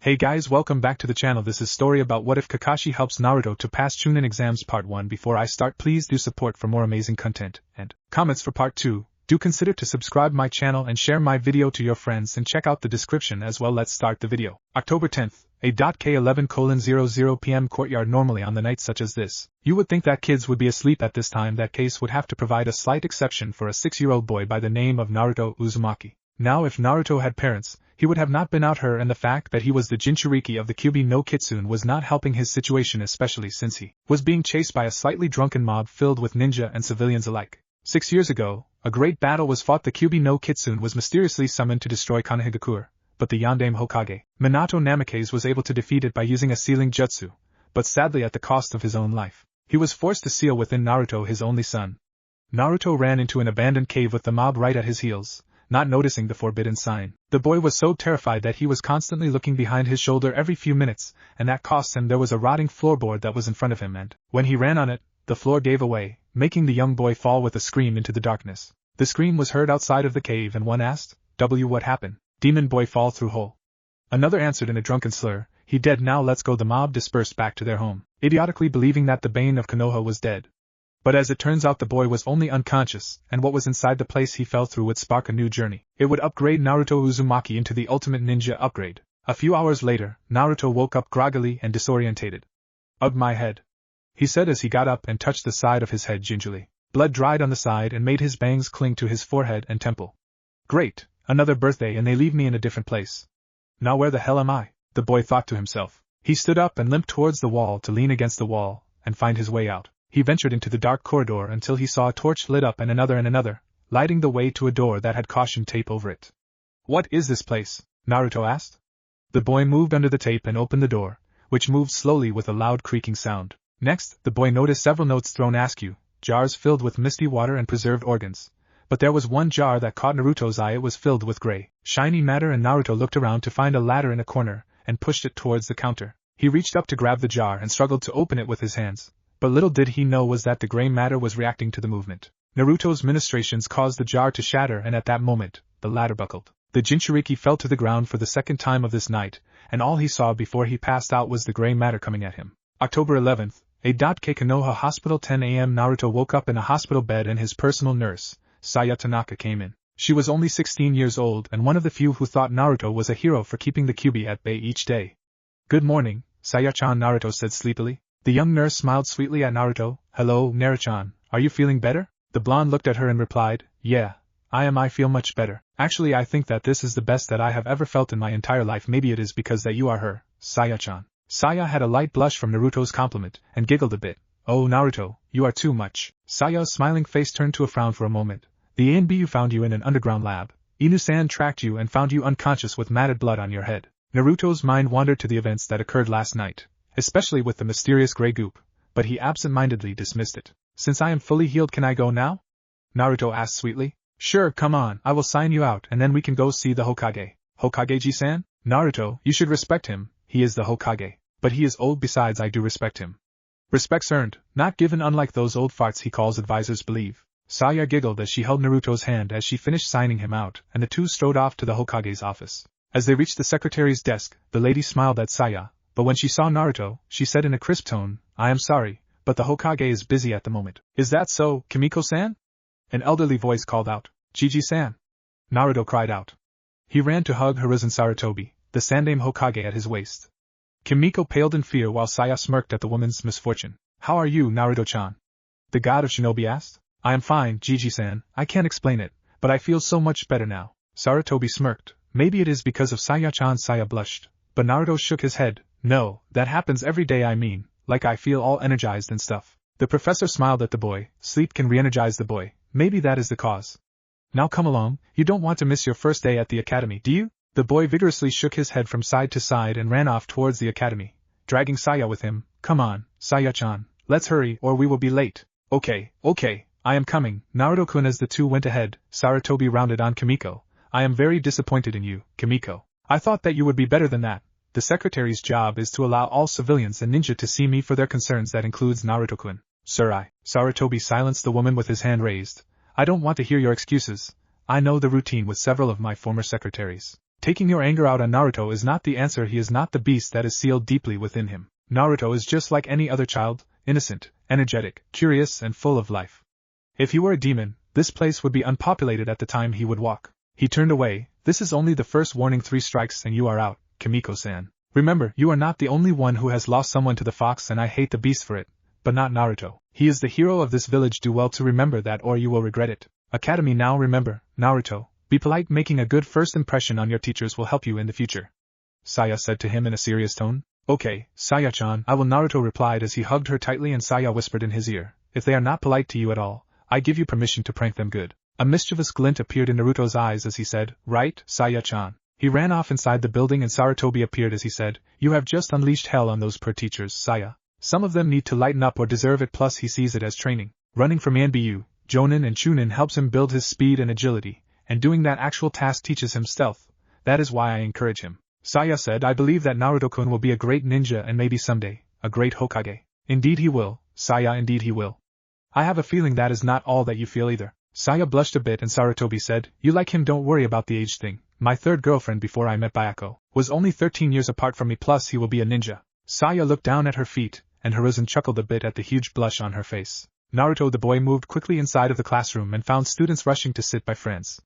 Hey guys, welcome back to the channel. This is story about what if Kakashi helps Naruto to pass Chunin exams part 1. Before I start, please do support for more amazing content and comments for part 2. Do consider to subscribe my channel and share my video to your friends and check out the description as well. Let's start the video. October 10th, A.K11:00 p.m. courtyard. Normally on the nights such as this, you would think that kids would be asleep at this time. That case would have to provide a slight exception for a 6-year-old boy by the name of Naruto Uzumaki. Now if Naruto had parents, he would have not been out here, and the fact that he was the Jinchuriki of the Kyuubi no Kitsune was not helping his situation, especially since he was being chased by a slightly drunken mob filled with ninja and civilians alike. 6 years ago, a great battle was fought. The Kyuubi no Kitsune was mysteriously summoned to destroy Konohagakure, but the Yondaime Hokage, Minato Namikaze, was able to defeat it by using a sealing jutsu, but sadly at the cost of his own life. He was forced to seal within Naruto, his only son. Naruto ran into an abandoned cave with the mob right at his heels, not noticing the forbidden sign. The boy was so terrified that he was constantly looking behind his shoulder every few minutes, and that cost him. There was a rotting floorboard that was in front of him, and when he ran on it, the floor gave away, making the young boy fall with a scream into the darkness. The scream was heard outside of the cave, and one asked, what happened? Demon boy fall through hole. Another answered in a drunken slur, he dead now, let's go. The mob dispersed back to their home, idiotically believing that the bane of Konoha was dead. But as it turns out, the boy was only unconscious, and what was inside the place he fell through would spark a new journey. It would upgrade Naruto Uzumaki into the ultimate ninja upgrade. A few hours later, Naruto woke up groggily and disorientated. Ugh, my head, he said as he got up and touched the side of his head gingerly. Blood dried on the side and made his bangs cling to his forehead and temple. Great, another birthday and they leave me in a different place. Now where the hell am I? The boy thought to himself. He stood up and limped towards the wall to lean against the wall and find his way out. He ventured into the dark corridor until he saw a torch lit up and another, lighting the way to a door that had caution tape over it. What is this place? Naruto asked. The boy moved under the tape and opened the door, which moved slowly with a loud creaking sound. Next, the boy noticed several notes thrown askew, jars filled with misty water and preserved organs. But there was one jar that caught Naruto's eye. It was filled with gray, shiny matter, and Naruto looked around to find a ladder in a corner and pushed it towards the counter. He reached up to grab the jar and struggled to open it with his hands. But little did he know was that the gray matter was reacting to the movement. Naruto's ministrations caused the jar to shatter, and at that moment, the ladder buckled. The Jinchuriki fell to the ground for the second time of this night, and all he saw before he passed out was the gray matter coming at him. October 11th, A.K Konoha Hospital. 10 a.m. Naruto woke up in a hospital bed and his personal nurse, Saya Tanaka, came in. She was only 16 years old and one of the few who thought Naruto was a hero for keeping the Kyuubi at bay each day. Good morning, Saya-chan, Naruto said sleepily. The young nurse smiled sweetly at Naruto. Hello, Naruto-chan, are you feeling better? The blonde looked at her and replied, yeah, I feel much better. Actually, I think that this is the best that I have ever felt in my entire life. Maybe it is because that you are her, Saya-chan. Saya had a light blush from Naruto's compliment and giggled a bit. Oh, Naruto, you are too much. Saya's smiling face turned to a frown for a moment. The ANBU found you in an underground lab. Inu-san tracked you and found you unconscious with matted blood on your head. Naruto's mind wandered to the events that occurred last night, especially with the mysterious gray goop, but he absent-mindedly dismissed it. Since I am fully healed, can I go now? Naruto asked sweetly. Sure, come on, I will sign you out and then we can go see the Hokage. Hokage-ji-san? Naruto, you should respect him, he is the Hokage. But he is old, besides I do respect him. Respect's earned, not given, unlike those old farts he calls advisors believe. Saya giggled as she held Naruto's hand as she finished signing him out, and the two strode off to the Hokage's office. As they reached the secretary's desk, the lady smiled at Saya. But when she saw Naruto, she said in a crisp tone, I am sorry, but the Hokage is busy at the moment. Is that so, Kimiko-san? An elderly voice called out. Gigi-san. Naruto cried out. He ran to hug Hiruzen Sarutobi, the Sandaime Hokage, at his waist. Kimiko paled in fear while Saya smirked at the woman's misfortune. How are you, Naruto-chan? The god of shinobi asked. I am fine, Gigi-san, I can't explain it, but I feel so much better now. Sarutobi smirked. Maybe it is because of Saya-chan. Saya blushed. But Naruto shook his head. No, that happens every day. I mean, like I feel all energized and stuff. The professor smiled at the boy. Sleep can re-energize the boy. Maybe that is the cause. Now come along, you don't want to miss your first day at the academy, do you? The boy vigorously shook his head from side to side and ran off towards the academy, dragging Saya with him. Come on, Saya-chan, let's hurry or we will be late. Okay, I am coming, Naruto-kun. As the two went ahead, Sarutobi rounded on Kimiko. I am very disappointed in you, Kimiko. I thought that you would be better than that. The secretary's job is to allow all civilians and ninja to see me for their concerns. That includes Naruto-kun. Sir, Sarutobi silenced the woman with his hand raised. I don't want to hear your excuses. I know the routine with several of my former secretaries. Taking your anger out on Naruto is not the answer. He is not the beast that is sealed deeply within him. Naruto is just like any other child, innocent, energetic, curious, and full of life. If he were a demon, this place would be unpopulated at the time he would walk. He turned away. This is only the first warning. 3 strikes and you are out, Kimiko-san. Remember, you are not the only one who has lost someone to the fox, and I hate the beast for it, but not Naruto. He is the hero of this village. Do well to remember that or you will regret it. Academy. Now remember, Naruto, be polite. Making a good first impression on your teachers will help you in the future, Saya said to him in a serious tone. Okay, Saya-chan, I will. Naruto replied as he hugged her tightly, and Saya whispered in his ear, if they are not polite to you at all, I give you permission to prank them good. A mischievous glint appeared in Naruto's eyes as he said, right, Saya-chan. He ran off inside the building and Sarutobi appeared as he said, you have just unleashed hell on those poor teachers, Saya. Some of them need to lighten up or deserve it, plus he sees it as training. Running from Yanbyu, Jonin and Chunin helps him build his speed and agility, and doing that actual task teaches him stealth. That is why I encourage him. Saya said, I believe that Naruto-kun will be a great ninja and maybe someday, a great Hokage. Indeed he will, Saya, indeed he will. I have a feeling that is not all that you feel either. Saya blushed a bit and Sarutobi said, you like him, don't worry about the age thing. My third girlfriend before I met Bayako was only 13 years apart from me, plus he will be a ninja. Saya looked down at her feet, and Hiruzen chuckled a bit at the huge blush on her face. Naruto the boy moved quickly inside of the classroom and found students rushing to sit by friends.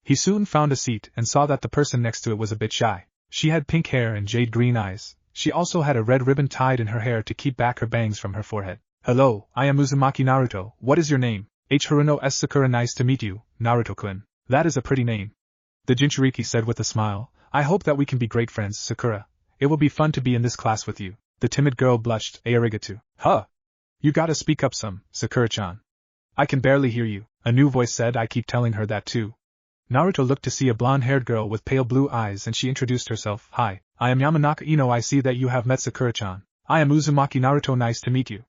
He soon found a seat and saw that the person next to it was a bit shy. She had pink hair and jade green eyes. She also had a red ribbon tied in her hair to keep back her bangs from her forehead. Hello, I am Uzumaki Naruto. What is your name? Haruno S. Sakura. Nice to meet you, Naruto-kun. That is a pretty name. The Jinchuriki said with a smile. I hope that we can be great friends, Sakura. It will be fun to be in this class with you. The timid girl blushed. Arigato. Huh. You gotta speak up some, Sakura-chan. I can barely hear you. A new voice said. I keep telling her that too. Naruto looked to see a blonde-haired girl with pale blue eyes and she introduced herself. Hi, I am Yamanaka Ino. I see that you have met Sakura-chan. I am Uzumaki Naruto. Nice to meet you.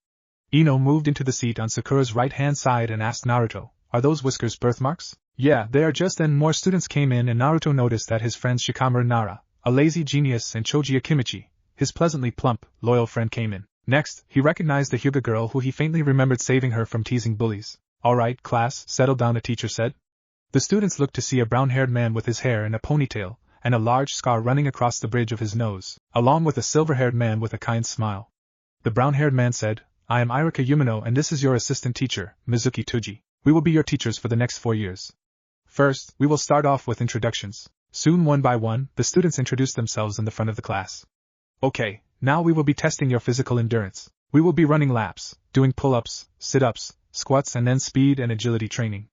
Ino moved into the seat on Sakura's right-hand side and asked Naruto, are those whiskers birthmarks? Yeah, they are. Just then more students came in and Naruto noticed that his friends Shikamaru Nara, a lazy genius, and Choji Akimichi, his pleasantly plump, loyal friend, came in. Next, he recognized the Hyuga girl who he faintly remembered saving her from teasing bullies. Alright, class, settle down, a teacher said. The students looked to see a brown-haired man with his hair in a ponytail, and a large scar running across the bridge of his nose, along with a silver-haired man with a kind smile. The brown-haired man said, I am Irika Yumino and this is your assistant teacher, Mizuki Tuji. We will be your teachers for the next 4 years. First, we will start off with introductions. Soon, one by one, the students introduced themselves in the front of the class. Okay, now we will be testing your physical endurance. We will be running laps, doing pull-ups, sit-ups, squats, and then speed and agility training.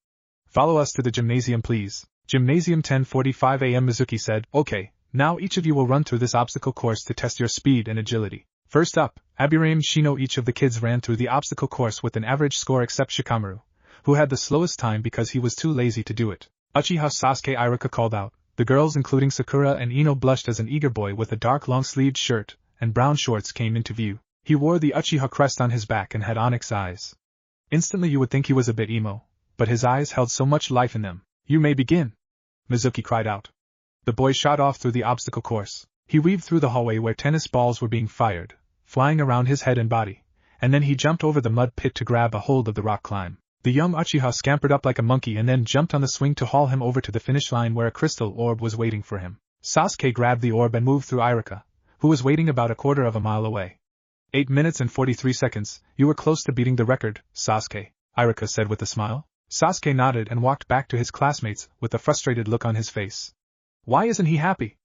Follow us to the gymnasium, please. Gymnasium 10:45 a.m. Mizuki said, okay, now each of you will run through this obstacle course to test your speed and agility. First up, Abirame Shino. Each of the kids ran through the obstacle course with an average score except Shikamaru, who had the slowest time because he was too lazy to do it. Uchiha Sasuke, Irika called out. The girls including Sakura and Ino blushed as an eager boy with a dark long-sleeved shirt and brown shorts came into view. He wore the Uchiha crest on his back and had onyx eyes. Instantly you would think he was a bit emo, but his eyes held so much life in them. You may begin, Mizuki cried out. The boy shot off through the obstacle course. He weaved through the hallway where tennis balls were being fired, flying around his head and body, and then he jumped over the mud pit to grab a hold of the rock climb. The young Uchiha scampered up like a monkey and then jumped on the swing to haul him over to the finish line where a crystal orb was waiting for him. Sasuke grabbed the orb and moved through Irika, who was waiting about a quarter of a mile away. 8 minutes and 43 seconds, you were close to beating the record, Sasuke, Irika said with a smile. Sasuke nodded and walked back to his classmates with a frustrated look on his face. Why isn't he happy?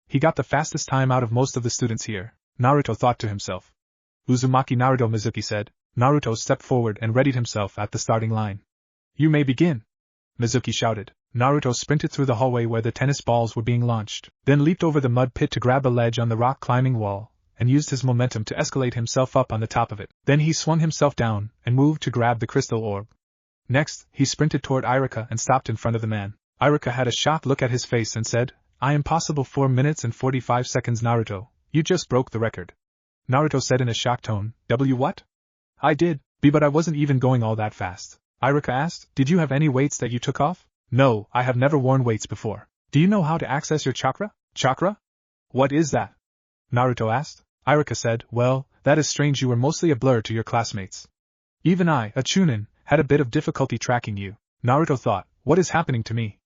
He got the fastest time out of most of the students here, Naruto thought to himself. Uzumaki Naruto, Mizuki said. Naruto stepped forward and readied himself at the starting line. You may begin, Mizuki shouted. Naruto sprinted through the hallway where the tennis balls were being launched, then leaped over the mud pit to grab a ledge on the rock climbing wall, and used his momentum to escalate himself up on the top of it. Then he swung himself down and moved to grab the crystal orb. Next, he sprinted toward Irika and stopped in front of the man. Irika had a shocked look at his face and said, I am possible 4 minutes and 45 seconds, Naruto. You just broke the record. Naruto said in a shocked tone, what? I did, but I wasn't even going all that fast. Irika asked, did you have any weights that you took off? No, I have never worn weights before. Do you know how to access your chakra? Chakra? What is that? Naruto asked. Irika said, well, that is strange, you were mostly a blur to your classmates. Even I, a Chunin, had a bit of difficulty tracking you. Naruto thought, what is happening to me?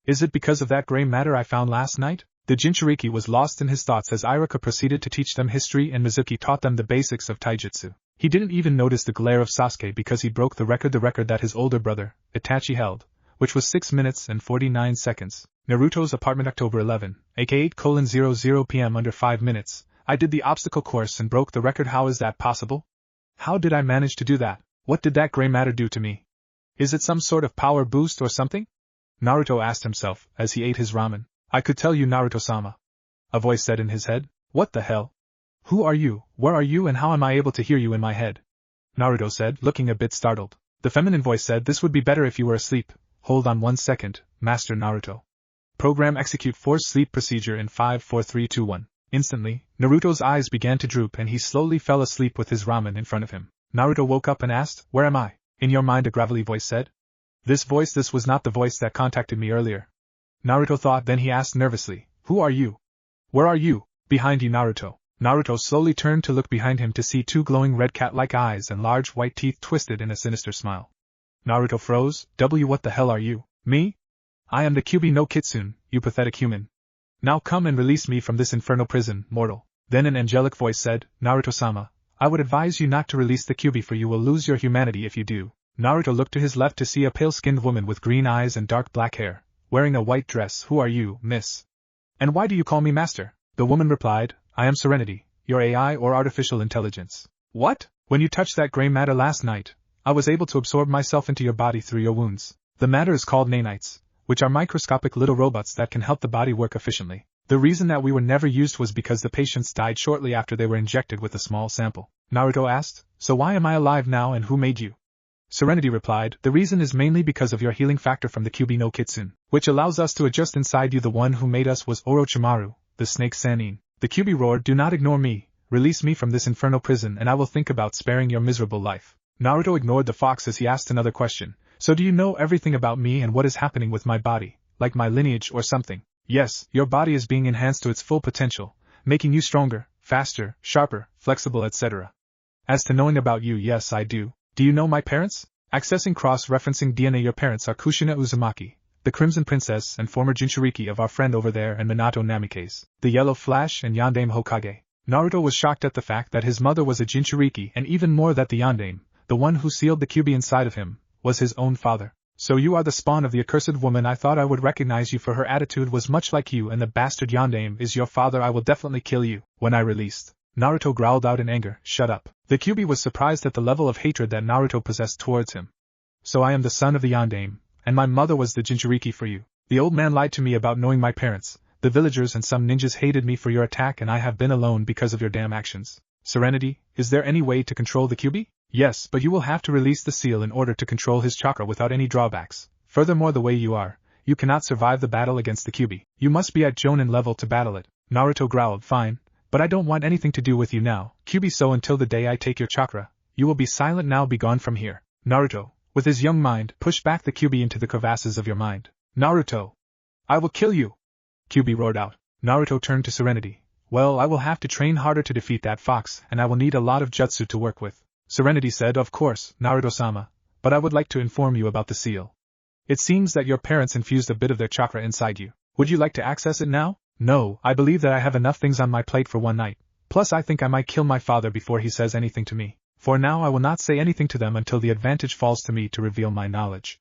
Is it because of that gray matter I found last night? The Jinchuriki was lost in his thoughts as Iruka proceeded to teach them history and Mizuki taught them the basics of taijutsu. He didn't even notice the glare of Sasuke because he broke the record that his older brother, Itachi, held, which was 6 minutes and 49 seconds. Naruto's apartment, October 11, AK8:00 p.m. under 5 minutes. I did the obstacle course and broke the record. How is that possible? How did I manage to do that? What did that gray matter do to me? Is it some sort of power boost or something? Naruto asked himself as he ate his ramen. I could tell you, Naruto-sama. A voice said in his head. What the hell? Who are you, where are you, and how am I able to hear you in my head? Naruto said, looking a bit startled. The feminine voice said, this would be better if you were asleep. Hold on 1 second, Master Naruto. Program execute force sleep procedure in 5 4 3 2 1. Instantly, Naruto's eyes began to droop and he slowly fell asleep with his ramen in front of him. Naruto woke up and asked, where am I? In your mind, a gravelly voice said. This was not the voice that contacted me earlier. Naruto thought, then he asked nervously, who are you? Where are you? Behind you, Naruto. Naruto slowly turned to look behind him to see 2 glowing red cat-like eyes and large white teeth twisted in a sinister smile. Naruto froze. What the hell are you? Me? I am the Kyuubi no Kitsune, you pathetic human. Now come and release me from this infernal prison, mortal. Then an angelic voice said, Naruto-sama, I would advise you not to release the Kyuubi, for you will lose your humanity if you do. Naruto looked to his left to see a pale-skinned woman with green eyes and dark black hair, wearing a white dress. Who are you, miss? And why do you call me master? The woman replied, I am Serenity, your AI or artificial intelligence. What? When you touched that gray matter last night, I was able to absorb myself into your body through your wounds. The matter is called nanites, which are microscopic little robots that can help the body work efficiently. The reason that we were never used was because the patients died shortly after they were injected with a small sample. Naruto asked, so why am I alive now and who made you? Serenity replied, the reason is mainly because of your healing factor from the Kyuubi no Kitsune, which allows us to adjust inside you. The one who made us was Orochimaru, the snake Sannin. The Kyuubi roared, do not ignore me, release me from this infernal prison and I will think about sparing your miserable life. Naruto ignored the fox as he asked another question. So do you know everything about me and what is happening with my body, like my lineage or something? Yes, your body is being enhanced to its full potential, making you stronger, faster, sharper, flexible, etc. As to knowing about you, yes I do. Do you know my parents? Accessing cross-referencing DNA. Your parents are Kushina Uzumaki, the Crimson Princess and former Jinchuriki of our friend over there, and Minato Namikaze, the Yellow Flash and Yondaime Hokage. Naruto was shocked at the fact that his mother was a Jinchuriki and even more that the Yondaime, the one who sealed the Kyuubi inside of him, was his own father. So you are the spawn of the accursed woman. I thought I would recognize you, for her attitude was much like you, and the bastard Yondaime is your father. I will definitely kill you. When I released, Naruto growled out in anger, shut up. The Kyuubi was surprised at the level of hatred that Naruto possessed towards him. So I am the son of the Yondaime, and my mother was the Jinchuriki for you. The old man lied to me about knowing my parents. The villagers and some ninjas hated me for your attack, and I have been alone because of your damn actions. Serenity, is there any way to control the Kyuubi? Yes, but you will have to release the seal in order to control his chakra without any drawbacks. Furthermore, the way you are, you cannot survive the battle against the Kyuubi. You must be at Jonin level to battle it. Naruto growled, fine, but I don't want anything to do with you now, Kyuubi, so until the day I take your chakra, you will be silent. Now be gone from here. Naruto, with his young mind, pushed back the Kyuubi into the crevasses of your mind. Naruto! I will kill you! Kyuubi roared out. Naruto turned to Serenity. Well, I will have to train harder to defeat that fox, and I will need a lot of jutsu to work with. Serenity said, of course, Naruto-sama, but I would like to inform you about the seal. It seems that your parents infused a bit of their chakra inside you. Would you like to access it now? No, I believe that I have enough things on my plate for one night. Plus I think I might kill my father before he says anything to me. For now I will not say anything to them until the advantage falls to me to reveal my knowledge.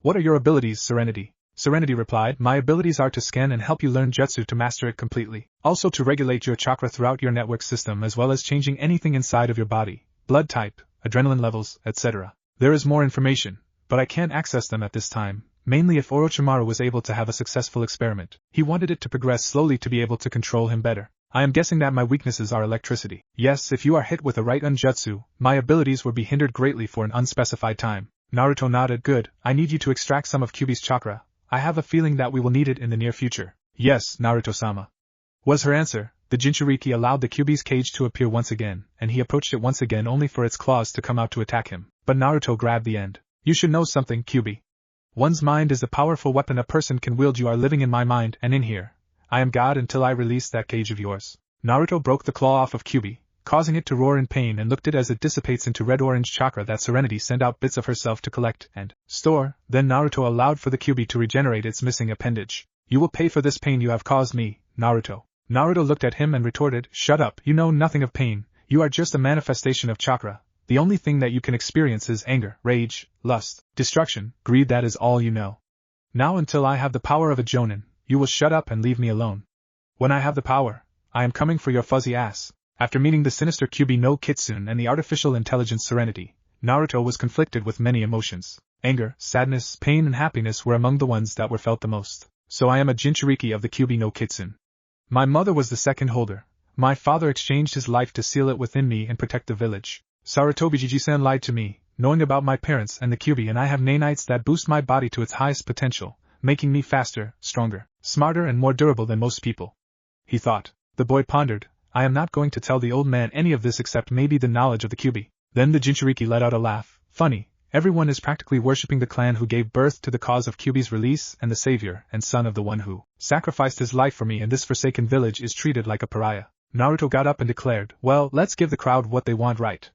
What are your abilities, Serenity? Serenity replied, my abilities are to scan and help you learn jutsu to master it completely. Also to regulate your chakra throughout your network system, as well as changing anything inside of your body. Blood type, adrenaline levels, etc. There is more information, but I can't access them at this time, mainly if Orochimaru was able to have a successful experiment. He wanted it to progress slowly to be able to control him better. I am guessing that my weaknesses are electricity. Yes, if you are hit with a right jutsu, my abilities will be hindered greatly for an unspecified time. Naruto nodded, good, I need you to extract some of Kyuubi's chakra. I have a feeling that we will need it in the near future. Yes, Naruto-sama, was her answer. The Jinchuriki allowed the Kyuubi's cage to appear once again, and he approached it once again only for its claws to come out to attack him. But Naruto grabbed the end. You should know something, Kyuubi. One's mind is a powerful weapon a person can wield. You are living in my mind and in here. I am God until I release that cage of yours. Naruto broke the claw off of Kyuubi, causing it to roar in pain, and looked at it as it dissipates into red-orange chakra that Serenity sent out bits of herself to collect and store. Then Naruto allowed for the Kyuubi to regenerate its missing appendage. You will pay for this pain you have caused me, Naruto. Naruto looked at him and retorted, "Shut up, you know nothing of pain, you are just a manifestation of chakra. The only thing that you can experience is anger, rage, lust, destruction, greed, that is all you know. Now until I have the power of a Jonin, you will shut up and leave me alone. When I have the power, I am coming for your fuzzy ass." After meeting the sinister Kyuubi no Kitsune and the artificial intelligence Serenity, Naruto was conflicted with many emotions. Anger, sadness, pain and happiness were among the ones that were felt the most. So I am a Jinchuriki of the Kyuubi no Kitsune. My mother was the second holder. My father exchanged his life to seal it within me and protect the village. Sarutobi-Jiji-san lied to me, knowing about my parents and the Kyuubi, and I have nanites that boost my body to its highest potential, making me faster, stronger, smarter and more durable than most people. He thought. The boy pondered, I am not going to tell the old man any of this except maybe the knowledge of the Kyuubi. Then the Jinchuriki let out a laugh. Funny, everyone is practically worshipping the clan who gave birth to the cause of Kyuubi's release and the savior and son of the one who sacrificed his life for me, and this forsaken village is treated like a pariah. Naruto got up and declared, well, let's give the crowd what they want, right?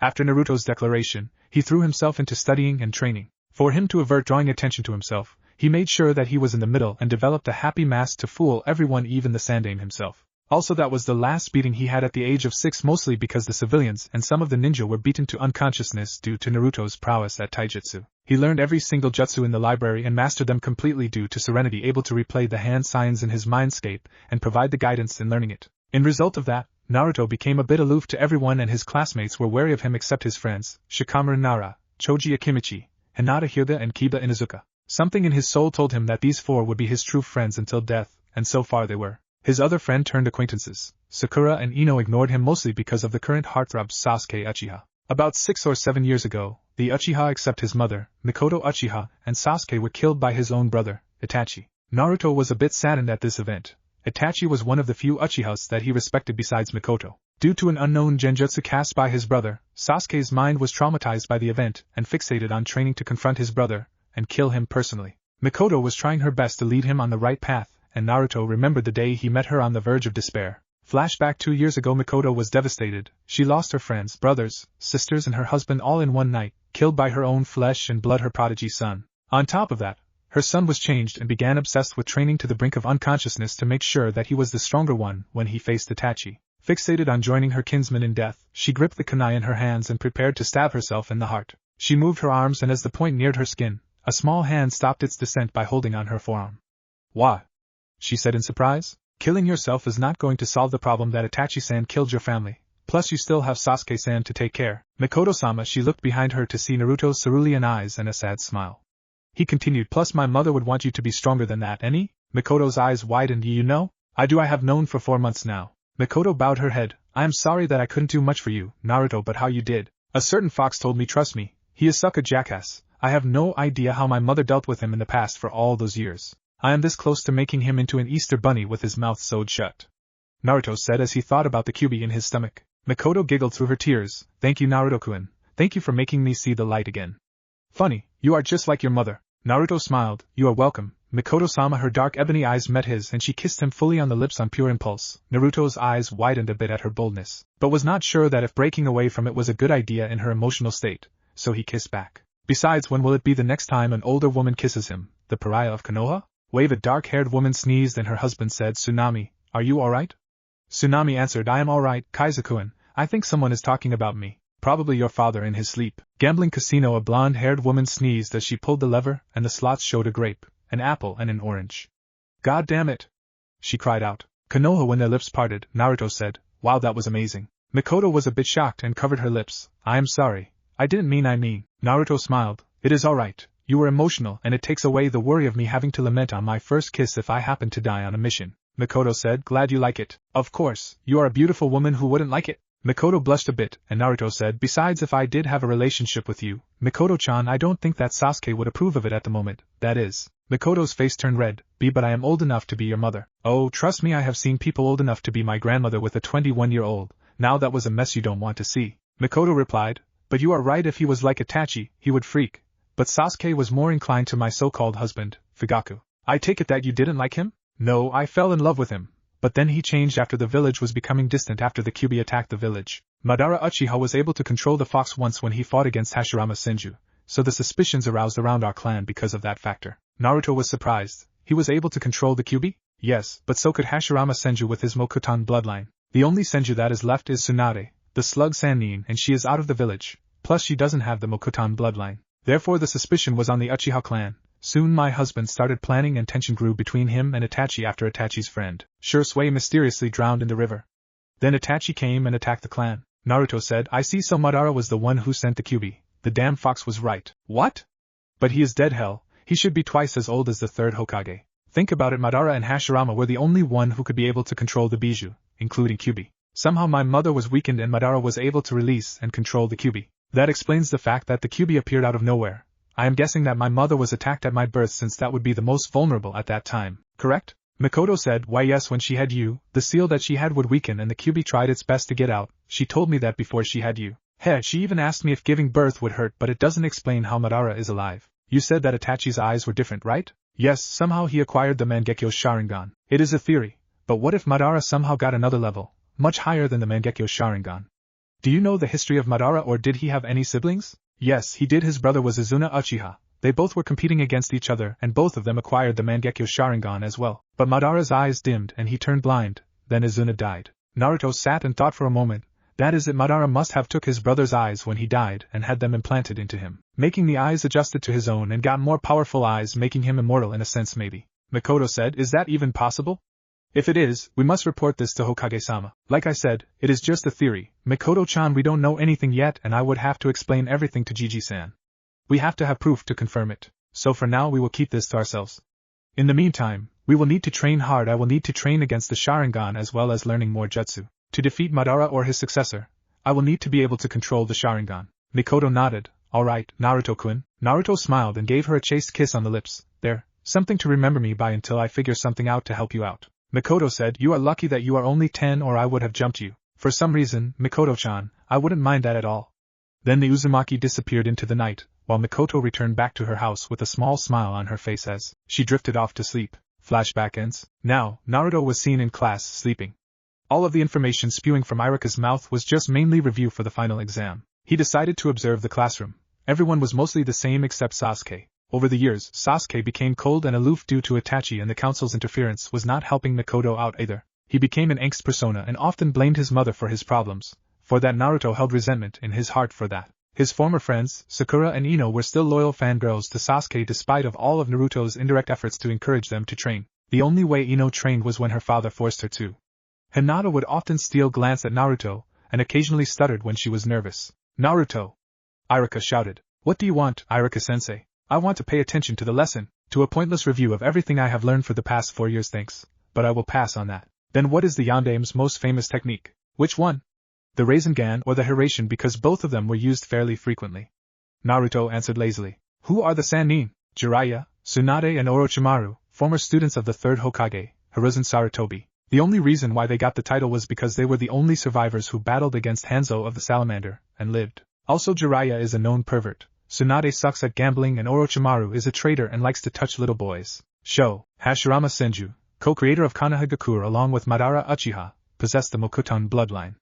After Naruto's declaration, he threw himself into studying and training. For him to avert drawing attention to himself, he made sure that he was in the middle and developed a happy mask to fool everyone, even the Sandaime himself. Also, that was the last beating he had at the age of 6, mostly because the civilians and some of the ninja were beaten to unconsciousness due to Naruto's prowess at taijutsu. He learned every single jutsu in the library and mastered them completely due to Serenity able to replay the hand signs in his mindscape and provide the guidance in learning it. In result of that, Naruto became a bit aloof to everyone and his classmates were wary of him except his friends, Shikamaru Nara, Choji Akimichi, Hinata Hyuga and Kiba Inuzuka. Something in his soul told him that these four would be his true friends until death, and so far they were. His other friend-turned acquaintances, Sakura and Ino, ignored him mostly because of the current heartthrob Sasuke Uchiha. About 6 or 7 years ago, the Uchiha except his mother, Mikoto Uchiha, and Sasuke were killed by his own brother, Itachi. Naruto was a bit saddened at this event. Itachi was one of the few Uchihas that he respected besides Mikoto. Due to an unknown genjutsu cast by his brother, Sasuke's mind was traumatized by the event and fixated on training to confront his brother and kill him personally. Mikoto was trying her best to lead him on the right path, and Naruto remembered the day he met her on the verge of despair. Flashback 2 years ago, Mikoto was devastated. She lost her friends, brothers, sisters and her husband all in one night, killed by her own flesh and blood, her prodigy son. On top of that, her son was changed and began obsessed with training to the brink of unconsciousness to make sure that he was the stronger one when he faced Itachi. Fixated on joining her kinsman in death, she gripped the kunai in her hands and prepared to stab herself in the heart. She moved her arms and as the point neared her skin, a small hand stopped its descent by holding on her forearm. "Why?" she said in surprise. "Killing yourself is not going to solve the problem that Itachi-san killed your family. Plus you still have Sasuke-san to take care." Mikoto-sama, she looked behind her to see Naruto's cerulean eyes and a sad smile. He continued, "Plus my mother would want you to be stronger than that, any?" Mikoto's eyes widened. "You know? I have known for 4 months now." Mikoto bowed her head. "I am sorry that I couldn't do much for you, Naruto, but how you did. A certain fox told me, trust me, he is such a jackass. I have no idea how my mother dealt with him in the past for all those years. I am this close to making him into an Easter bunny with his mouth sewed shut," Naruto said as he thought about the Kyuubi in his stomach. Mikoto giggled through her tears. "Thank you, Naruto-kun. Thank you for making me see the light again. Funny, you are just like your mother." Naruto smiled. "You are welcome." Mikoto-sama, her dark ebony eyes met his and she kissed him fully on the lips on pure impulse. Naruto's eyes widened a bit at her boldness, but was not sure that if breaking away from it was a good idea in her emotional state, so he kissed back. "Besides, when will it be the next time an older woman kisses him, the pariah of Konoha?" A dark-haired woman sneezed and her husband said, "Tsunami, are you alright?" Tsunami answered, "I am alright, Kaiser-kun. I think someone is talking about me. Probably your father in his sleep." Gambling casino, a blonde-haired woman sneezed as she pulled the lever and the slots showed a grape, an apple and an orange. "God damn it!" she cried out. "Konoha," when their lips parted, Naruto said, "Wow, that was amazing." Mikoto was a bit shocked and covered her lips. "I am sorry. I didn't mean. Naruto smiled. "It is alright. You were emotional and it takes away the worry of me having to lament on my first kiss if I happen to die on a mission." Mikoto said, "Glad you like it. Of course, you are a beautiful woman, who wouldn't like it?" Mikoto blushed a bit, and Naruto said, "Besides, if I did have a relationship with you, Mikoto-chan, I don't think that Sasuke would approve of it at the moment, that is." Mikoto's face turned red. "But I am old enough to be your mother." "Oh, trust me, I have seen people old enough to be my grandmother with a 21-year-old, now that was a mess you don't want to see." Mikoto replied, "But you are right, if he was like Itachi, he would freak. But Sasuke was more inclined to my so-called husband, Fugaku." "I take it that you didn't like him?" "No, I fell in love with him. But then he changed after the village was becoming distant after the Kyuubi attacked the village. Madara Uchiha was able to control the fox once when he fought against Hashirama Senju, so the suspicions aroused around our clan because of that factor." Naruto was surprised. "He was able to control the Kyuubi?" Yes, but so could Hashirama Senju with his Mokutan bloodline. The only Senju that is left is Tsunade, the slug Sannin, and she is out of the village, plus she doesn't have the Mokutan bloodline. Therefore the suspicion was on the Uchiha clan. Soon my husband started planning and tension grew between him and Itachi after Itachi's friend, Shursui, mysteriously drowned in the river. Then Itachi came and attacked the clan. Naruto said, I see, so Madara was the one who sent the Kyuubi. The damn fox was right. What? But he is dead, hell. He should be twice as old as the third Hokage. Think about it, Madara and Hashirama were the only one who could be able to control the Biju, including Kyuubi. Somehow my mother was weakened and Madara was able to release and control the Kyuubi. That explains the fact that the Kyuubi appeared out of nowhere. I am guessing that my mother was attacked at my birth since that would be the most vulnerable at that time, correct? Mikoto said, why yes, when she had you, the seal that she had would weaken and the Kyuubi tried its best to get out. She told me that before she had you. She even asked me if giving birth would hurt, but it doesn't explain how Madara is alive. You said that Itachi's eyes were different, right? Yes, somehow he acquired the Mangekyo Sharingan. It is a theory, but what if Madara somehow got another level, much higher than the Mangekyo Sharingan? Do you know the history of Madara, or did he have any siblings? Yes, he did. His brother was Izuna Uchiha. They both were competing against each other and both of them acquired the Mangekyo Sharingan as well. But Madara's eyes dimmed and he turned blind, then Izuna died. Naruto sat and thought for a moment. That is it, Madara must have took his brother's eyes when he died and had them implanted into him, making the eyes adjusted to his own and got more powerful eyes, making him immortal in a sense maybe. Mikoto said, is that even possible? If it is, we must report this to Hokage-sama. Like I said, it is just a theory. Mikoto-chan, we don't know anything yet and I would have to explain everything to Gigi-san. We have to have proof to confirm it, so for now we will keep this to ourselves. In the meantime, we will need to train hard. I will need to train against the Sharingan as well as learning more jutsu. To defeat Madara or his successor, I will need to be able to control the Sharingan. Mikoto nodded. Alright, Naruto-kun. Naruto smiled and gave her a chaste kiss on the lips. There, something to remember me by until I figure something out to help you out. Mikoto said, you are lucky that you are only 10 or I would have jumped you. For some reason, Mikoto-chan, I wouldn't mind that at all. Then the Uzumaki disappeared into the night, while Mikoto returned back to her house with a small smile on her face as she drifted off to sleep. Flashback ends. Now, Naruto was seen in class sleeping. All of the information spewing from Iruka's mouth was just mainly review for the final exam. He decided to observe the classroom. Everyone was mostly the same except Sasuke. Over the years, Sasuke became cold and aloof due to Itachi and the council's interference was not helping Mikoto out either. He became an angst persona and often blamed his mother for his problems. For that, Naruto held resentment in his heart for that. His former friends, Sakura and Ino, were still loyal fangirls to Sasuke despite of all of Naruto's indirect efforts to encourage them to train. The only way Ino trained was when her father forced her to. Hinata would often steal glance at Naruto, and occasionally stuttered when she was nervous. Naruto! Iruka shouted. What do you want, Iruka-sensei? I want to pay attention to the lesson, to a pointless review of everything I have learned for the past 4 years, thanks, but I will pass on that. Then what is the Yandame's most famous technique? Which one? The Rasengan or the Hiraishin, because both of them were used fairly frequently. Naruto answered lazily. Who are the Sannin? Jiraiya, Tsunade and Orochimaru, former students of the third Hokage, Hiruzen Sarutobi. The only reason why they got the title was because they were the only survivors who battled against Hanzo of the Salamander, and lived. Also Jiraiya is a known pervert. Tsunade sucks at gambling and Orochimaru is a traitor and likes to touch little boys. Hashirama Senju, co-creator of Konohagakure along with Madara Uchiha, possessed the Mokutan bloodline.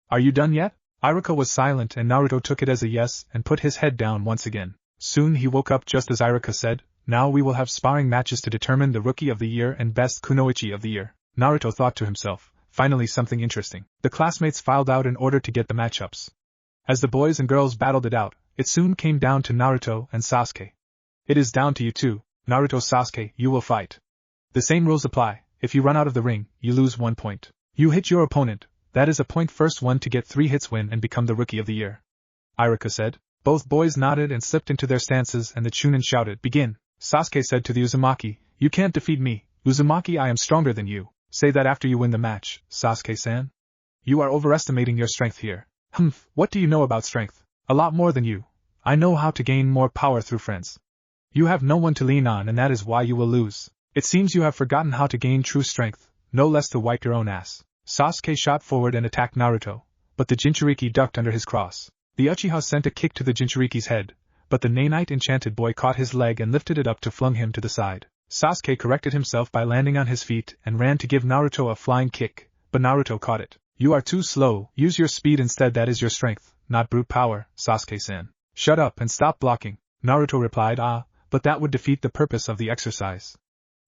Are you done yet? Iruka was silent and Naruto took it as a yes and put his head down once again. Soon he woke up just as Iruka said, now we will have sparring matches to determine the Rookie of the Year and Best Kunoichi of the Year. Naruto thought to himself, finally something interesting. The classmates filed out in order to get the matchups. As the boys and girls battled it out, it soon came down to Naruto and Sasuke. It is down to you two, Naruto. Sasuke, you will fight. The same rules apply. If you run out of the ring, you lose 1 point. You hit your opponent, that is a point. First one to get 3 hits win and become the Rookie of the Year. Iruka said. Both boys nodded and slipped into their stances and the Chunin shouted, begin. Sasuke said to the Uzumaki, you can't defeat me, Uzumaki, I am stronger than you. Say that after you win the match, Sasuke-san. You are overestimating your strength here. What do you know about strength? A lot more than you. I know how to gain more power through friends. You have no one to lean on and that is why you will lose. It seems you have forgotten how to gain true strength, no less to wipe your own ass. Sasuke shot forward and attacked Naruto, but the Jinchuriki ducked under his cross. The Uchiha sent a kick to the Jinchuriki's head, but the Nanite enchanted boy caught his leg and lifted it up to flung him to the side. Sasuke corrected himself by landing on his feet and ran to give Naruto a flying kick, but Naruto caught it. You are too slow, use your speed instead, that is your strength, not brute power, Sasuke-san. Shut up and stop blocking, Naruto replied, but that would defeat the purpose of the exercise.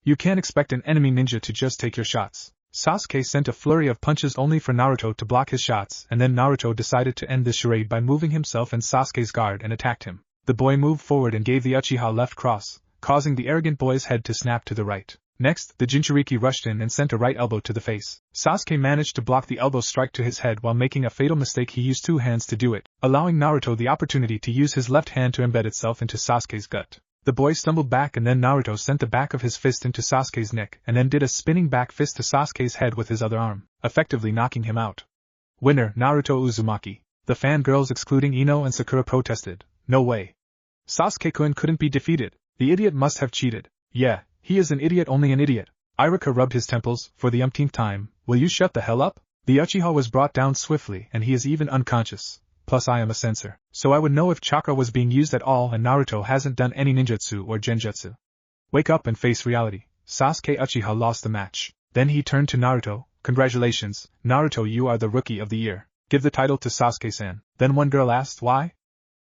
You can't expect an enemy ninja to just take your shots. Sasuke sent a flurry of punches only for Naruto to block his shots, and then Naruto decided to end the charade by moving himself in Sasuke's guard and attacked him. The boy moved forward and gave the Uchiha left cross, causing the arrogant boy's head to snap to the right. Next, the Jinchuriki rushed in and sent a right elbow to the face. Sasuke managed to block the elbow strike to his head while making a fatal mistake. He used two hands to do it, allowing Naruto the opportunity to use his left hand to embed itself into Sasuke's gut. The boy stumbled back and then Naruto sent the back of his fist into Sasuke's neck and then did a spinning back fist to Sasuke's head with his other arm, effectively knocking him out. Winner, Naruto Uzumaki. The fangirls excluding Ino and Sakura protested. No way. Sasuke-kun couldn't be defeated. The idiot must have cheated. Yeah, he is an idiot, only an idiot. Iruka rubbed his temples, for the umpteenth time. Will you shut the hell up? The Uchiha was brought down swiftly and he is even unconscious. Plus I am a censor, so I would know if chakra was being used at all, and Naruto hasn't done any ninjutsu or genjutsu. Wake up and face reality. Sasuke Uchiha lost the match. Then he turned to Naruto. Congratulations, Naruto, you are the rookie of the year. Give the title to Sasuke-san. Then one girl asked why?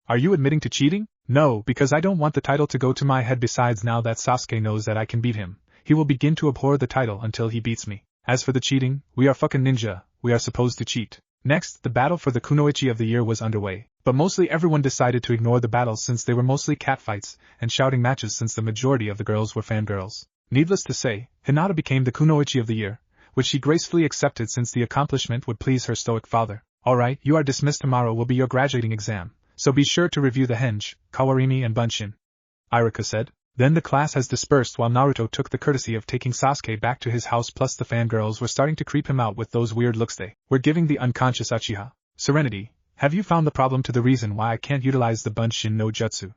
Are you admitting to cheating? No, because I don't want the title to go to my head. Besides, now that Sasuke knows that I can beat him, he will begin to abhor the title until he beats me. As for the cheating, we are fucking ninja, we are supposed to cheat. Next, the battle for the Kunoichi of the year was underway, but mostly everyone decided to ignore the battles since they were mostly catfights and shouting matches since the majority of the girls were fangirls. Needless to say, Hinata became the Kunoichi of the year, which she gracefully accepted since the accomplishment would please her stoic father. Alright, you are dismissed. Tomorrow will be your graduating exam, so be sure to review the henge, kawarimi and bunshin. Iruka said. Then the class has dispersed while Naruto took the courtesy of taking Sasuke back to his house, plus the fangirls were starting to creep him out with those weird looks they were giving the unconscious Uchiha. Serenity, have you found the problem to the reason why I can't utilize the Bunshin no Jutsu?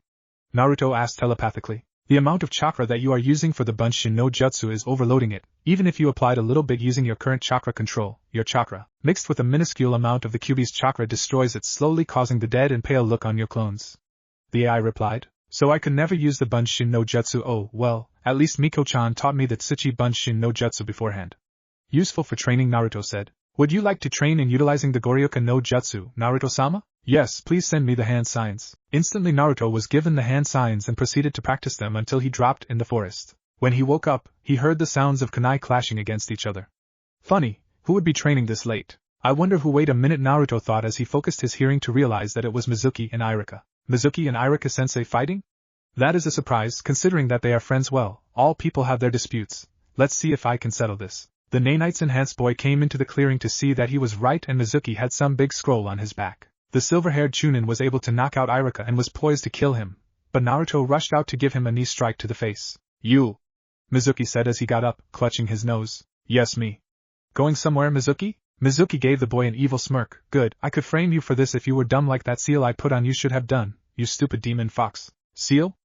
Naruto asked telepathically. The amount of chakra that you are using for the Bunshin no Jutsu is overloading it. Even if you applied a little bit using your current chakra control, your chakra, mixed with a minuscule amount of the Kyuubi's chakra, destroys it, slowly causing the dead and pale look on your clones. The AI replied. So I could never use the Bunshin no Jutsu. Oh, well, at least Miko-chan taught me that Tsuchi Bunshin no Jutsu beforehand. Useful for training, Naruto said. Would you like to train in utilizing the Goryoka no Jutsu, Naruto-sama? Yes, please send me the hand signs. Instantly Naruto was given the hand signs and proceeded to practice them until he dropped in the forest. When he woke up, he heard the sounds of kunai clashing against each other. Funny, who would be training this late? I wonder who. Wait a minute, Naruto thought as he focused his hearing to realize that it was Mizuki and Iruka. Mizuki and Iruka-sensei fighting? That is a surprise, considering that they are friends. Well, all people have their disputes. Let's see if I can settle this. The Nanite's enhanced boy came into the clearing to see that he was right and Mizuki had some big scroll on his back. The silver-haired Chunin was able to knock out Iruka and was poised to kill him, but Naruto rushed out to give him a knee strike to the face. You! Mizuki said as he got up, clutching his nose. Yes, me. Going somewhere, Mizuki? Mizuki gave the boy an evil smirk. Good, I could frame you for this if you were dumb like that seal I put on you should have done, you stupid demon fox. Seal?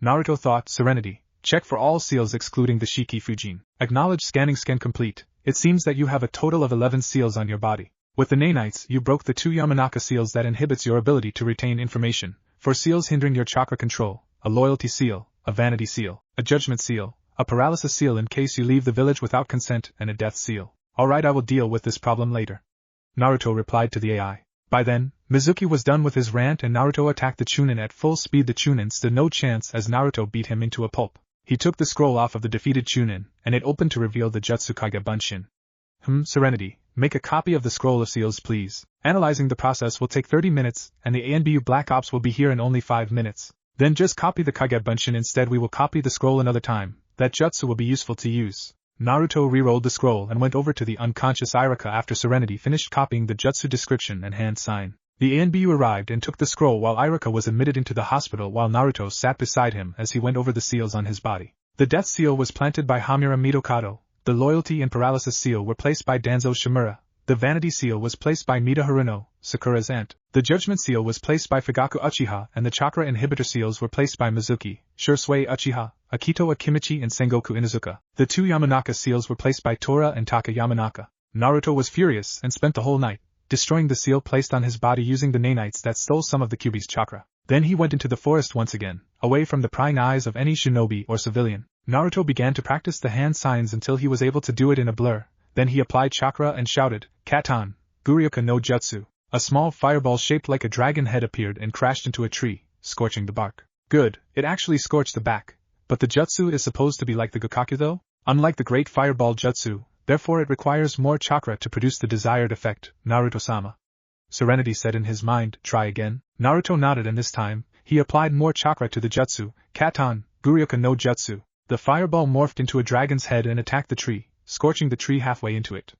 Naruto thought. Serenity. Check for all seals excluding the Shiki Fujin. Acknowledge. Scanning. Scan complete. It seems that you have a total of 11 seals on your body. With the nanites, you broke the 2 Yamanaka seals that inhibits your ability to retain information. 4 seals hindering your chakra control, a loyalty seal, a vanity seal, a judgment seal, a paralysis seal in case you leave the village without consent, and a death seal. Alright, I will deal with this problem later. Naruto replied to the AI. By then, Mizuki was done with his rant and Naruto attacked the Chunin at full speed. The Chunin stood no chance as Naruto beat him into a pulp. He took the scroll off of the defeated Chunin, and it opened to reveal the Jutsukage Bunshin. Serenity, make a copy of the scroll of seals please. Analyzing the process will take 30 minutes, and the ANBU Black Ops will be here in only 5 minutes. Then just copy the Kage Bunshin instead. We will copy the scroll another time. That jutsu will be useful to use. Naruto re-rolled the scroll and went over to the unconscious Iruka after Serenity finished copying the jutsu description and hand sign. The ANBU arrived and took the scroll while Iruka was admitted into the hospital while Naruto sat beside him as he went over the seals on his body. The death seal was planted by Hamura Mitokado, the loyalty and paralysis seal were placed by Danzo Shimura, the vanity seal was placed by Mida Haruno, Sakura's aunt, the judgment seal was placed by Fugaku Uchiha and the chakra inhibitor seals were placed by Mizuki, Shursui Uchiha, Akito Akimichi and Sengoku Inuzuka. The 2 Yamanaka seals were placed by Tora and Taka Yamanaka. Naruto was furious and spent the whole night destroying the seal placed on his body using the nanites that stole some of the Kyuubi's chakra. Then he went into the forest once again, away from the prying eyes of any shinobi or civilian. Naruto began to practice the hand signs until he was able to do it in a blur. Then he applied chakra and shouted, Katan, Guryoka no Jutsu. A small fireball shaped like a dragon head appeared and crashed into a tree, scorching the bark. Good, it actually scorched the back. But the jutsu is supposed to be like the Gokaku though? Unlike the Great Fireball Jutsu, therefore it requires more chakra to produce the desired effect, Naruto-sama. Serenity said in his mind, try again. Naruto nodded and this time, he applied more chakra to the jutsu, Katan, Guryoka no Jutsu. The fireball morphed into a dragon's head and attacked the tree, scorching the tree halfway into it.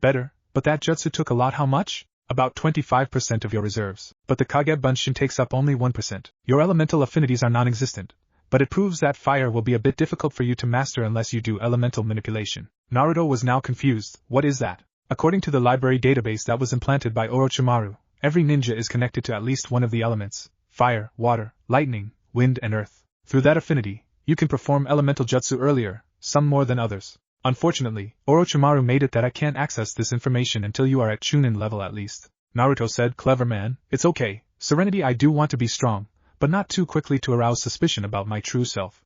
Better, but that jutsu took a lot. How much? About 25% of your reserves. But the Kage Bunshin takes up only 1%. Your elemental affinities are non-existent, but it proves that fire will be a bit difficult for you to master unless you do elemental manipulation. Naruto was now confused. What is that? According to the library database that was implanted by Orochimaru, every ninja is connected to at least one of the elements: fire, water, lightning, wind and earth. Through that affinity, you can perform elemental jutsu earlier, some more than others. Unfortunately, Orochimaru made it that I can't access this information until you are at Chunin level at least. Naruto said, clever man, it's okay, Serenity, I do want to be strong, but not too quickly to arouse suspicion about my true self.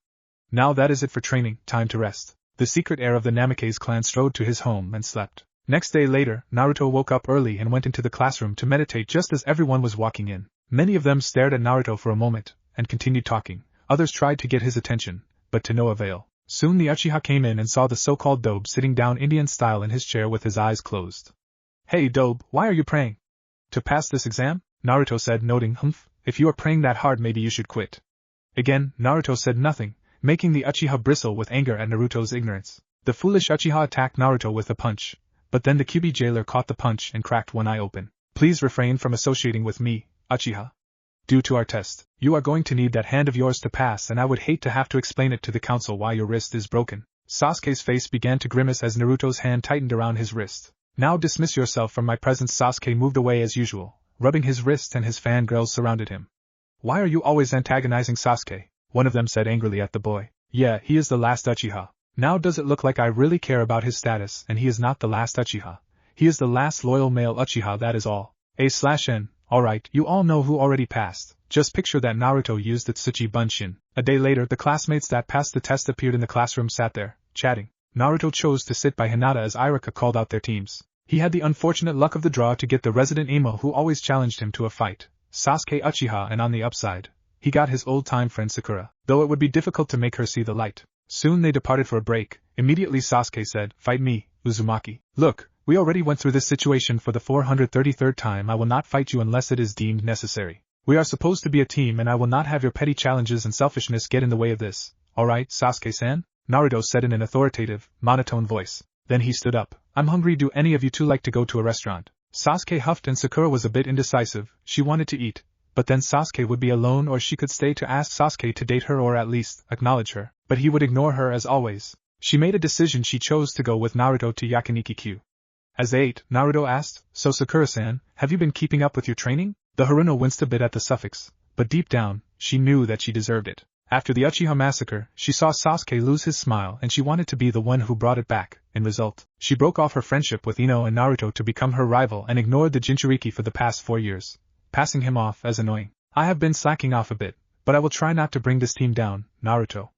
Now that is it for training, time to rest. The secret heir of the Namikaze clan strode to his home and slept. Next day later, Naruto woke up early and went into the classroom to meditate just as everyone was walking in. Many of them stared at Naruto for a moment, and continued talking. Others tried to get his attention, but to no avail. Soon the Uchiha came in and saw the so-called Dobe sitting down Indian style in his chair with his eyes closed. Hey Dobe, why are you praying? To pass this exam? Naruto said, noting, if you are praying that hard maybe you should quit. Again, Naruto said nothing, making the Uchiha bristle with anger at Naruto's ignorance. The foolish Uchiha attacked Naruto with a punch, but then the Kyuubi jailer caught the punch and cracked one eye open. Please refrain from associating with me, Uchiha. Due to our test, you are going to need that hand of yours to pass, and I would hate to have to explain it to the council why your wrist is broken. Sasuke's face began to grimace as Naruto's hand tightened around his wrist. Now dismiss yourself from my presence. Sasuke moved away as usual, rubbing his wrist, and his fangirls surrounded him. Why are you always antagonizing Sasuke? One of them said angrily at the boy. Yeah, he is the last Uchiha. Now does it look like I really care about his status? And he is not the last Uchiha. He is the last loyal male Uchiha, that is all. A/N. Alright, you all know who already passed. Just picture that Naruto used the Tsuchi Bunshin. A day later, the classmates that passed the test appeared in the classroom, sat there, chatting. Naruto chose to sit by Hinata as Irika called out their teams. He had the unfortunate luck of the draw to get the resident emo who always challenged him to a fight, Sasuke Uchiha, and on the upside, he got his old-time friend Sakura, though it would be difficult to make her see the light. Soon they departed for a break. Immediately Sasuke said, fight me, Uzumaki. Look, we already went through this situation for the 433rd time. I will not fight you unless it is deemed necessary. We are supposed to be a team and I will not have your petty challenges and selfishness get in the way of this. Alright, Sasuke-san? Naruto said in an authoritative, monotone voice. Then he stood up. I'm hungry. Do any of you two like to go to a restaurant? Sasuke huffed and Sakura was a bit indecisive. She wanted to eat, but then Sasuke would be alone, or she could stay to ask Sasuke to date her or at least acknowledge her, but he would ignore her as always. She made a decision. She chose to go with Naruto to Yakiniki-Q. As they ate, Naruto asked, so Sakura-san, have you been keeping up with your training? The Haruno winced a bit at the suffix, but deep down, she knew that she deserved it. After the Uchiha massacre, she saw Sasuke lose his smile and she wanted to be the one who brought it back. In result, she broke off her friendship with Ino and Naruto to become her rival and ignored the Jinchuriki for the past 4 years, passing him off as annoying. I have been slacking off a bit, but I will try not to bring this team down, Naruto.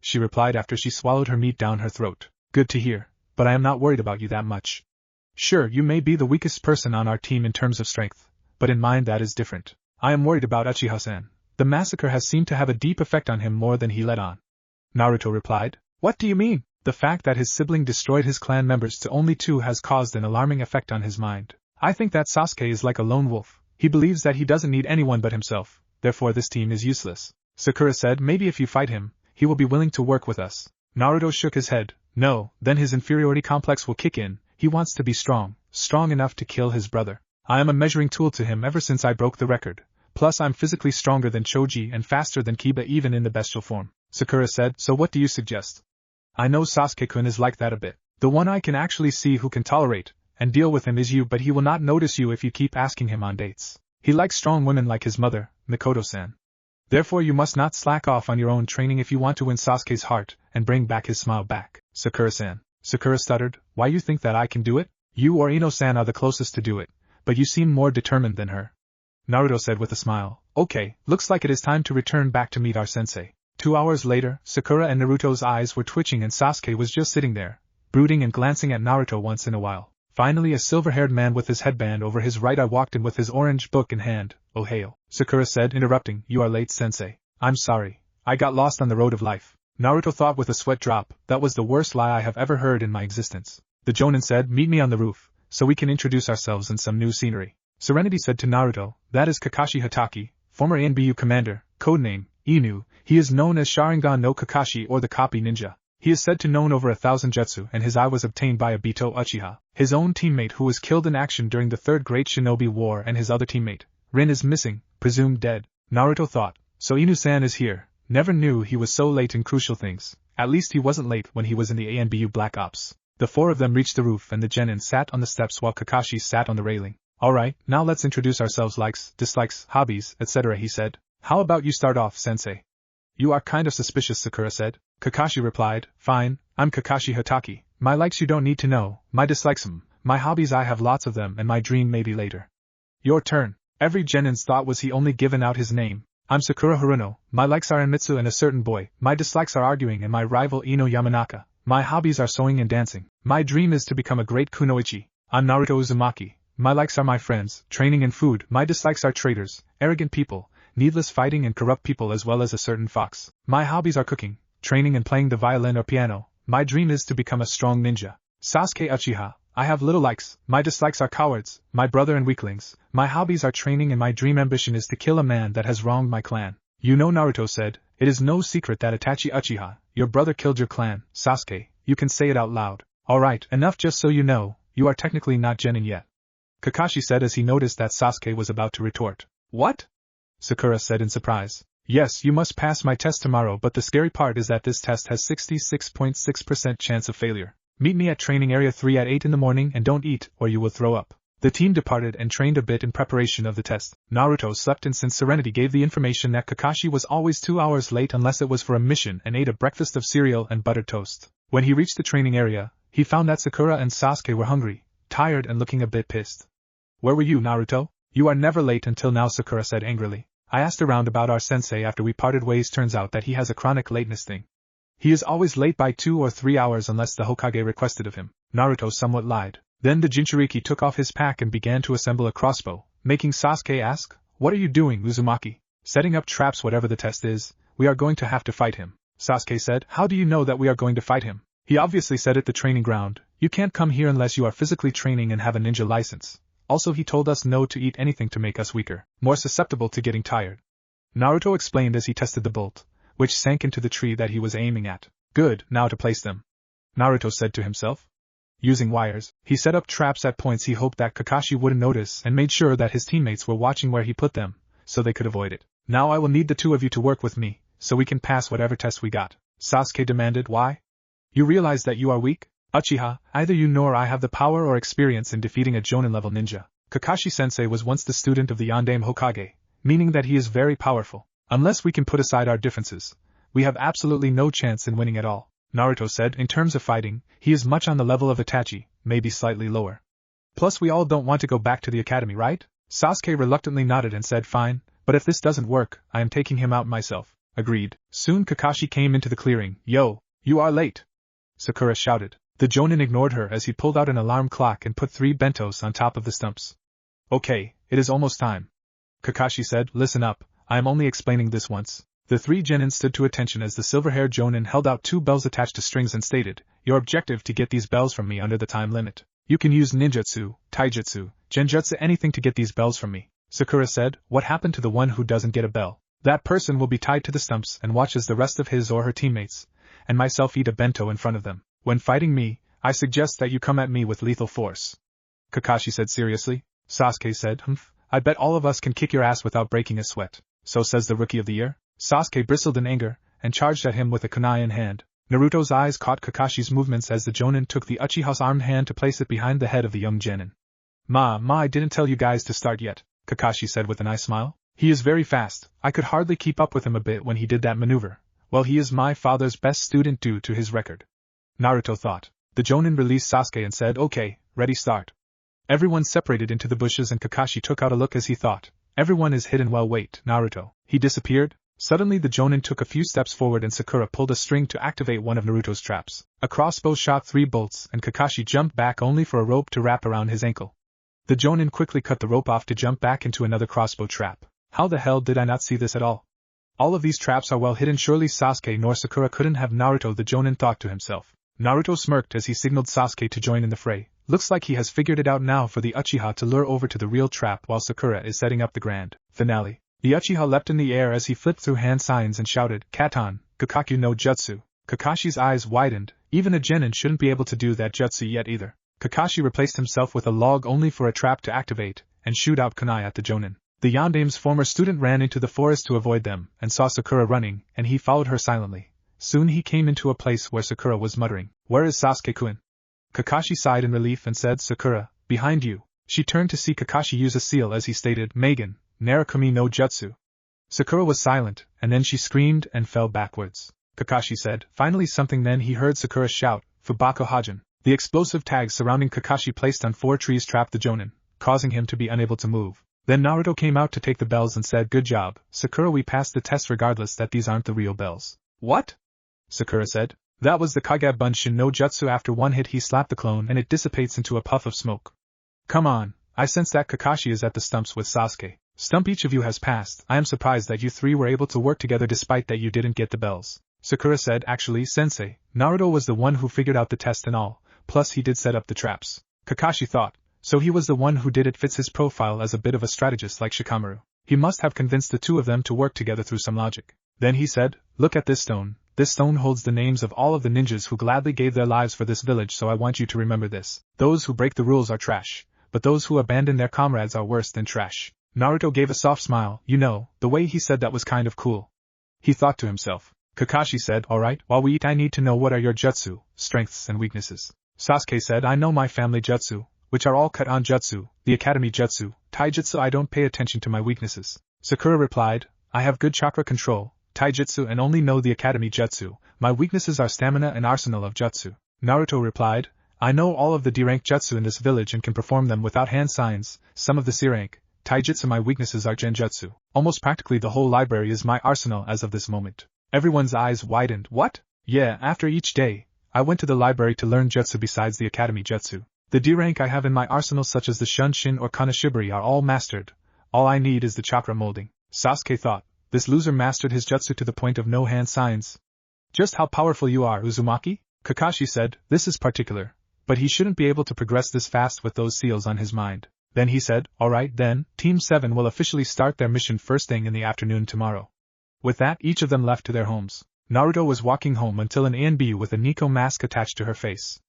She replied after she swallowed her meat down her throat. Good to hear, but I am not worried about you that much. Sure, you may be the weakest person on our team in terms of strength, but in mind that is different. I am worried about Uchiha-san. The massacre has seemed to have a deep effect on him more than he let on. Naruto replied. What do you mean? The fact that his sibling destroyed his clan members to only 2 has caused an alarming effect on his mind. I think that Sasuke is like a lone wolf. He believes that he doesn't need anyone but himself, therefore this team is useless. Sakura said, maybe if you fight him, he will be willing to work with us. Naruto shook his head. No, then his inferiority complex will kick in. He wants to be strong enough to kill his brother. I am a measuring tool to him ever since I broke the record. Plus I'm physically stronger than Choji and faster than Kiba even in the bestial form. Sakura said, so what do you suggest? I know Sasuke-kun is like that a bit. The one I can actually see who can tolerate and deal with him is you, but he will not notice you if you keep asking him on dates. He likes strong women like his mother, Mikoto-san. Therefore you must not slack off on your own training if you want to win Sasuke's heart and bring back his smile back. Sakura-san. Sakura stuttered, why you think that I can do it? You or Ino-san are the closest to do it, but you seem more determined than her. Naruto said with a smile, okay, looks like it is time to return back to meet our sensei. 2 hours later, Sakura and Naruto's eyes were twitching and Sasuke was just sitting there, brooding and glancing at Naruto once in a while. Finally a silver-haired man with his headband over his right eye walked in with his orange book in hand. Oh hail, Sakura said, interrupting, you are late, sensei. I'm sorry, I got lost on the road of life. Naruto thought with a sweat drop, that was the worst lie I have ever heard in my existence. The Jonin said, meet me on the roof, so we can introduce ourselves in some new scenery. Serenity said to Naruto, that is Kakashi Hatake, former ANBU commander, codename, Inu. He is known as Sharingan no Kakashi or the Copy Ninja. He is said to known over 1,000 jutsu and his eye was obtained by Obito Uchiha, his own teammate who was killed in action during the Third Great Shinobi War, and his other teammate, Rin, is missing, presumed dead. Naruto thought, so Inu-san is here. Never knew he was so late in crucial things. At least he wasn't late when he was in the ANBU Black Ops. The four of them reached the roof and the genin sat on the steps while Kakashi sat on the railing. Alright, now let's introduce ourselves, likes, dislikes, hobbies, etc., he said. How about you start off, sensei? You are kind of suspicious, Sakura said. Kakashi replied, fine, I'm Kakashi Hatake. My likes you don't need to know, my dislikes my hobbies I have lots of them, and my dream maybe later. Your turn. Every genin's thought was he only given out his name. I'm Sakura Haruno, my likes are Anmitsu and a certain boy, my dislikes are arguing and my rival Ino Yamanaka, my hobbies are sewing and dancing, my dream is to become a great kunoichi. I'm Naruto Uzumaki, my likes are my friends, training and food, my dislikes are traitors, arrogant people, needless fighting and corrupt people as well as a certain fox. My hobbies are cooking, training and playing the violin or piano, my dream is to become a strong ninja. Sasuke Uchiha, I have little likes, my dislikes are cowards, my brother and weaklings, my hobbies are training and my dream ambition is to kill a man that has wronged my clan. You know, Naruto said, it is no secret that Itachi Uchiha, your brother, killed your clan. Sasuke, you can say it out loud. Alright, enough, just so you know, you are technically not genin yet. Kakashi said as he noticed that Sasuke was about to retort. What? Sakura said in surprise. Yes, you must pass my test tomorrow, but the scary part is that this test has 66.6% chance of failure. Meet me at training area 3 at 8 in the morning and don't eat or you will throw up. The team departed and trained a bit in preparation of the test. Naruto slept in since Serenity gave the information that Kakashi was always 2 hours late unless it was for a mission, and ate a breakfast of cereal and buttered toast. When he reached the training area, he found that Sakura and Sasuke were hungry, tired and looking a bit pissed. Where were you, Naruto? You are never late until now, Sakura said angrily. I asked around about our sensei after we parted ways. Turns out that he has a chronic lateness thing. He is always late by 2 or 3 hours unless the Hokage requested of him. Naruto somewhat lied. Then the Jinchuriki took off his pack and began to assemble a crossbow, making Sasuke ask, what are you doing, Uzumaki? Setting up traps. Whatever the test is, we are going to have to fight him. Sasuke said, how do you know that we are going to fight him? He obviously said at the training ground, you can't come here unless you are physically training and have a ninja license. Also he told us no to eat anything to make us weaker, more susceptible to getting tired. Naruto explained as he tested the bolt, which sank into the tree that he was aiming at. Good, now to place them. Naruto said to himself. Using wires, he set up traps at points he hoped that Kakashi wouldn't notice and made sure that his teammates were watching where he put them, so they could avoid it. Now I will need the two of you to work with me, so we can pass whatever test we got. Sasuke demanded. Why? You realize that you are weak? Uchiha, either you nor I have the power or experience in defeating a Jonin-level ninja. Kakashi-sensei was once the student of the Yondaime Hokage, meaning that he is very powerful. Unless we can put aside our differences, we have absolutely no chance in winning at all. Naruto said, in terms of fighting, he is much on the level of Itachi, maybe slightly lower. Plus we all don't want to go back to the academy, right? Sasuke reluctantly nodded and said, fine, but if this doesn't work, I am taking him out myself. Agreed. Soon Kakashi came into the clearing. Yo, you are late! Sakura shouted. The Jonin ignored her as he pulled out an alarm clock and put 3 bentos on top of the stumps. Okay, it is almost time. Kakashi said, listen up, I am only explaining this once. The 3 genin stood to attention as the silver-haired Jonin held out 2 bells attached to strings and stated, your objective to get these bells from me under the time limit. You can use ninjutsu, taijutsu, genjutsu, anything to get these bells from me. Sakura said, what happened to the one who doesn't get a bell? That person will be tied to the stumps and watch as the rest of his or her teammates, and myself, eat a bento in front of them. When fighting me, I suggest that you come at me with lethal force. Kakashi said seriously. Sasuke said, I bet all of us can kick your ass without breaking a sweat. So says the Rookie of the Year? Sasuke bristled in anger, and charged at him with a kunai in hand. Naruto's eyes caught Kakashi's movements as the Jonin took the Uchiha's armed hand to place it behind the head of the young genin. Ma, I didn't tell you guys to start yet, Kakashi said with a nice smile. He is very fast, I could hardly keep up with him a bit when he did that maneuver. Well, he is my father's best student due to his record. Naruto thought. The Jonin released Sasuke and said, okay, ready, start. Everyone separated into the bushes and Kakashi took out a look as he thought. Everyone is hidden well, wait, Naruto. He disappeared? Suddenly the Jonin took a few steps forward and Sakura pulled a string to activate one of Naruto's traps. A crossbow shot 3 bolts and Kakashi jumped back only for a rope to wrap around his ankle. The Jonin quickly cut the rope off to jump back into another crossbow trap. How the hell did I not see this at all? All of these traps are well hidden. Surely Sasuke nor Sakura couldn't have Naruto, the Jonin thought to himself. Naruto smirked as he signaled Sasuke to join in the fray. Looks like he has figured it out now for the Uchiha to lure over to the real trap while Sakura is setting up the grand finale. The Uchiha leapt in the air as he flipped through hand signs and shouted, Katan, Kakaku no Jutsu. Kakashi's eyes widened. Even a genin shouldn't be able to do that jutsu yet either. Kakashi replaced himself with a log only for a trap to activate, and shoot out kunai at the Jonin. The Yandame's former student ran into the forest to avoid them, and saw Sakura running, and he followed her silently. Soon he came into a place where Sakura was muttering, Where is Sasuke-kun? Kakashi sighed in relief and said, Sakura, behind you. She turned to see Kakashi use a seal as he stated, Megan, Narakumi no Jutsu. Sakura was silent, and then she screamed and fell backwards. Kakashi said, finally something. Then he heard Sakura shout, Fubako Hajin. The explosive tags surrounding Kakashi placed on 4 trees trapped the Jonin, causing him to be unable to move. Then Naruto came out to take the bells and said, Good job, Sakura, we passed the test regardless that these aren't the real bells. What? Sakura said. That was the Kage Bunshin no Jutsu. After one hit he slapped the clone and it dissipates into a puff of smoke. Come on, I sense that Kakashi is at the stumps with Sasuke. Stump each of you has passed. I am surprised that you 3 were able to work together despite that you didn't get the bells. Sakura said, Actually, Sensei, Naruto was the one who figured out the test and all, plus he did set up the traps. Kakashi thought. So he was the one who did it. Fits his profile as a bit of a strategist like Shikamaru. He must have convinced the 2 of them to work together through some logic. Then he said, Look at this stone. This stone holds the names of all of the ninjas who gladly gave their lives for this village, so I want you to remember this. Those who break the rules are trash, but those who abandon their comrades are worse than trash. Naruto gave a soft smile. The way he said that was kind of cool. He thought to himself. Kakashi said, Alright, while we eat I need to know what are your jutsu, strengths and weaknesses. Sasuke said, I know my family jutsu, which are all Katan jutsu, the academy jutsu, taijutsu. I don't pay attention to my weaknesses. Sakura replied, I have good chakra control, taijutsu, and only know the academy jutsu. My weaknesses are stamina and arsenal of jutsu. Naruto replied, I know all of the D-rank jutsu in this village and can perform them without hand signs, some of the C-rank, taijutsu. My weaknesses are genjutsu. Almost practically the whole library is my arsenal as of this moment. Everyone's eyes widened. What? Yeah, after each day, I went to the library to learn jutsu besides the academy jutsu. The D-rank I have in my arsenal such as the Shunshin or Kanashibari are all mastered. All I need is the chakra molding. Sasuke thought, this loser mastered his jutsu to the point of no hand signs. Just how powerful you are, Uzumaki? Kakashi said, this is particular. But he shouldn't be able to progress this fast with those seals on his mind. Then he said, Alright then, Team 7 will officially start their mission first thing in the afternoon tomorrow. With that, each of them left to their homes. Naruto was walking home until an ANBU with a Nico mask attached to her face.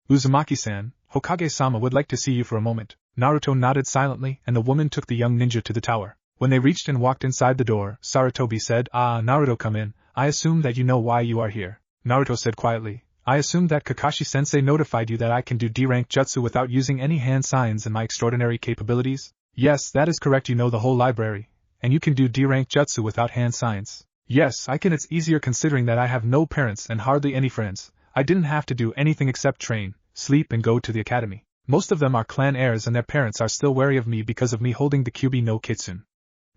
Uzumaki-san, Hokage-sama would like to see you for a moment. Naruto nodded silently and the woman took the young ninja to the tower. When they reached and walked inside the door, Sarutobi said, Naruto, come in. I assume that you know why you are here. Naruto said quietly, I assume that Kakashi-sensei notified you that I can do D-rank jutsu without using any hand signs and my extraordinary capabilities? Yes, that is correct. You know the whole library. And you can do D-rank jutsu without hand signs. Yes, I can. It's easier considering that I have no parents and hardly any friends. I didn't have to do anything except train, sleep and go to the academy. Most of them are clan heirs and their parents are still wary of me because of me holding the Kyuubi no Kitsune.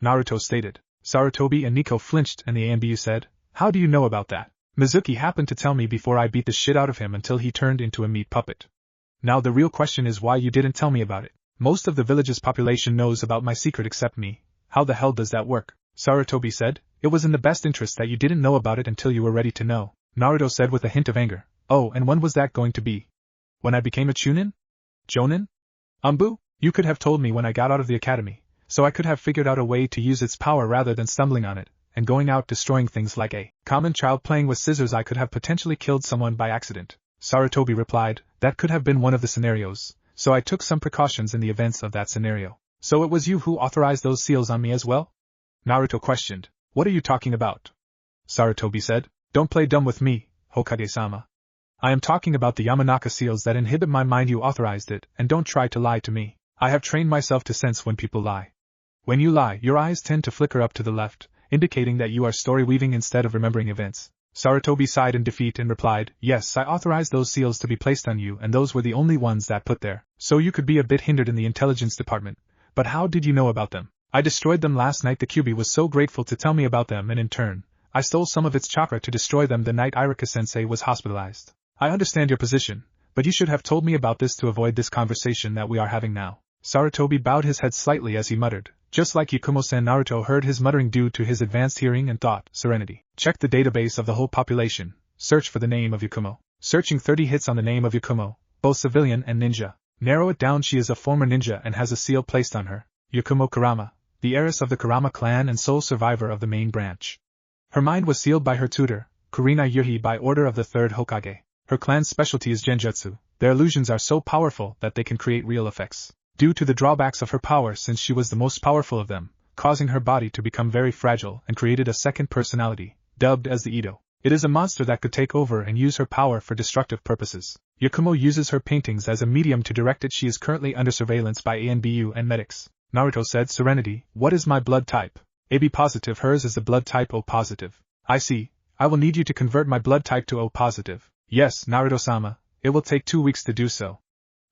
Naruto stated. Sarutobi and Nico flinched and the ANBU said, How do you know about that? Mizuki happened to tell me before I beat the shit out of him until he turned into a meat puppet. Now the real question is why you didn't tell me about it. Most of the village's population knows about my secret except me. How the hell does that work? Sarutobi said, It was in the best interest that you didn't know about it until you were ready to know. Naruto said with a hint of anger. Oh, and when was that going to be? When I became a Chunin? Jonin? Umbu? You could have told me when I got out of the academy, so I could have figured out a way to use its power rather than stumbling on it, and going out destroying things like a common child playing with scissors. I could have potentially killed someone by accident. Sarutobi replied, That could have been one of the scenarios, so I took some precautions in the events of that scenario. So it was you who authorized those seals on me as well? Naruto questioned. What are you talking about? Sarutobi said, Don't play dumb with me, Hokage-sama. I am talking about the Yamanaka seals that inhibit my mind. You authorized it, and don't try to lie to me. I have trained myself to sense when people lie. When you lie, your eyes tend to flicker up to the left, indicating that you are story-weaving instead of remembering events. Sarutobi sighed in defeat and replied, Yes, I authorized those seals to be placed on you and those were the only ones that put there, so you could be a bit hindered in the intelligence department. But how did you know about them? I destroyed them last night. The Kyuubi was so grateful to tell me about them and in turn, I stole some of its chakra to destroy them the night Iruka-sensei was hospitalized. I understand your position, but you should have told me about this to avoid this conversation that we are having now. Sarutobi bowed his head slightly as he muttered, Just like Yakumo-san, Naruto heard his muttering due to his advanced hearing and thought, Serenity. Check the database of the whole population. Search for the name of Yakumo. Searching 30 hits on the name of Yakumo, both civilian and ninja. Narrow it down. She is a former ninja and has a seal placed on her. Yakumo Kurama, the heiress of the Kurama clan and sole survivor of the main branch. Her mind was sealed by her tutor, Kurina Yuhi, by order of the third Hokage. Her clan's specialty is genjutsu. Their illusions are so powerful that they can create real effects. Due to the drawbacks of her power, since she was the most powerful of them, causing her body to become very fragile, and created a second personality, dubbed as the Ito. It is a monster that could take over and use her power for destructive purposes. Yakumo uses her paintings as a medium to direct it. She is currently under surveillance by ANBU and medics. Naruto said, Serenity, what is my blood type? AB positive. Hers is the blood type O positive. I see. I will need you to convert my blood type to O positive. Yes, Naruto-sama, it will take 2 weeks to do so.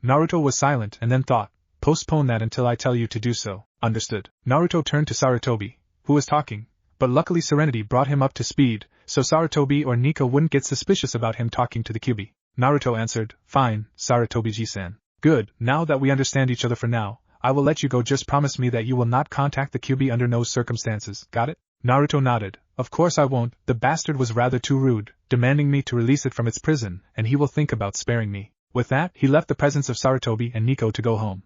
Naruto was silent and then thought, postpone that until I tell you to do so. Understood. Naruto turned to Sarutobi, who was talking, but luckily Serenity brought him up to speed, so Sarutobi or Nika wouldn't get suspicious about him talking to the Kyuubi. Naruto answered, Fine, Sarutobi-ji-san. Good, now that we understand each other for now, I will let you go. Just promise me that you will not contact the Kyuubi under no circumstances, got it? Naruto nodded. Of course I won't. The bastard was rather too rude, demanding me to release it from its prison, and he will think about sparing me. With that, he left the presence of Sarutobi and Nico to go home.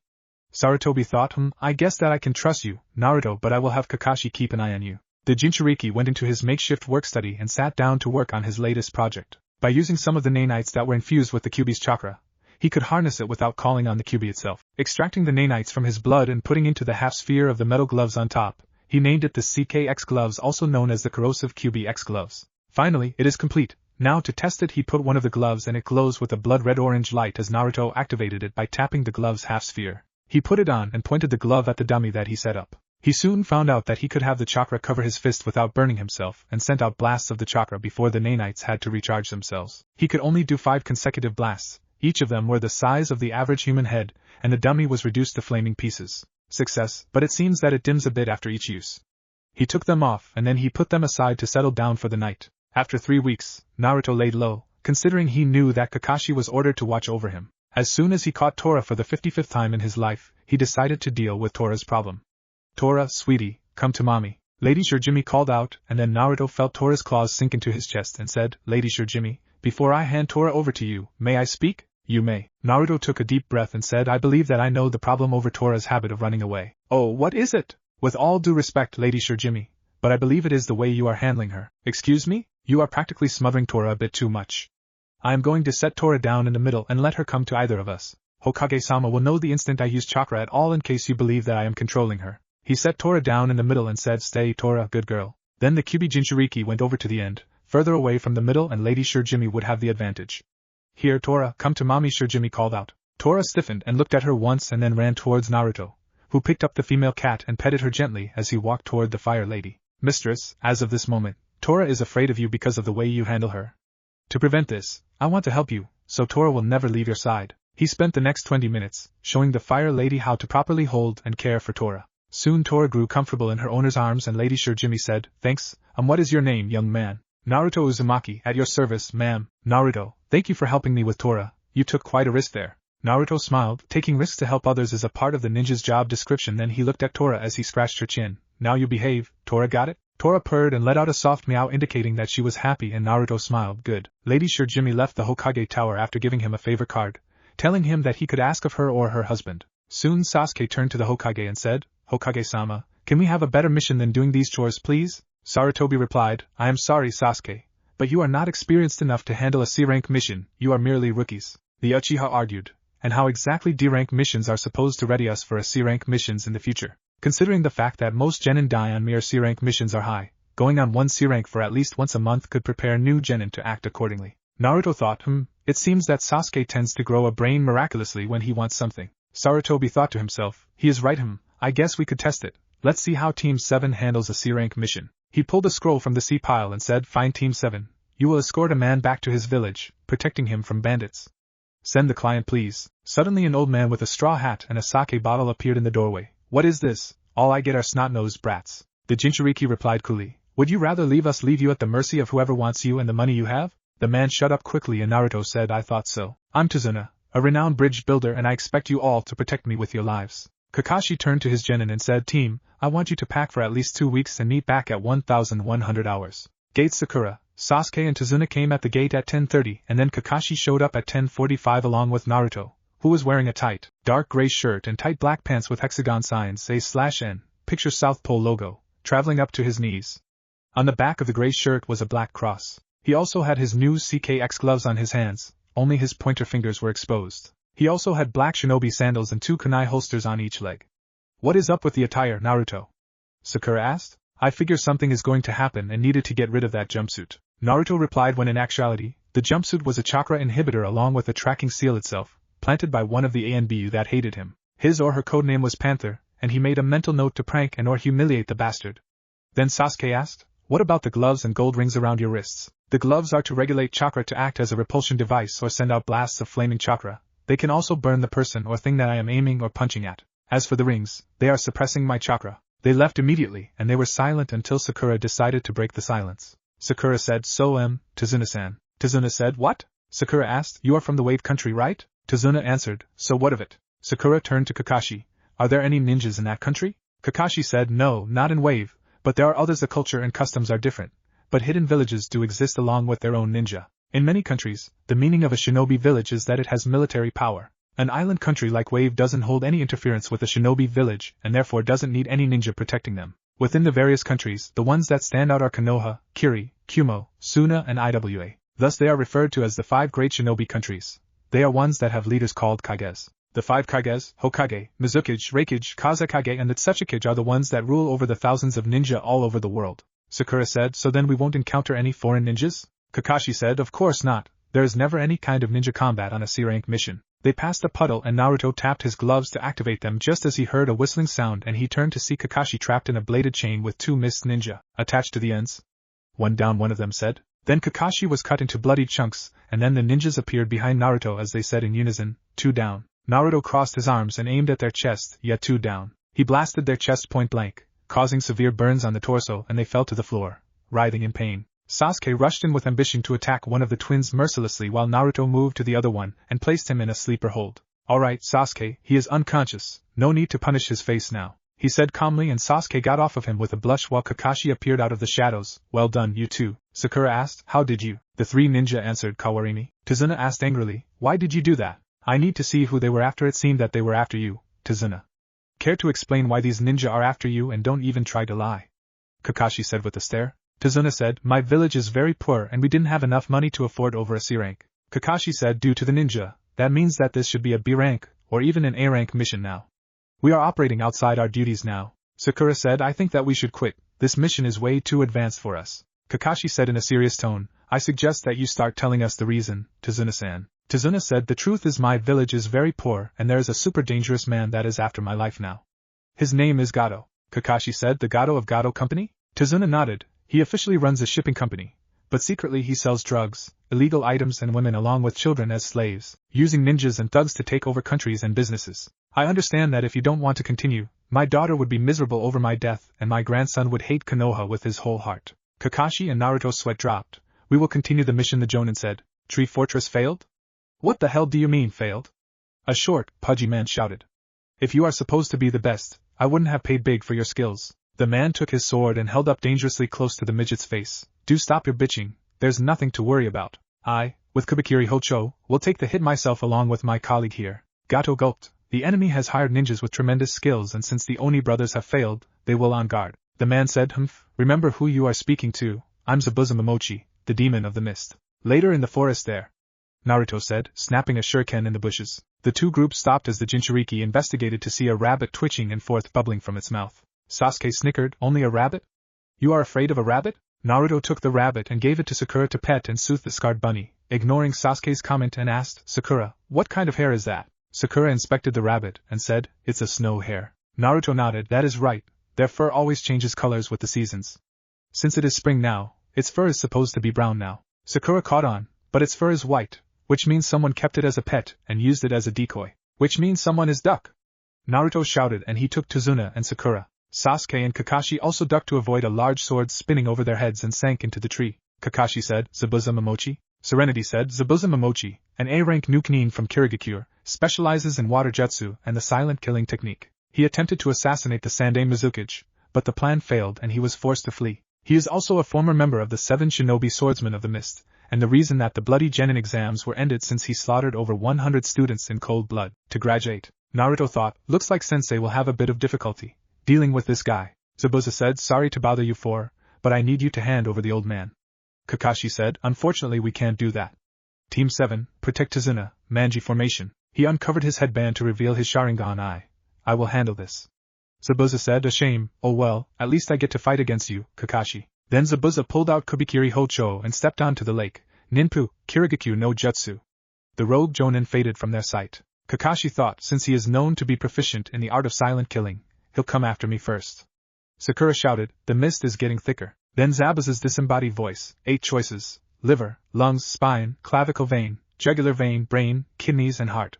Sarutobi thought, I guess that I can trust you, Naruto, but I will have Kakashi keep an eye on you. The Jinchuriki went into his makeshift work study and sat down to work on his latest project. By using some of the nanites that were infused with the Kyuubi's chakra, he could harness it without calling on the Kyuubi itself. Extracting the nanites from his blood and putting into the half-sphere of the metal gloves on top, he named it the CKX gloves, also known as the corrosive Kyuubi X gloves. Finally, it is complete. Now to test it, he put one of the gloves and it glows with a blood red-orange light as Naruto activated it by tapping the glove's half-sphere. He put it on and pointed the glove at the dummy that he set up. He soon found out that he could have the chakra cover his fist without burning himself and sent out blasts of the chakra before the nanites had to recharge themselves. He could only do 5 consecutive blasts. Each of them were the size of the average human head, and the dummy was reduced to flaming pieces. Success, but it seems that it dims a bit after each use. He took them off and then he put them aside to settle down for the night. After 3 weeks, Naruto laid low, considering he knew that Kakashi was ordered to watch over him. As soon as he caught Tora for the 55th time in his life, he decided to deal with Tora's problem. Tora, sweetie, come to mommy. Lady Shirjimi called out, and then Naruto felt Tora's claws sink into his chest and said, Lady Shirjimi, before I hand Tora over to you, may I speak? You may. Naruto took a deep breath and said, I believe that I know the problem over Tora's habit of running away. Oh, what is it? With all due respect, Lady Shirjimi, but I believe it is the way you are handling her. Excuse me? You are practically smothering Tora a bit too much. I am going to set Tora down in the middle and let her come to either of us. Hokage-sama will know the instant I use chakra at all in case you believe that I am controlling her. He set Tora down in the middle and said, Stay, Tora, good girl. Then the Kyuubi Jinchuriki went over to the end, further away from the middle, and Lady Shirjimi would have the advantage. Here, Tora, come to mommy, Shirjimi called out. Tora stiffened and looked at her once and then ran towards Naruto, who picked up the female cat and petted her gently as he walked toward the fire lady. Mistress, as of this moment, Tora is afraid of you because of the way you handle her. To prevent this, I want to help you, so Tora will never leave your side. He spent the next 20 minutes, showing the fire lady how to properly hold and care for Tora. Soon Tora grew comfortable in her owner's arms and Lady Shirjimi said, Thanks, what is your name, young man? Naruto Uzumaki, at your service, ma'am. Naruto, thank you for helping me with Tora, you took quite a risk there. Naruto smiled, taking risks to help others is a part of the ninja's job description. Then he looked at Tora as he scratched her chin. Now you behave, Tora, got it? Tora purred and let out a soft meow indicating that she was happy, and Naruto smiled. Good. Lady Shirjimi left the Hokage tower after giving him a favor card, telling him that he could ask of her or her husband. Soon Sasuke turned to the Hokage and said, Hokage-sama, can we have a better mission than doing these chores, please? Sarutobi replied, I am sorry, Sasuke, but you are not experienced enough to handle a C-rank mission, you are merely rookies. The Uchiha argued, and how exactly D-rank missions are supposed to ready us for a C-rank missions in the future? Considering the fact that most genin die on mere C-rank missions are high, going on one C-rank for at least once a month could prepare new genin to act accordingly. Naruto thought, it seems that Sasuke tends to grow a brain miraculously when he wants something. Sarutobi thought to himself, he is right, I guess we could test it. Let's see how Team 7 handles a C-rank mission. He pulled a scroll from the C pile and said, Fine, Team 7, you will escort a man back to his village, protecting him from bandits. Send the client, please. Suddenly an old man with a straw hat and a sake bottle appeared in the doorway. What is this? All I get are snot-nosed brats. The Jinchuriki replied coolly, Would you rather leave us leave you at the mercy of whoever wants you and the money you have? The man shut up quickly and Naruto said, I thought so. I'm Tazuna, a renowned bridge builder, and I expect you all to protect me with your lives. Kakashi turned to his genin and said, Team, I want you to pack for at least 2 weeks and meet back at 1100 hours. Gate Sakura, Sasuke and Tazuna came at the gate at 10:30 and then Kakashi showed up at 10:45 along with Naruto, who was wearing a tight, dark gray shirt and tight black pants with hexagon signs A/N, picture South Pole logo, traveling up to his knees. On the back of the gray shirt was a black cross. He also had his new CKX gloves on his hands, only his pointer fingers were exposed. He also had black shinobi sandals and 2 kunai holsters on each leg. What is up with the attire, Naruto? Sakura asked. I figure something is going to happen and needed to get rid of that jumpsuit. Naruto replied when in actuality, the jumpsuit was a chakra inhibitor along with the tracking seal itself, planted by one of the ANBU that hated him. His or her codename was Panther, and he made a mental note to prank and or humiliate the bastard. Then Sasuke asked, what about the gloves and gold rings around your wrists? The gloves are to regulate chakra to act as a repulsion device or send out blasts of flaming chakra. They can also burn the person or thing that I am aiming or punching at. As for the rings, they are suppressing my chakra. They left immediately, and they were silent until Sakura decided to break the silence. Sakura said, So Tazuna-san. Tazuna said, What? Sakura asked, You are from the Wave Country, right? Tazuna answered, So what of it? Sakura turned to Kakashi. Are there any ninjas in that country? Kakashi said, No, not in Wave, but there are others. The culture and customs are different, but hidden villages do exist along with their own ninja. In many countries, the meaning of a shinobi village is that it has military power. An island country like Wave doesn't hold any interference with a shinobi village and therefore doesn't need any ninja protecting them. Within the various countries, the ones that stand out are Konoha, Kiri, Kumo, Suna and Iwa. Thus they are referred to as the 5 great shinobi countries. They are ones that have leaders called Kages. The 5 Kages, Hokage, Mizukage, Reikage, Kazekage and the Tsuchikage are the ones that rule over the thousands of ninja all over the world. Sakura said, So then we won't encounter any foreign ninjas? Kakashi said, Of course not. There is never any kind of ninja combat on a C-rank mission. They passed a puddle and Naruto tapped his gloves to activate them just as he heard a whistling sound and he turned to see Kakashi trapped in a bladed chain with 2 mist ninja attached to the ends. One down, one of them said. Then Kakashi was cut into bloody chunks, and then the ninjas appeared behind Naruto as they said in unison, 2 down. Naruto crossed his arms and aimed at their chest, yet 2 down. He blasted their chest point blank, causing severe burns on the torso and they fell to the floor, writhing in pain. Sasuke rushed in with ambition to attack one of the twins mercilessly while Naruto moved to the other one and placed him in a sleeper hold. Alright, Sasuke, he is unconscious, no need to punish his face now, he said calmly and Sasuke got off of him with a blush while Kakashi appeared out of the shadows. Well done, you two. Sakura asked, How did you? The 3 ninja answered Kawarimi. Tazuna asked angrily, Why did you do that? I need to see who they were after. It seemed that they were after you, Tazuna. Care to explain why these ninja are after you and don't even try to lie? Kakashi said with a stare. Tazuna said, My village is very poor and we didn't have enough money to afford over a C rank. Kakashi said, Due to the ninja, that means that this should be a B rank, or even an A rank mission now. We are operating outside our duties now. Sakura said, I think that we should quit. This mission is way too advanced for us. Kakashi said in a serious tone, I suggest that you start telling us the reason, Tazuna-san. Tazuna said, The truth is my village is very poor and there is a super dangerous man that is after my life now. His name is Gato. Kakashi said, The Gato of Gato Company? Tazuna nodded. He officially runs a shipping company, but secretly he sells drugs, illegal items and women along with children as slaves, using ninjas and thugs to take over countries and businesses. I understand that if you don't want to continue, my daughter would be miserable over my death and my grandson would hate Konoha with his whole heart. Kakashi and Naruto's sweat dropped. We will continue the mission, the Jonin said. Tree Fortress failed? What the hell do you mean failed? A short, pudgy man shouted. If you are supposed to be the best, I wouldn't have paid big for your skills. The man took his sword and held up dangerously close to the midget's face. Do stop your bitching, there's nothing to worry about. I, with Kubikiri Hocho, will take the hit myself along with my colleague here. Gato gulped. The enemy has hired ninjas with tremendous skills and since the Oni brothers have failed, they will on guard. The man said, Remember who you are speaking to, I'm Zabuza Momochi, the demon of the mist. Later in the forest there. Naruto said, snapping a shuriken in the bushes. The 2 groups stopped as the Jinchuriki investigated to see a rabbit twitching and forth bubbling from its mouth. Sasuke snickered, Only a rabbit? You are afraid of a rabbit? Naruto took the rabbit and gave it to Sakura to pet and soothe the scarred bunny, ignoring Sasuke's comment and asked, Sakura, what kind of hair is that? Sakura inspected the rabbit and said, It's a snow hare. Naruto nodded, That is right, their fur always changes colors with the seasons. Since it is spring now, its fur is supposed to be brown now. Sakura caught on, but its fur is white, which means someone kept it as a pet and used it as a decoy, which means someone is duck. Naruto shouted and he took Tazuna and Sakura. Sasuke and Kakashi also ducked to avoid a large sword spinning over their heads and sank into the tree. Kakashi said, Zabuza Momochi? Serenity said, Zabuza Momochi, an A-rank new Chunin from Kirigakure, specializes in water jutsu and the silent killing technique. He attempted to assassinate the Sandai Mizukage, but the plan failed and he was forced to flee. He is also a former member of the 7 Shinobi Swordsmen of the Mist, and the reason that the bloody Genin exams were ended since he slaughtered over 100 students in cold blood to graduate. Naruto thought, looks like Sensei will have a bit of difficulty dealing with this guy. Zabuza said, sorry to bother you but I need you to hand over the old man. Kakashi said, unfortunately we can't do that. Team 7, protect Tazuna, Manji formation. He uncovered his headband to reveal his Sharingan. I will handle this. Zabuza said, a shame, oh well, at least I get to fight against you, Kakashi. Then Zabuza pulled out Kubikiri Hocho and stepped onto the lake. Ninpu, Kirigakyu no Jutsu. The rogue Jonin faded from their sight. Kakashi thought, since he is known to be proficient in the art of silent killing, he'll come after me first. Sakura shouted, the mist is getting thicker. Then Zabuza's disembodied voice, 8 choices: liver, lungs, spine, clavicle vein, jugular vein, brain, kidneys and heart.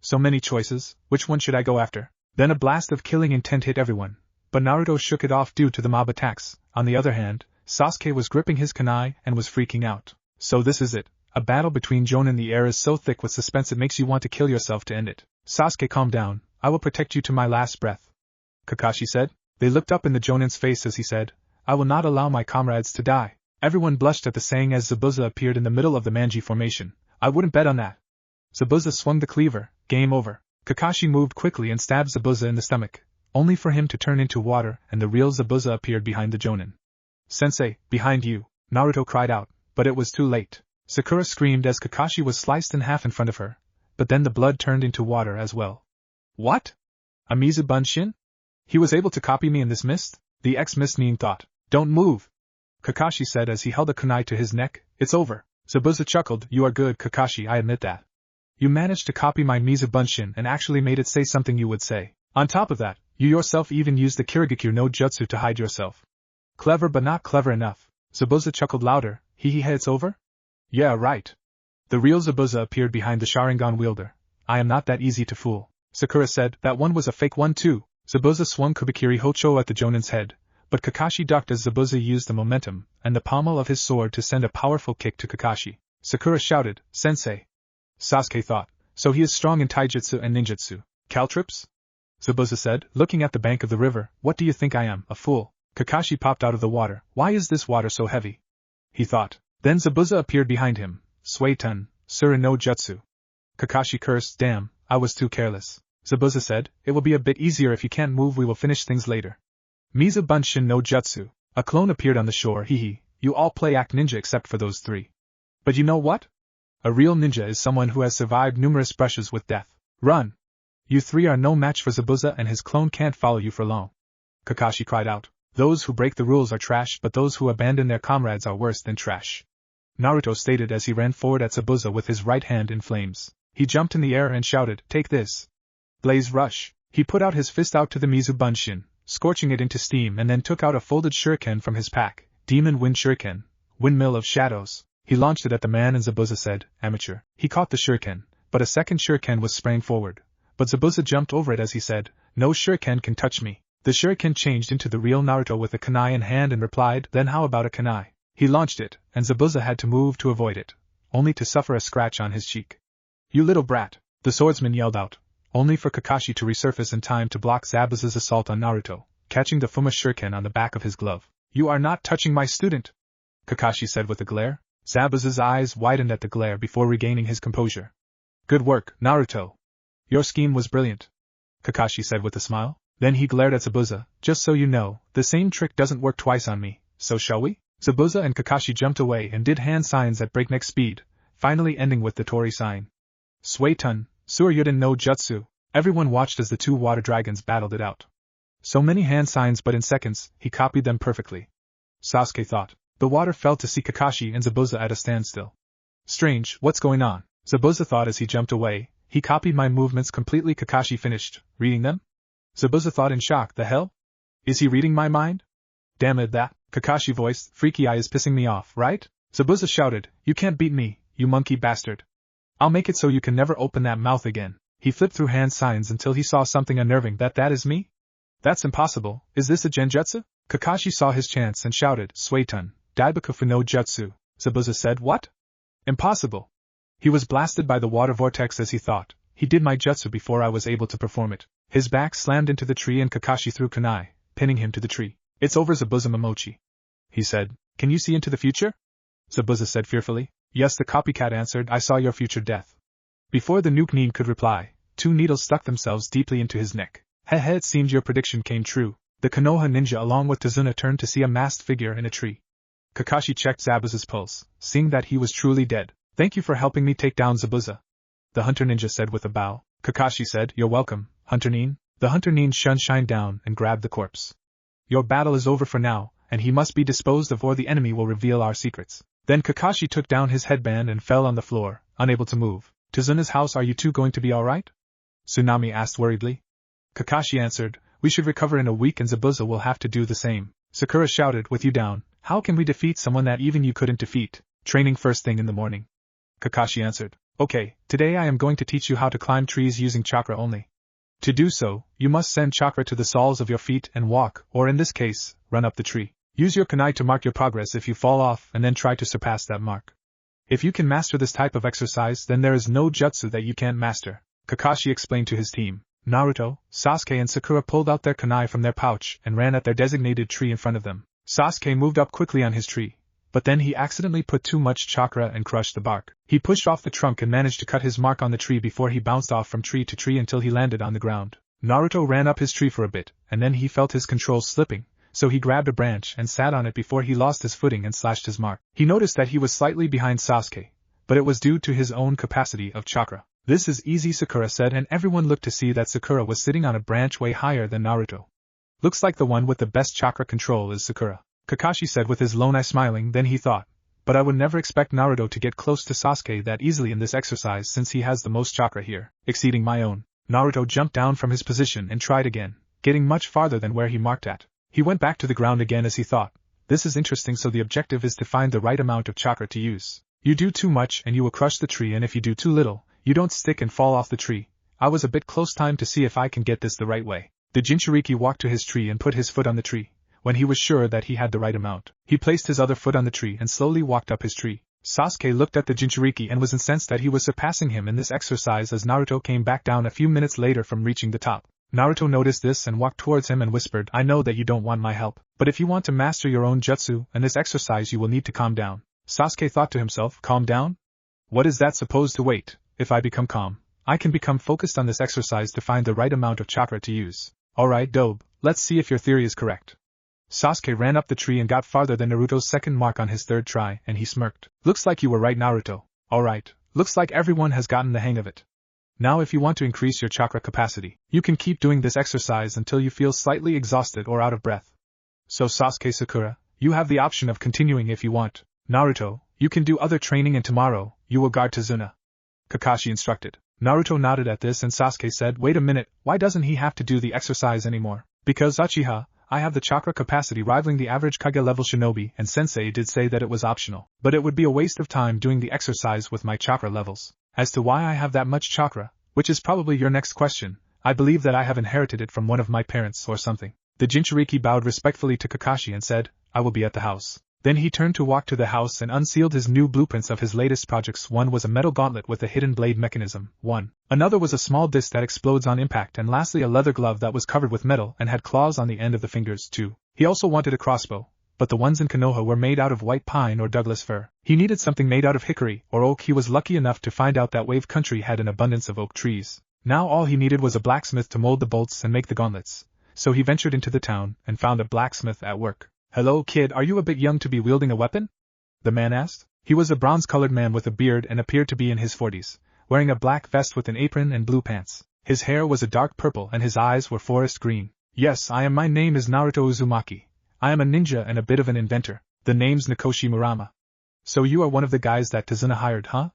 So many choices, which one should I go after? Then a blast of killing intent hit everyone, but Naruto shook it off due to the mob attacks. On the other hand, Sasuke was gripping his kunai and was freaking out. So this is it, a battle between Jonin. The air is so thick with suspense it makes you want to kill yourself to end it. Sasuke, calm down, I will protect you to my last breath, Kakashi said. They looked up in the Jonin's face as he said, I will not allow my comrades to die. Everyone blushed at the saying as Zabuza appeared in the middle of the Manji formation. I wouldn't bet on that. Zabuza swung the cleaver, game over. Kakashi moved quickly and stabbed Zabuza in the stomach, only for him to turn into water and the real Zabuza appeared behind the Jonin. Sensei, behind you, Naruto cried out, but it was too late. Sakura screamed as Kakashi was sliced in half in front of her, but then the blood turned into water as well. What? A Mizubunshin? He was able to copy me in this mist? The ex-mist Nin thought. Don't move, Kakashi said as he held a kunai to his neck. It's over. Zabuza chuckled, you are good, Kakashi, I admit that. You managed to copy my Mizubunshin and actually made it say something you would say. On top of that, you yourself even used the Kirigakyu no Jutsu to hide yourself. Clever but not clever enough. Zabuza chuckled louder, it's over? Yeah, right. The real Zabuza appeared behind the Sharingan wielder. I am not that easy to fool. Sakura said, that one was a fake one too. Zabuza swung Kubikiri Hocho at the Jonin's head, but Kakashi ducked as Zabuza used the momentum and the pommel of his sword to send a powerful kick to Kakashi. Sakura shouted, Sensei. Sasuke thought, so he is strong in taijutsu and ninjutsu. Caltrips? Zabuza said, looking at the bank of the river, what do you think I am, a fool? Kakashi popped out of the water. Why is this water so heavy? He thought. Then Zabuza appeared behind him. Suiton, Sura no Jutsu. Kakashi cursed, damn, I was too careless. Zabuza said, it will be a bit easier if you can't move, we will finish things later. Mizubunshin no Jutsu. A clone appeared on the shore, you all play act ninja except for those 3. But you know what? A real ninja is someone who has survived numerous brushes with death. Run! You 3 are no match for Zabuza and his clone can't follow you for long. Kakashi cried out. Those who break the rules are trash, but those who abandon their comrades are worse than trash. Naruto stated as he ran forward at Zabuza with his right hand in flames. He jumped in the air and shouted, take this. Blaze rush. He put out his fist out to the Mizubunshin, scorching it into steam, and then took out a folded shuriken from his pack. Demon Wind Shuriken, Windmill of Shadows. He launched it at the man and Zabuza said, amateur. He caught the shuriken, but a second shuriken was sprang forward. But Zabuza jumped over it as he said, no shuriken can touch me. The shuriken changed into the real Naruto with a kunai in hand and replied, then how about a kunai? He launched it, and Zabuza had to move to avoid it, only to suffer a scratch on his cheek. You little brat, the swordsman yelled out, only for Kakashi to resurface in time to block Zabuza's assault on Naruto, catching the Fuma shuriken on the back of his glove. You are not touching my student, Kakashi said with a glare. Zabuza's eyes widened at the glare before regaining his composure. Good work, Naruto. Your scheme was brilliant, Kakashi said with a smile. Then he glared at Zabuza, just so you know, the same trick doesn't work twice on me, so shall we? Zabuza and Kakashi jumped away and did hand signs at breakneck speed, finally ending with the Tori sign. Suiton, Suryuden no Jutsu. Everyone watched as the 2 water dragons battled it out. So many hand signs, but in seconds, he copied them perfectly. Sasuke thought. The water fell to see Kakashi and Zabuza at a standstill. Strange, what's going on? Zabuza thought as he jumped away. He copied my movements completely. Kakashi finished reading them. Zabuza thought in shock, the hell? Is he reading my mind? Damn it, that, Kakashi voiced, freaky eye is pissing me off, right? Zabuza shouted, you can't beat me, you monkey bastard. I'll make it so you can never open that mouth again. He flipped through hand signs until he saw something unnerving. That is me? That's impossible. Is this a genjutsu? Kakashi saw his chance and shouted, Suiton, Daibakufu no Jutsu. Zabuza said, what? Impossible. He was blasted by the water vortex as he thought, he did my jutsu before I was able to perform it. His back slammed into the tree and Kakashi threw kunai, pinning him to the tree. It's over, Zabuza Momochi, he said. Can you see into the future? Zabuza said fearfully. Yes, the copycat answered, I saw your future death. Before the Nuke Nin could reply, 2 needles stuck themselves deeply into his neck. Heh, it seemed your prediction came true. The Konoha ninja along with Tazuna turned to see a masked figure in a tree. Kakashi checked Zabuza's pulse, seeing that he was truly dead. Thank you for helping me take down Zabuza, the hunter ninja said with a bow. Kakashi said, You're welcome, Hunter Nin. The Hunter Nin shined down and grabbed the corpse. Your battle is over for now, and he must be disposed of or the enemy will reveal our secrets. Then Kakashi took down his headband and fell on the floor, unable to move. Tazuna's house, are you two going to be alright? Tsunami asked worriedly. Kakashi answered, We should recover in a week and Zabuza will have to do the same. Sakura shouted, With you down, how can we defeat someone that even you couldn't defeat? Training first thing in the morning. Kakashi answered, Okay, today I am going to teach you how to climb trees using chakra only. To do so, you must send chakra to the soles of your feet and walk, or in this case, run up the tree. Use your kunai to mark your progress if you fall off and then try to surpass that mark. If you can master this type of exercise, then there is no jutsu that you can't master, Kakashi explained to his team. Naruto, Sasuke and Sakura pulled out their kunai from their pouch and ran at their designated tree in front of them. Sasuke moved up quickly on his tree, but then he accidentally put too much chakra and crushed the bark. He pushed off the trunk and managed to cut his mark on the tree before he bounced off from tree to tree until he landed on the ground. Naruto ran up his tree for a bit, and then he felt his controls slipping, so he grabbed a branch and sat on it before he lost his footing and slashed his mark. He noticed that he was slightly behind Sasuke, but it was due to his own capacity of chakra. This is easy, Sakura said, and everyone looked to see that Sakura was sitting on a branch way higher than Naruto. Looks like the one with the best chakra control is Sakura, Kakashi said with his lone eye smiling. Then he thought, but I would never expect Naruto to get close to Sasuke that easily in this exercise since he has the most chakra here, exceeding my own. Naruto jumped down from his position and tried again, getting much farther than where he marked at. He went back to the ground again as he thought, this is interesting, so the objective is to find the right amount of chakra to use. You do too much and you will crush the tree, and if you do too little, you don't stick and fall off the tree. I was a bit close, time to see if I can get this the right way. The Jinchuriki walked to his tree and put his foot on the tree. When he was sure that he had the right amount, he placed his other foot on the tree and slowly walked up his tree. Sasuke looked at the Jinchuriki and was incensed that he was surpassing him in this exercise as Naruto came back down a few minutes later from reaching the top. Naruto noticed this and walked towards him and whispered, I know that you don't want my help, but if you want to master your own jutsu and this exercise you will need to calm down. Sasuke thought to himself, calm down? What is that supposed to wait? If I become calm, I can become focused on this exercise to find the right amount of chakra to use. Alright, Dobe, let's see if your theory is correct. Sasuke ran up the tree and got farther than Naruto's second mark on his third try, and he smirked. Looks like you were right, Naruto. Alright, looks like everyone has gotten the hang of it. Now if you want to increase your chakra capacity, you can keep doing this exercise until you feel slightly exhausted or out of breath. So Sasuke, Sakura, you have the option of continuing if you want. Naruto, you can do other training and tomorrow, you will guard Tazuna, Kakashi instructed. Naruto nodded at this and Sasuke said, wait a minute, why doesn't he have to do the exercise anymore? Because Uchiha, I have the chakra capacity rivaling the average Kage level shinobi, and Sensei did say that it was optional, but it would be a waste of time doing the exercise with my chakra levels. As to why I have that much chakra, which is probably your next question, I believe that I have inherited it from one of my parents or something. The Jinchuriki bowed respectfully to Kakashi and said, I will be at the house. Then he turned to walk to the house and unsealed his new blueprints of his latest projects. One was a metal gauntlet with a hidden blade mechanism. Another was a small disc that explodes on impact, and lastly a leather glove that was covered with metal and had claws on the end of the fingers too. He also wanted a crossbow, but the ones in Konoha were made out of white pine or Douglas fir. He needed something made out of hickory or oak. He was lucky enough to find out that Wave Country had an abundance of oak trees. Now all he needed was a blacksmith to mold the bolts and make the gauntlets. So he ventured into the town and found a blacksmith at work. Hello, kid, are you a bit young to be wielding a weapon? The man asked. He was a bronze-colored man with a beard and appeared to be in his 40s, wearing a black vest with an apron and blue pants. His hair was a dark purple and his eyes were forest green. Yes, my name is Naruto Uzumaki. I am a ninja and a bit of an inventor. The name's Nakoshi Murama. So you are one of the guys that Tazuna hired, huh?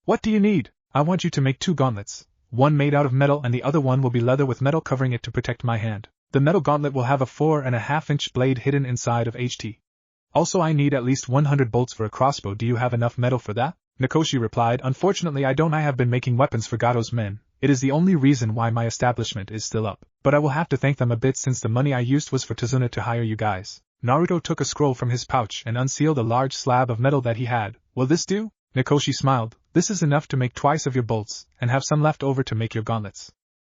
What do you need? I want you to make 2 gauntlets. One made out of metal and the other one will be leather with metal covering it to protect my hand. The metal gauntlet will have a 4.5-inch blade hidden inside of HT. Also I need at least 100 bolts for a crossbow. Do you have enough metal for that? Nakoshi replied, unfortunately I don't. I have been making weapons for Gato's men. It is the only reason why my establishment is still up. But I will have to thank them a bit since the money I used was for Tazuna to hire you guys. Naruto took a scroll from his pouch and unsealed a large slab of metal that he had. Will this do? Nakoshi smiled. This is enough to make twice of your bolts, and have some left over to make your gauntlets.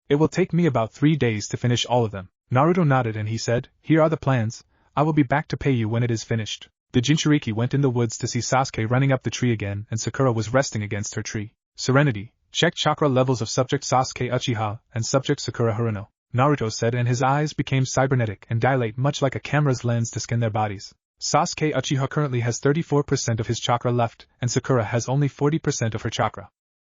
It will take me about 3 days to finish all of them. Naruto nodded and he said, here are the plans, I will be back to pay you when it is finished. The Jinchuriki went in the woods to see Sasuke running up the tree again and Sakura was resting against her tree. Serenity, check chakra levels of subject Sasuke Uchiha and subject Sakura Haruno. Naruto said and his eyes became cybernetic and dilate much like a camera's lens to scan their bodies. Sasuke Uchiha currently has 34% of his chakra left and Sakura has only 40% of her chakra.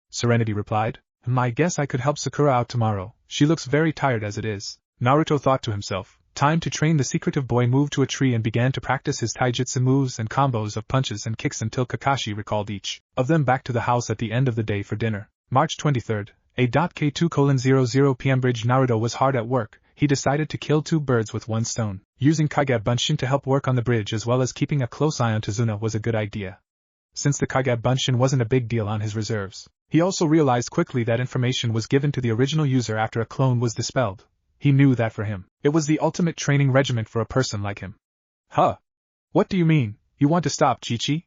Serenity replied, I guess I could help Sakura out tomorrow, she looks very tired as it is. Naruto thought to himself, time to train. The secretive boy moved to a tree and began to practice his taijutsu moves and combos of punches and kicks until Kakashi recalled each of them back to the house at the end of the day for dinner. March 23rd, A.K2:00 p.m. Bridge. Naruto was hard at work. He decided to kill 2 birds with 1 stone. Using Kage Bunshin to help work on the bridge as well as keeping a close eye on Tazuna was a good idea. Since the Kage Bunshin wasn't a big deal on his reserves, he also realized quickly that information was given to the original user after a clone was dispelled. He knew that for him, it was the ultimate training regimen for a person like him. Huh? What do you mean, you want to stop Chi-Chi?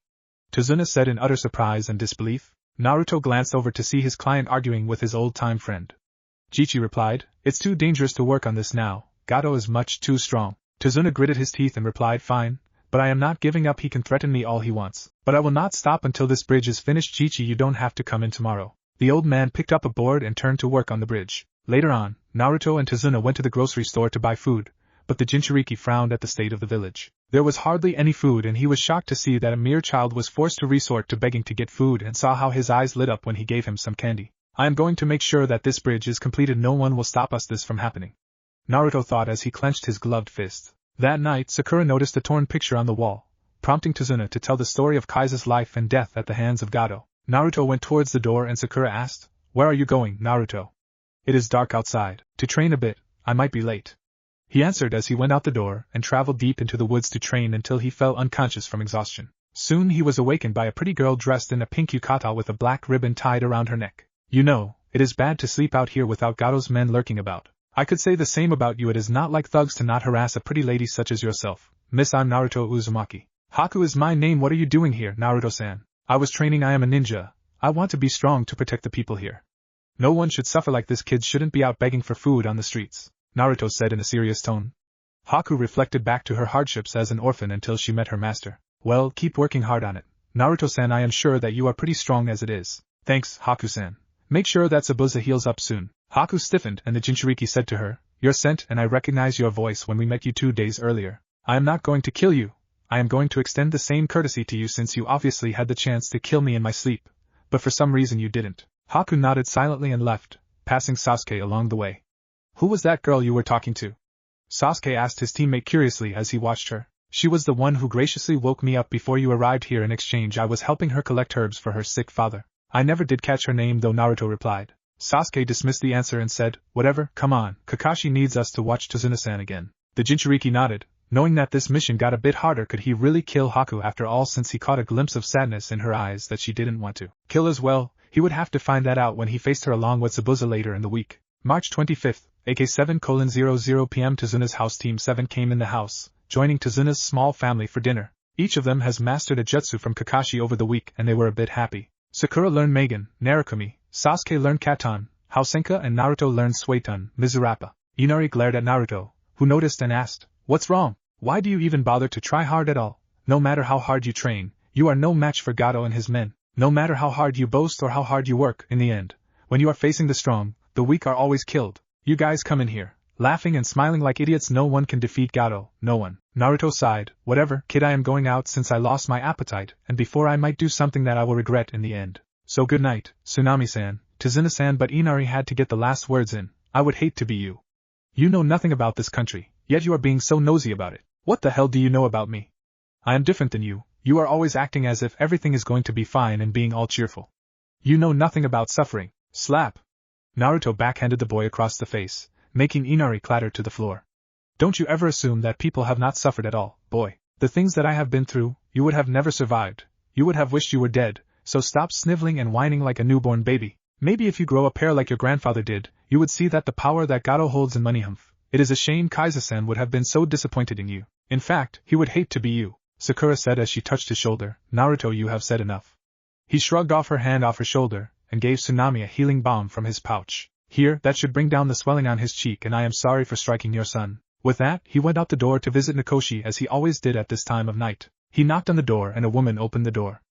Tazuna said in utter surprise and disbelief. Naruto glanced over to see his client arguing with his old-time friend. Chi-Chi replied, it's too dangerous to work on this now, Gato is much too strong. Tazuna gritted his teeth and replied, fine, but I am not giving up. He can threaten me all he wants, but I will not stop until this bridge is finished. Chi-Chi, you don't have to come in tomorrow. The old man picked up a board and turned to work on the bridge. Later on, Naruto and Tazuna went to the grocery store to buy food, but the Jinchuriki frowned at the state of the village. There was hardly any food and he was shocked to see that a mere child was forced to resort to begging to get food and saw how his eyes lit up when he gave him some candy. I am going to make sure that this bridge is completed. No one will stop us this from happening, Naruto thought as he clenched his gloved fist. That night Sakura noticed a torn picture on the wall, prompting Tazuna to tell the story of Kaisa's life and death at the hands of Gato. Naruto went towards the door and Sakura asked, where are you going, Naruto? It is dark outside. To train a bit, I might be late. He answered as he went out the door and traveled deep into the woods to train until he fell unconscious from exhaustion. Soon he was awakened by a pretty girl dressed in a pink yukata with a black ribbon tied around her neck. You know, it is bad to sleep out here without Gato's men lurking about. I could say the same about you. It is not like thugs to not harass a pretty lady such as yourself. Miss, I'm Naruto Uzumaki. Haku is my name. What are you doing here, Naruto-san? I was training. I am a ninja. I want to be strong to protect the people here. No one should suffer like this. Kids shouldn't be out begging for food on the streets, Naruto said in a serious tone. Haku reflected back to her hardships as an orphan until she met her master. Well, keep working hard on it, Naruto-san. I am sure that you are pretty strong as it is. Thanks, Haku-san. Make sure that Zabuza heals up soon. Haku stiffened and the Jinchuriki said to her, you're sent and I recognize your voice when we met you 2 days earlier. I am not going to kill you. I am going to extend the same courtesy to you since you obviously had the chance to kill me in my sleep, but for some reason you didn't. Haku nodded silently and left, passing Sasuke along the way. Who was that girl you were talking to? Sasuke asked his teammate curiously as he watched her. She was the one who graciously woke me up before you arrived here. In exchange I was helping her collect herbs for her sick father. I never did catch her name though, Naruto replied. Sasuke dismissed the answer and said, whatever, come on, Kakashi needs us to watch Tazuna-san again. The Jinchuriki nodded, knowing that this mission got a bit harder. Could he really kill Haku after all, since he caught a glimpse of sadness in her eyes that she didn't want to kill as well? He would have to find that out when he faced her along with Zabuza later in the week. March 25th, AK7:00 p.m. Tazuna's house. Team 7 came in the house, joining Tazuna's small family for dinner. Each of them has mastered a jutsu from Kakashi over the week and they were a bit happy. Sakura learned Magen, Narukami, Sasuke learned Katon, Hausenka and Naruto learned Suiton, Mizurappa. Inari glared at Naruto, who noticed and asked, what's wrong? Why do you even bother to try hard at all? No matter how hard you train, you are no match for Gato and his men. No matter how hard you boast or how hard you work, in the end, when you are facing the strong, the weak are always killed. You guys come in here, laughing and smiling like idiots. No one can defeat Gato, no one. Naruto sighed, whatever, kid, I am going out since I lost my appetite, and before I might do something that I will regret in the end. So good night, Tsunami-san, Tazuna-san. But Inari had to get the last words in. I would hate to be you. You know nothing about this country, yet you are being so nosy about it. What the hell do you know about me? I am different than you. You are always acting as if everything is going to be fine and being all cheerful. You know nothing about suffering. Slap. Naruto backhanded the boy across the face, making Inari clatter to the floor. Don't you ever assume that people have not suffered at all, boy. The things that I have been through, you would have never survived. You would have wished you were dead, so stop sniveling and whining like a newborn baby. Maybe if you grow a pair like your grandfather did, you would see that the power that Gato holds in money. It is a shame Kaiza-san would have been so disappointed in you. In fact, he would hate to be you. Sakura said as she touched his shoulder. Naruto, you have said enough. He shrugged off her hand off her shoulder, and gave Tsunami a healing balm from his pouch. Here, that should bring down the swelling on his cheek, and I am sorry for striking your son. With that, he went out the door to visit Nakoshi as he always did at this time of night. He knocked on the door and a woman opened the door.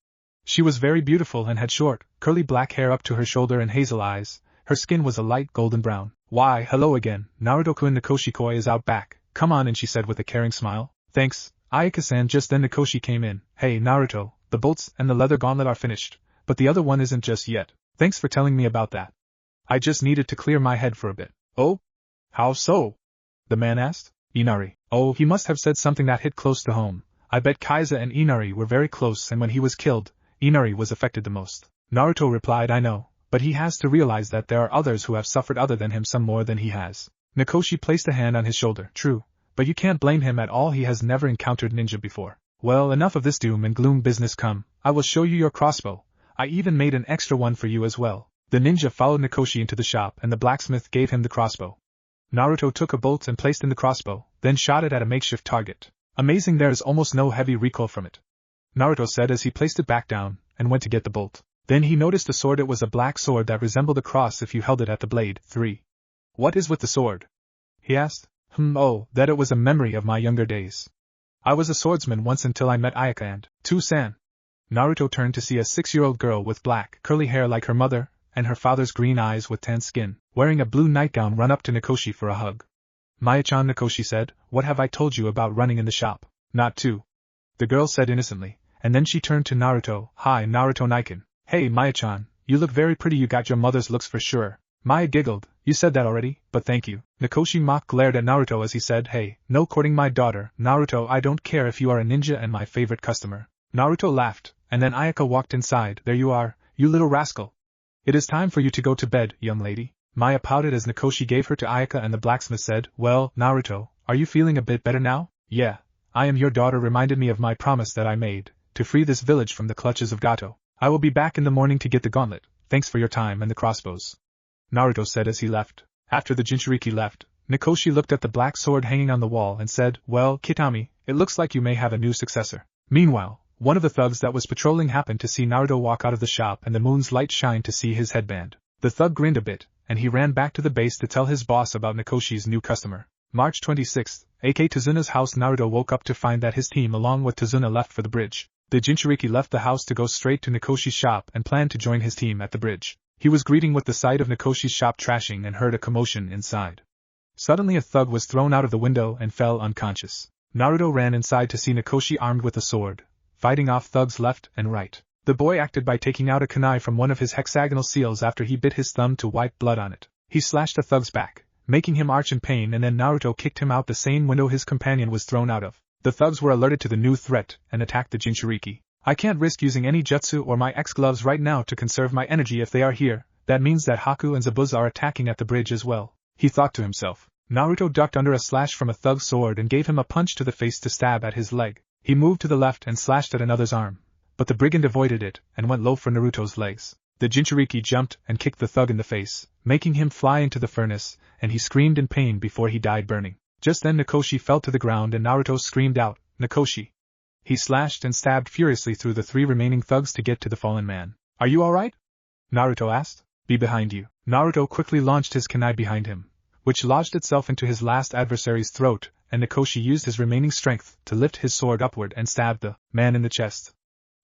She was very beautiful and had short, curly black hair up to her shoulder and hazel eyes. Her skin was a light golden brown. Why, hello again, Naruto-kun. Nakoshi-koi is out back. Come on in, she said with a caring smile. Thanks, Ayaka-san. Just then Nakoshi came in. Hey, Naruto, the bolts and the leather gauntlet are finished, but the other one isn't just yet. Thanks for telling me about that. I just needed to clear my head for a bit. Oh? How so? The man asked. Inari. Oh, he must have said something that hit close to home. I bet Kaiza and Inari were very close, and when he was killed, Inari was affected the most. Naruto replied, I know, but he has to realize that there are others who have suffered other than him, some more than he has. Nakoshi placed a hand on his shoulder. True, but you can't blame him at all, he has never encountered ninja before. Well, enough of this doom and gloom business. Come, I will show you your crossbow. I even made an extra one for you as well. The ninja followed Nakoshi into the shop and the blacksmith gave him the crossbow. Naruto took a bolt and placed in the crossbow, then shot it at a makeshift target. Amazing, there is almost no heavy recoil from it, Naruto said as he placed it back down and went to get the bolt. Then he noticed a sword. It was a black sword that resembled a cross if you held it at the blade. 3. What is with the sword? He asked. Oh, that it was a memory of my younger days. I was a swordsman once until I met Ayaka and Two-san. Naruto turned to see a 6-year-old girl with black, curly hair like her mother, and her father's green eyes with tan skin, wearing a blue nightgown, run up to Nakoshi for a hug. Maya-chan, Nakoshi said, what have I told you about running in the shop? Not to. The girl said innocently, and then she turned to Naruto. Hi, Naruto Naikin. Hey, Maya-chan, you look very pretty. You got your mother's looks for sure. Maya giggled. You said that already, but thank you. Nakoshi glared at Naruto as he said, hey, no courting my daughter, Naruto. I don't care if you are a ninja and my favorite customer. Naruto laughed, and then Ayaka walked inside. There you are, you little rascal. It is time for you to go to bed, young lady. Maya pouted as Nakoshi gave her to Ayaka, and the blacksmith said, well, Naruto, are you feeling a bit better now? Yeah, I am. Your daughter reminded me of my promise that I made, to free this village from the clutches of Gato. I will be back in the morning to get the gauntlet. Thanks for your time and the crossbows, Naruto said as he left. After the Jinchuriki left, Nakoshi looked at the black sword hanging on the wall and said, well, Kitami, it looks like you may have a new successor. Meanwhile, one of the thugs that was patrolling happened to see Naruto walk out of the shop and the moon's light shine to see his headband. The thug grinned a bit, and he ran back to the base to tell his boss about Nakoshi's new customer. March 26th, aka Tazuna's house. Naruto woke up to find that his team along with Tazuna left for the bridge. The Jinchuriki left the house to go straight to Nakoshi's shop and planned to join his team at the bridge. He was greeting with the sight of Nakoshi's shop trashing and heard a commotion inside. Suddenly a thug was thrown out of the window and fell unconscious. Naruto ran inside to see Nakoshi armed with a sword, fighting off thugs left and right. The boy acted by taking out a kunai from one of his hexagonal seals after he bit his thumb to wipe blood on it. He slashed the thug's back, making him arch in pain, and then Naruto kicked him out the same window his companion was thrown out of. The thugs were alerted to the new threat and attacked the Jinchuriki. I can't risk using any jutsu or my X-gloves right now to conserve my energy. If they are here, that means that Haku and Zabuza are attacking at the bridge as well, he thought to himself. Naruto ducked under a slash from a thug's sword and gave him a punch to the face to stab at his leg. He moved to the left and slashed at another's arm, but the brigand avoided it and went low for Naruto's legs. The Jinchuriki jumped and kicked the thug in the face, making him fly into the furnace, and he screamed in pain before he died burning. Just then Nakoshi fell to the ground and Naruto screamed out, Nakoshi! He slashed and stabbed furiously through the 3 remaining thugs to get to the fallen man. Are you alright? Naruto asked. Be behind you. Naruto quickly launched his kunai behind him, which lodged itself into his last adversary's throat, and Nakoshi used his remaining strength to lift his sword upward and stab the man in the chest.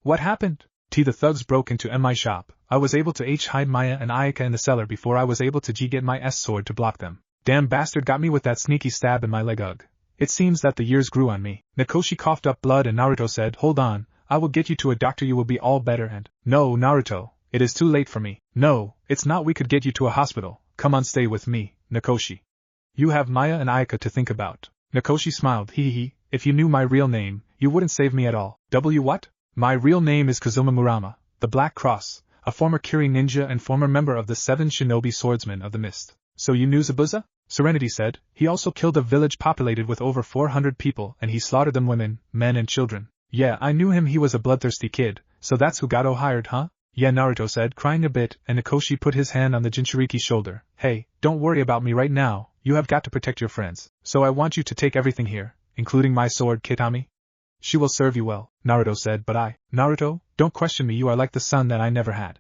What happened? The thugs broke into my shop. I was able to hide Maya and Ayaka in the cellar before I was able to get my S-sword to block them. Damn bastard got me with that sneaky stab in my leg. Ugh. It seems that the years grew on me. Nakoshi coughed up blood and Naruto said, hold on, I will get you to a doctor, you will be all better. And no, Naruto, it is too late for me. No, it's not, we could get you to a hospital. Come on, stay with me, Nakoshi. You have Maya and Ayaka to think about. Nakoshi smiled. Hee. If you knew my real name, you wouldn't save me at all. What? My real name is Kazuma Murama, the Black Cross, a former Kiri ninja and former member of the 7 Shinobi Swordsmen of the Mist. So you knew Zabuza? Serenity said. He also killed a village populated with over 400 people and he slaughtered them, women, men and children. Yeah, I knew him, he was a bloodthirsty kid, so that's who Gato hired, huh? Yeah, Naruto said, crying a bit, and Nakoshi put his hand on the Jinchuriki's shoulder. Hey, don't worry about me right now, you have got to protect your friends, so I want you to take everything here, including my sword, Kitami. She will serve you well, Naruto said, but Naruto, don't question me, you are like the son that I never had.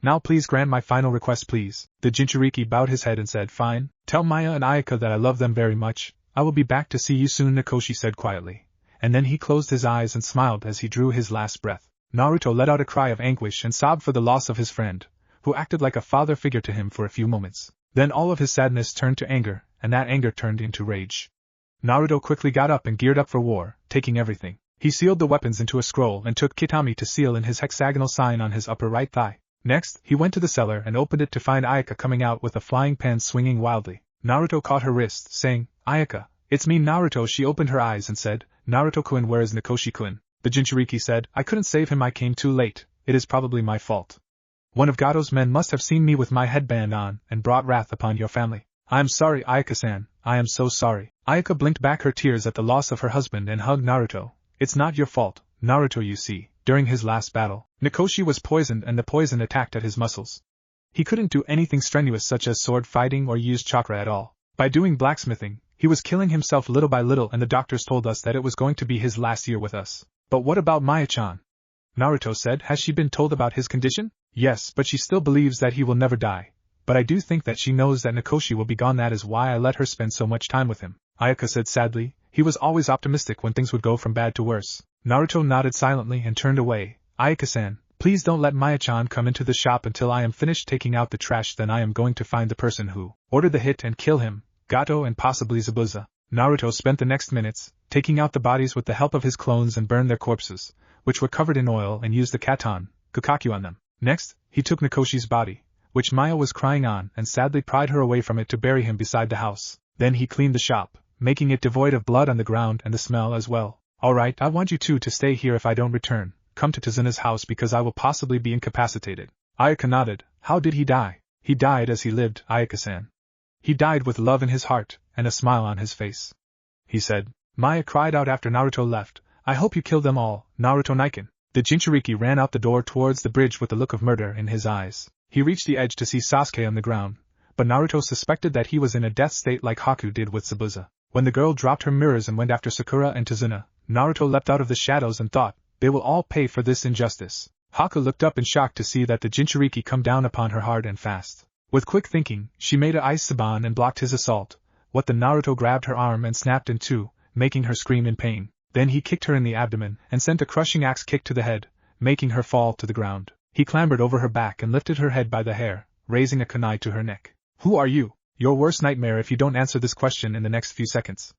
Now please grant my final request please. The Jinchuriki bowed his head and said, fine, tell Maya and Ayaka that I love them very much. I will be back to see you soon, Nakoshi said quietly. And then he closed his eyes and smiled as he drew his last breath. Naruto let out a cry of anguish and sobbed for the loss of his friend, who acted like a father figure to him for a few moments. Then all of his sadness turned to anger, and that anger turned into rage. Naruto quickly got up and geared up for war, taking everything. He sealed the weapons into a scroll and took Kitami to seal in his hexagonal sign on his upper right thigh. Next, he went to the cellar and opened it to find Ayaka coming out with a flying pan swinging wildly. Naruto caught her wrist, saying, Ayaka, it's me Naruto. She opened her eyes and said, Naruto-kun, where is Nakoshi-kun? The Jinchuriki said, I couldn't save him, I came too late, it is probably my fault. One of Gato's men must have seen me with my headband on and brought wrath upon your family. I am sorry, Ayaka-san, I am so sorry. Ayaka blinked back her tears at the loss of her husband and hugged Naruto. It's not your fault, Naruto, you see. During his last battle, Nakoshi was poisoned and the poison attacked at his muscles. He couldn't do anything strenuous such as sword fighting or use chakra at all. By doing blacksmithing, he was killing himself little by little, and the doctors told us that it was going to be his last year with us. But what about Maya-chan? Naruto said, has she been told about his condition? Yes, but she still believes that he will never die. But I do think that she knows that Nakoshi will be gone, that is why I let her spend so much time with him. Ayaka said sadly, he was always optimistic when things would go from bad to worse. Naruto nodded silently and turned away. Ayaka-san, please don't let Maya-chan come into the shop until I am finished taking out the trash, then I am going to find the person who ordered the hit and kill him, Gato and possibly Zabuza. Naruto spent the next minutes taking out the bodies with the help of his clones and burned their corpses, which were covered in oil, and used the katon, Kakashi, on them. Next, he took Nakoshi's body, which Maya was crying on, and sadly pried her away from it to bury him beside the house. Then he cleaned the shop, making it devoid of blood on the ground and the smell as well. Alright, I want you two to stay here. If I don't return, come to Tazuna's house because I will possibly be incapacitated. Ayaka nodded. How did he die? He died as he lived, Ayaka-san. He died with love in his heart, and a smile on his face. He said. Maya cried out after Naruto left, I hope you killed them all, Naruto Naiken. The Jinchuriki ran out the door towards the bridge with a look of murder in his eyes. He reached the edge to see Sasuke on the ground, but Naruto suspected that he was in a death state like Haku did with Zabuza. When the girl dropped her mirrors and went after Sakura and Tazuna, Naruto leapt out of the shadows and thought, they will all pay for this injustice. Haku looked up in shock to see that the Jinchuriki come down upon her hard and fast. With quick thinking, she made a ice saban and blocked his assault. What the Naruto grabbed her arm and snapped in two, making her scream in pain. Then he kicked her in the abdomen and sent a crushing axe kick to the head, making her fall to the ground. He clambered over her back and lifted her head by the hair, raising a kunai to her neck. Who are you? Your worst nightmare if you don't answer this question in the next few seconds.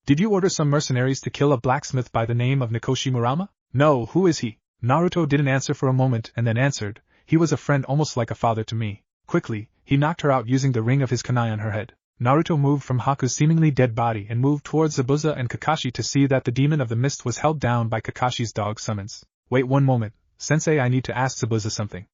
Did you order some mercenaries to kill a blacksmith by the name of Nakoshi Murama? No, who is he? Naruto didn't answer for a moment and then answered, he was a friend almost like a father to me. Quickly, he knocked her out using the ring of his kunai on her head. Naruto moved from Haku's seemingly dead body and moved towards Zabuza and Kakashi to see that the demon of the mist was held down by Kakashi's dog summons. Wait one moment, sensei, I need to ask Zabuza something.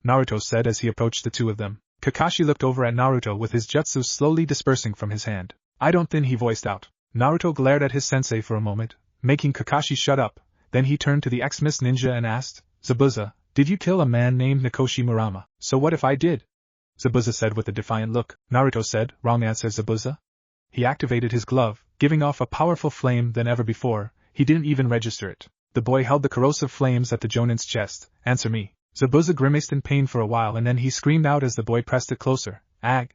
Naruto said as he approached the two of them. Kakashi looked over at Naruto with his jutsu slowly dispersing from his hand. I don't think, he voiced out. Naruto glared at his sensei for a moment, making Kakashi shut up. Then he turned to the ex-Mist ninja and asked, Zabuza, did you kill a man named Nakoshi Murama? So what if I did? Zabuza said with a defiant look. Naruto said, wrong answer, Zabuza. He activated his glove, giving off a powerful flame than ever before. He didn't even register it. The boy held the corrosive flames at the Jonin's chest. Answer me. Zabuza grimaced in pain for a while and then he screamed out as the boy pressed it closer. Ag.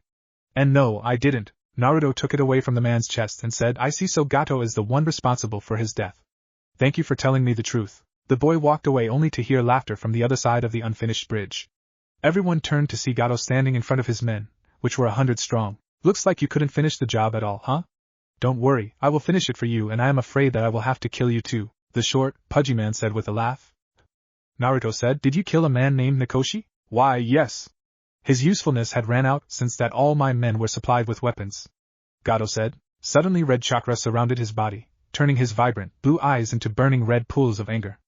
And no, I didn't. Naruto took it away from the man's chest and said, I see, so Gato is the one responsible for his death. Thank you for telling me the truth. The boy walked away only to hear laughter from the other side of the unfinished bridge. Everyone turned to see Gato standing in front of his men, which were 100 strong. Looks like you couldn't finish the job at all, huh? Don't worry, I will finish it for you, and I am afraid that I will have to kill you too, the short, pudgy man said with a laugh. Naruto said, did you kill a man named Nakoshi? Why, yes. His usefulness had ran out since that all my men were supplied with weapons. Gato said. Suddenly red chakra surrounded his body, turning his vibrant, blue eyes into burning red pools of anger.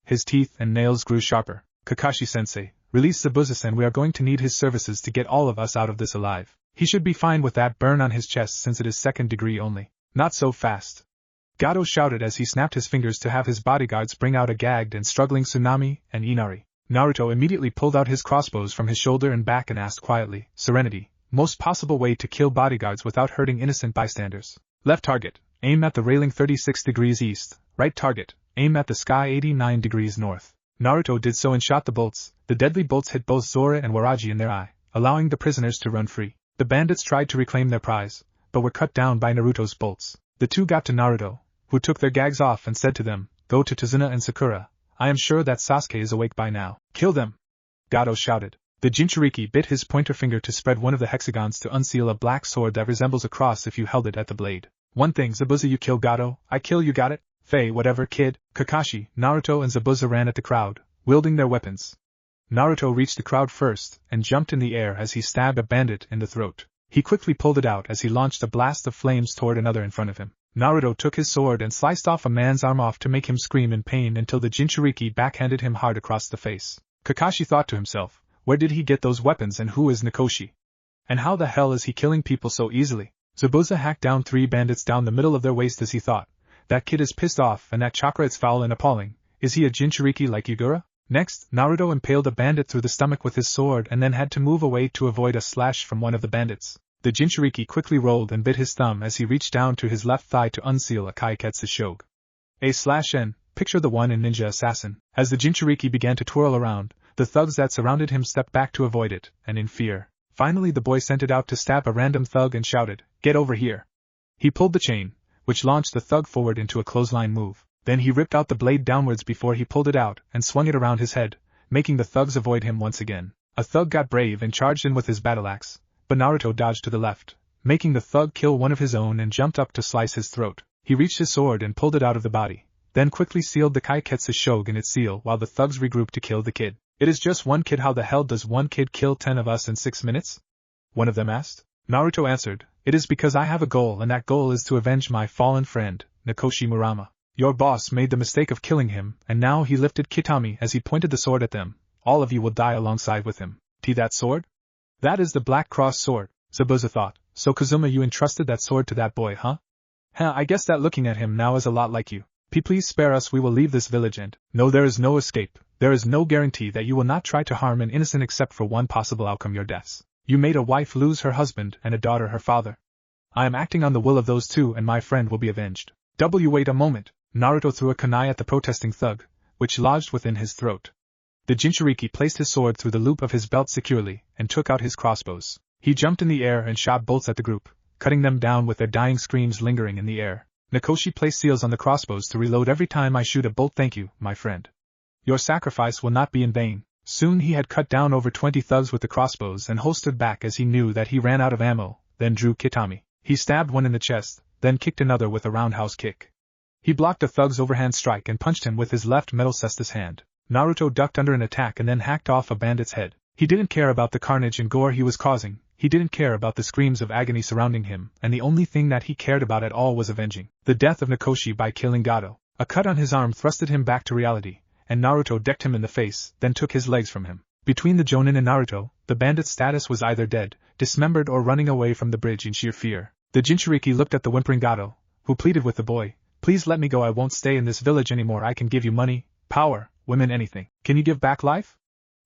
His teeth and nails grew sharper. Kakashi-sensei, release Zabuza-sen, we are going to need his services to get all of us out of this alive. He should be fine with that burn on his chest since it is second degree only. Not so fast. Gato shouted as he snapped his fingers to have his bodyguards bring out a gagged and struggling Tsunami and Inari. Naruto immediately pulled out his crossbows from his shoulder and back and asked quietly, Serenity, most possible way to kill bodyguards without hurting innocent bystanders. Left target, aim at the railing 36 degrees east. Right target, aim at the sky 89 degrees north. Naruto did so and shot the bolts. The deadly bolts hit both Zora and Waraji in their eye, allowing the prisoners to run free. The bandits tried to reclaim their prize, but were cut down by Naruto's bolts. The two got to Naruto, who took their gags off and said to them, "Go to Tazuna and Sakura. I am sure that Sasuke is awake by now. Kill them!" Gato shouted. The Jinchuriki bit his pointer finger to spread one of the hexagons to unseal a black sword that resembles a cross if you held it at the blade. "One thing, Zabuza, you kill Gato, I kill you, got it? Fei, whatever, kid." Kakashi, Naruto and Zabuza ran at the crowd, wielding their weapons. Naruto reached the crowd first and jumped in the air as he stabbed a bandit in the throat. He quickly pulled it out as he launched a blast of flames toward another in front of him. Naruto took his sword and sliced off a man's arm off to make him scream in pain until the Jinchuriki backhanded him hard across the face. Kakashi thought to himself, where did he get those weapons and who is Nakoshi? And how the hell is he killing people so easily? Zabuza hacked down 3 bandits down the middle of their waist as he thought, that kid is pissed off and that chakra is foul and appalling. Is he a Jinchuriki like Yugura? Next, Naruto impaled a bandit through the stomach with his sword and then had to move away to avoid a slash from one of the bandits. The Jinchuriki quickly rolled and bit his thumb as he reached down to his left thigh to unseal a Kaiketsu Shogue. A/N, picture the one in Ninja Assassin. As the Jinchuriki began to twirl around, the thugs that surrounded him stepped back to avoid it, and in fear. Finally the boy sent it out to stab a random thug and shouted, "Get over here!" He pulled the chain, which launched the thug forward into a clothesline move. Then he ripped out the blade downwards before he pulled it out and swung it around his head, making the thugs avoid him once again. A thug got brave and charged in with his battle axe, but Naruto dodged to the left, making the thug kill one of his own and jumped up to slice his throat. He reached his sword and pulled it out of the body, then quickly sealed the Kaiketsu Shogue in its seal while the thugs regrouped to kill the kid. "It is just one kid, how the hell does one kid kill 10 of us in 6 minutes? One of them asked. Naruto answered, "It is because I have a goal and that goal is to avenge my fallen friend, Nakoshi Murama. Your boss made the mistake of killing him, and now," he lifted Kitami as he pointed the sword at them, "all of you will die alongside with him." That sword? That is the Black Cross sword, Zabuza thought. So Kazuma, you entrusted that sword to that boy, huh? I guess that looking at him now is a lot like you. Please spare us, we will leave this village and— No, there is no escape. There is no guarantee that you will not try to harm an innocent except for one possible outcome, your deaths. You made a wife lose her husband and a daughter her father. I am acting on the will of those two and my friend will be avenged. Wait a moment. Naruto threw a kunai at the protesting thug, which lodged within his throat. The Jinchuriki placed his sword through the loop of his belt securely and took out his crossbows. He jumped in the air and shot bolts at the group, cutting them down with their dying screams lingering in the air. Nakoshi placed seals on the crossbows to reload every time I shoot a bolt. Thank you, my friend. Your sacrifice will not be in vain. Soon he had cut down over 20 thugs with the crossbows and holstered back as he knew that he ran out of ammo, then drew Kitami. He stabbed one in the chest, then kicked another with a roundhouse kick. He blocked a thug's overhand strike and punched him with his left metal cestus hand. Naruto ducked under an attack and then hacked off a bandit's head. He didn't care about the carnage and gore he was causing, he didn't care about the screams of agony surrounding him, and the only thing that he cared about at all was avenging the death of Nakoshi by killing Gato. A cut on his arm thrusted him back to reality, and Naruto decked him in the face, then took his legs from him. Between the Jonin and Naruto, the bandit's status was either dead, dismembered or running away from the bridge in sheer fear. The Jinchuriki looked at the whimpering Gato, who pleaded with the boy, "Please let me go, I won't stay in this village anymore. I can give you money, power, women, anything. Can you give back life?"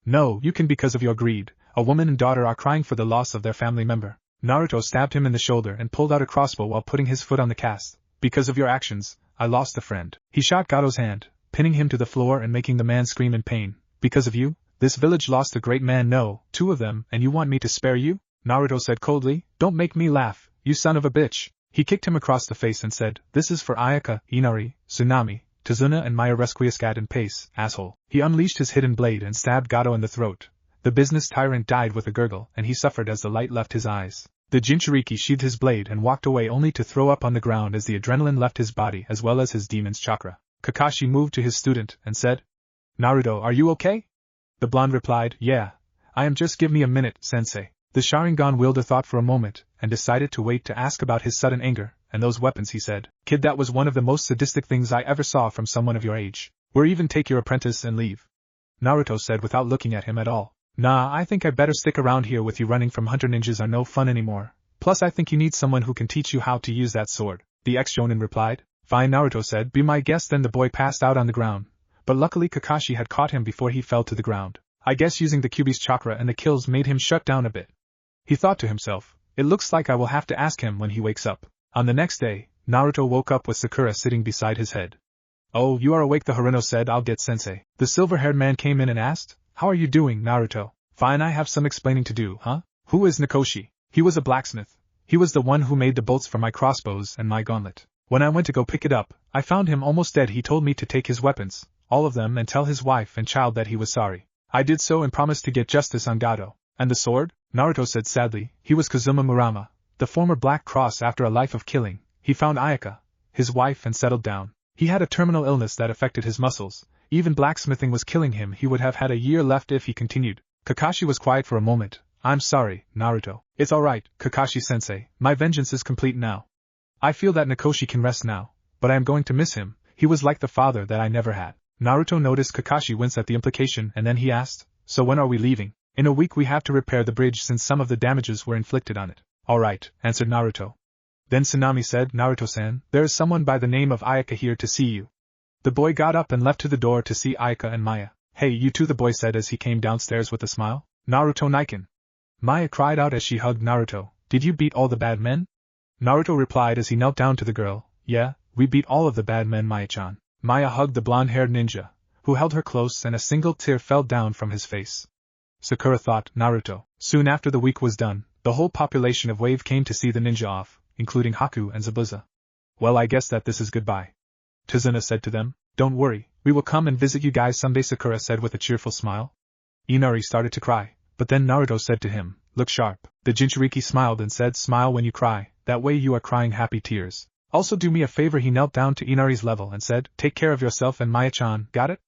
"No, you can because of your greed. A woman and daughter are crying for the loss of their family member." Naruto stabbed him in the shoulder and pulled out a crossbow while putting his foot on the cast. "Because of your actions, I lost a friend." He shot Gato's hand, pinning him to the floor and making the man scream in pain. "Because of you, this village lost a great man. No, 2 of them, and you want me to spare you?" Naruto said coldly. "Don't make me laugh, you son of a bitch." He kicked him across the face and said, "This is for Ayaka, Inari, Tsunami, Tazuna and Maya Resquiescat and Pace, asshole." He unleashed his hidden blade and stabbed Gato in the throat. The business tyrant died with a gurgle and he suffered as the light left his eyes. The Jinchuriki sheathed his blade and walked away only to throw up on the ground as the adrenaline left his body as well as his demon's chakra. Kakashi moved to his student and said, "Naruto, are you okay?" The blonde replied, "Yeah. I am, just give me a minute, sensei." The Sharingan wielder thought for a moment and decided to wait to ask about his sudden anger and those weapons. He said, "Kid, that was one of the most sadistic things I ever saw from someone of your age. Or even take your apprentice and leave." Naruto said without looking at him at all, "Nah, I think I'd better stick around here with you. Running from hunter ninjas are no fun anymore. Plus I think you need someone who can teach you how to use that sword." The ex-shonen replied. "Fine," Naruto said, "be my guest." Then the boy passed out on the ground, but luckily Kakashi had caught him before he fell to the ground. I guess using the Kyuubi's chakra and the kills made him shut down a bit. He thought to himself, it looks like I will have to ask him when he wakes up. On the next day, Naruto woke up with Sakura sitting beside his head. Oh, you are awake, the Haruno said. I'll get sensei. The silver-haired man came in and asked, how are you doing, Naruto? Fine, I have some explaining to do, huh? Who is Nakoshi? He was a blacksmith. He was the one who made the bolts for my crossbows and my gauntlet. When I went to go pick it up, I found him almost dead. He told me to take his weapons, all of them, and tell his wife and child that he was sorry. I did so and promised to get justice on Gato. And the sword? Naruto said sadly. He was Kazuma Murama, the former Black Cross. After a life of killing, he found Ayaka, his wife, and settled down. He had a terminal illness that affected his muscles. Even blacksmithing was killing him. He would have had a year left if he continued. Kakashi was quiet for a moment. I'm sorry, Naruto. It's alright, Kakashi-sensei. My vengeance is complete now. I feel that Nakoshi can rest now, but I am going to miss him. He was like the father that I never had. Naruto noticed Kakashi wince at the implication, and then he asked, so when are we leaving? In a week we have to repair the bridge since some of the damages were inflicted on it. Alright, answered Naruto. Then Tsunami said, Naruto-san, there is someone by the name of Ayaka here to see you. The boy got up and left to the door to see Ayaka and Maya. Hey, you two, the boy said as he came downstairs with a smile. Naruto Naiken. Maya cried out as she hugged Naruto. Did you beat all the bad men? Naruto replied as he knelt down to the girl. Yeah, we beat all of the bad men, Maya-chan. Maya hugged the blonde-haired ninja, who held her close, and a single tear fell down from his face. Sakura thought, Naruto. Soon after the week was done, the whole population of Wave came to see the ninja off, including Haku and Zabuza. Well, I guess that this is goodbye. Tazuna said to them. Don't worry, we will come and visit you guys someday, Sakura said with a cheerful smile. Inari started to cry, but then Naruto said to him, look sharp. The Jinchuriki smiled and said, smile when you cry, that way you are crying happy tears. Also do me a favor. He knelt down to Inari's level and said, take care of yourself and Maya-chan, got it?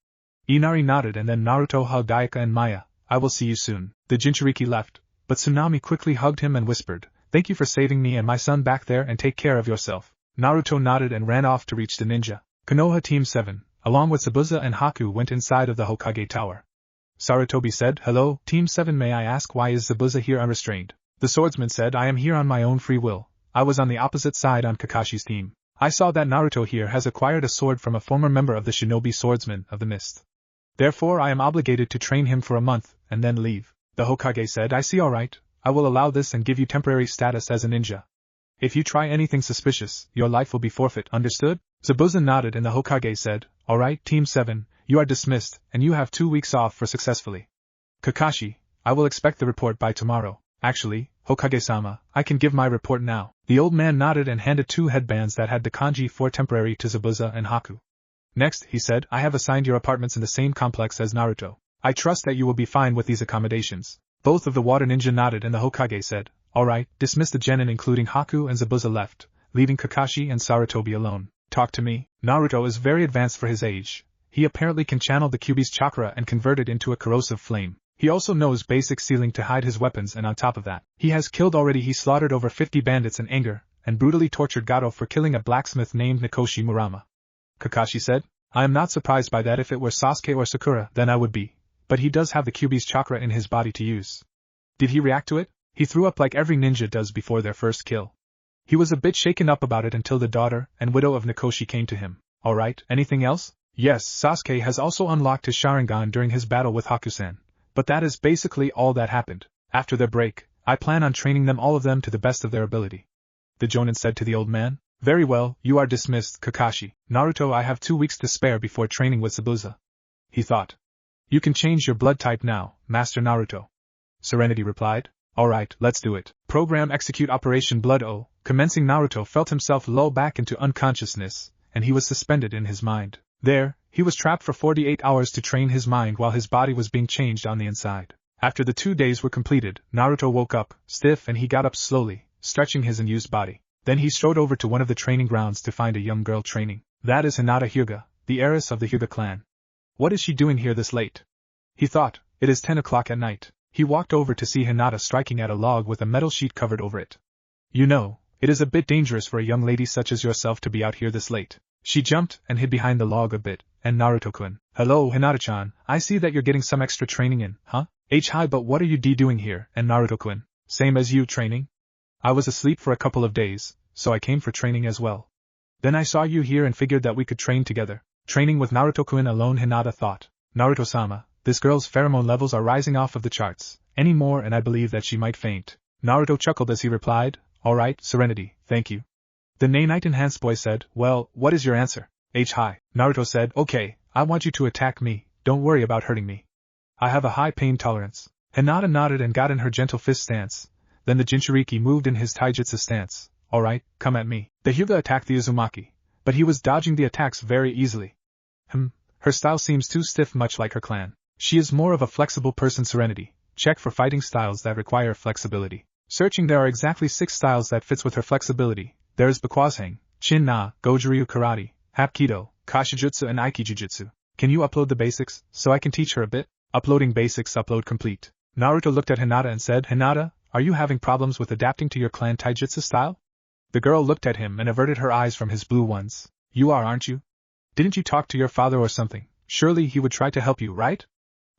Inari nodded, and then Naruto hugged Ayaka and Maya. I will see you soon. The Jinchuriki left, but Tsunami quickly hugged him and whispered, thank you for saving me and my son back there, and take care of yourself. Naruto nodded and ran off to reach the ninja. Konoha Team 7, along with Zabuza and Haku, went inside of the Hokage Tower. Sarutobi said, hello, Team 7, may I ask why is Zabuza here unrestrained? The swordsman said, I am here on my own free will. I was on the opposite side on Kakashi's team. I saw that Naruto here has acquired a sword from a former member of the Shinobi Swordsmen of the Mist. Therefore I am obligated to train him for a month, and then leave. The Hokage said, I see, alright, I will allow this and give you temporary status as a ninja. If you try anything suspicious, your life will be forfeit, understood? Zabuza nodded and the Hokage said, alright, Team 7, you are dismissed, and you have 2 weeks off for successfully. Kakashi, I will expect the report by tomorrow. Actually, Hokage-sama, I can give my report now. The old man nodded and handed 2 headbands that had the kanji for temporary to Zabuza and Haku. Next, he said, I have assigned your apartments in the same complex as Naruto. I trust that you will be fine with these accommodations. Both of the water ninja nodded and the Hokage said, alright, dismiss the genin including Haku and Zabuza left, leaving Kakashi and Sarutobi alone. Talk to me. Naruto is very advanced for his age. He apparently can channel the Kyuubi's chakra and convert it into a corrosive flame. He also knows basic sealing to hide his weapons, and on top of that, he has killed already. He slaughtered over 50 bandits in anger, and brutally tortured Gato for killing a blacksmith named Nakoshi Murama. Kakashi said, I am not surprised by that. If it were Sasuke or Sakura, then I would be. But he does have the Kyuubi's chakra in his body to use. Did he react to it? He threw up like every ninja does before their first kill. He was a bit shaken up about it until the daughter and widow of Nakoshi came to him. Alright, anything else? Yes, Sasuke has also unlocked his Sharingan during his battle with Hakusen. But that is basically all that happened. After their break, I plan on training them, all of them, to the best of their ability. The Jonin said to the old man. Very well, you are dismissed, Kakashi. Naruto, I have 2 weeks to spare before training with Zabuza. He thought. You can change your blood type now, Master Naruto. Serenity replied. Alright, let's do it. Program execute Operation Blood O. Commencing. Naruto felt himself lull back into unconsciousness, and he was suspended in his mind. There, he was trapped for 48 hours to train his mind while his body was being changed on the inside. After the 2 days were completed, Naruto woke up, stiff, and he got up slowly, stretching his unused body. Then he strode over to one of the training grounds to find a young girl training. That is Hinata Hyuga, the heiress of the Hyuga clan. What is she doing here this late? He thought, it is 10 o'clock at night. He walked over to see Hinata striking at a log with a metal sheet covered over it. You know, it is a bit dangerous for a young lady such as yourself to be out here this late. She jumped and hid behind the log a bit, and Naruto-kun. Hello, Hinata-chan, I see that you're getting some extra training in, huh? Hi, but what are you doing here? And Naruto-kun. Same as you, training? I was asleep for a couple of days, so I came for training as well. Then I saw you here and figured that we could train together. Training with Naruto-kun alone, Hinata thought. Naruto-sama, this girl's pheromone levels are rising off of the charts. Any more and I believe that she might faint. Naruto chuckled as he replied, alright, Serenity, thank you. The Nanite enhanced boy said, well, what is your answer? Hi. Naruto said, okay, I want you to attack me, don't worry about hurting me. I have a high pain tolerance. Hinata nodded and got in her gentle fist stance. Then the Jinchuriki moved in his taijutsu stance. Alright, come at me. The Hyuga attacked the Uzumaki, but he was dodging the attacks very easily. Her style seems too stiff, much like her clan. She is more of a flexible person. Serenity. Check for fighting styles that require flexibility. Searching, there are exactly 6 styles that fits with her flexibility. There is Bakwazhang, Chin-Na, Goju-Ryu Karate, Hapkido, Kashijutsu and Aikijujutsu. Can you upload the basics, so I can teach her a bit? Uploading basics. Upload complete. Naruto looked at Hinata and said, Hinata, are you having problems with adapting to your clan taijutsu style? The girl looked at him and averted her eyes from his blue ones. You are, aren't you? Didn't you talk to your father or something? Surely he would try to help you, right?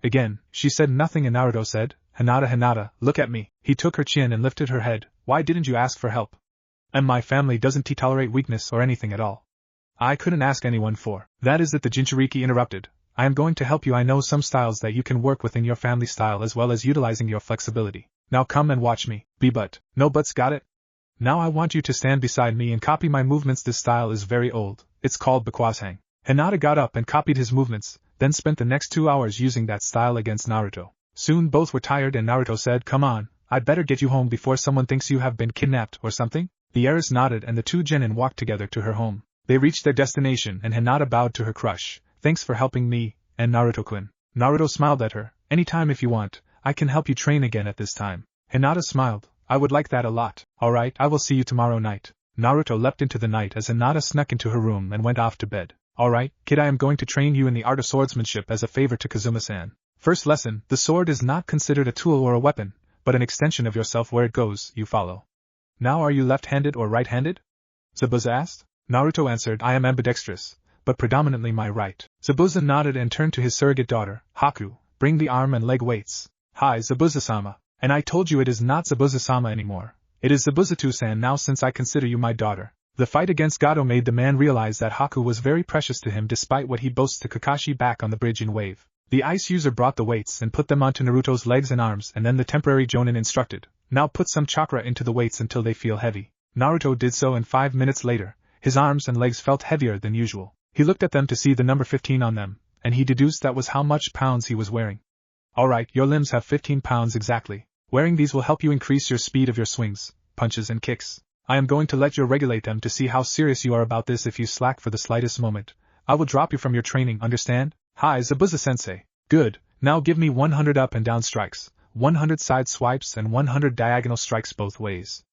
Again, she said nothing and Naruto said, Hinata, look at me. He took her chin and lifted her head. Why didn't you ask for help? And my family doesn't tolerate weakness or anything at all. I couldn't ask anyone for. That is it, the Jinchuriki interrupted. I am going to help you. I know some styles that you can work within your family style as well as utilizing your flexibility. Now come and watch me. No buts, got it? Now I want you to stand beside me and copy my movements. This style is very old. It's called Bakwazhang. Hinata got up and copied his movements, then spent the next 2 hours using that style against Naruto. Soon both were tired and Naruto said, come on, I'd better get you home before someone thinks you have been kidnapped or something. The heiress nodded and the 2 genin walked together to her home. They reached their destination and Hinata bowed to her crush. Thanks for helping me, and Naruto-kun. Naruto smiled at her. Anytime if you want, I can help you train again at this time. Hinata smiled. I would like that a lot. Alright, I will see you tomorrow night. Naruto leapt into the night as Hinata snuck into her room and went off to bed. Alright, kid, I am going to train you in the art of swordsmanship as a favor to Kazuma-san. First lesson, the sword is not considered a tool or a weapon, but an extension of yourself. Where it goes, you follow. Now are you left-handed or right-handed? Zabuza asked. Naruto answered, I am ambidextrous, but predominantly my right. Zabuza nodded and turned to his surrogate daughter, Haku. Bring the arm and leg weights. Hi, Zabuza-sama. And I told you it is not Zabuza-sama anymore. It is Zabuza-san now, since I consider you my daughter. The fight against Gato made the man realize that Haku was very precious to him despite what he boasts to Kakashi back on the bridge in Wave. The ice user brought the weights and put them onto Naruto's legs and arms, and then the temporary Jonin instructed, now put some chakra into the weights until they feel heavy. Naruto did so, and 5 minutes later, his arms and legs felt heavier than usual. He looked at them to see the number 15 on them, and he deduced that was how much pounds he was wearing. Alright, your limbs have 15 pounds exactly. Wearing these will help you increase your speed of your swings, punches and kicks. I am going to let you regulate them to see how serious you are about this. If you slack for the slightest moment, I will drop you from your training, understand? Hi, Zabuza-sensei. Good, now give me 100 up and down strikes, 100 side swipes and 100 diagonal strikes both ways.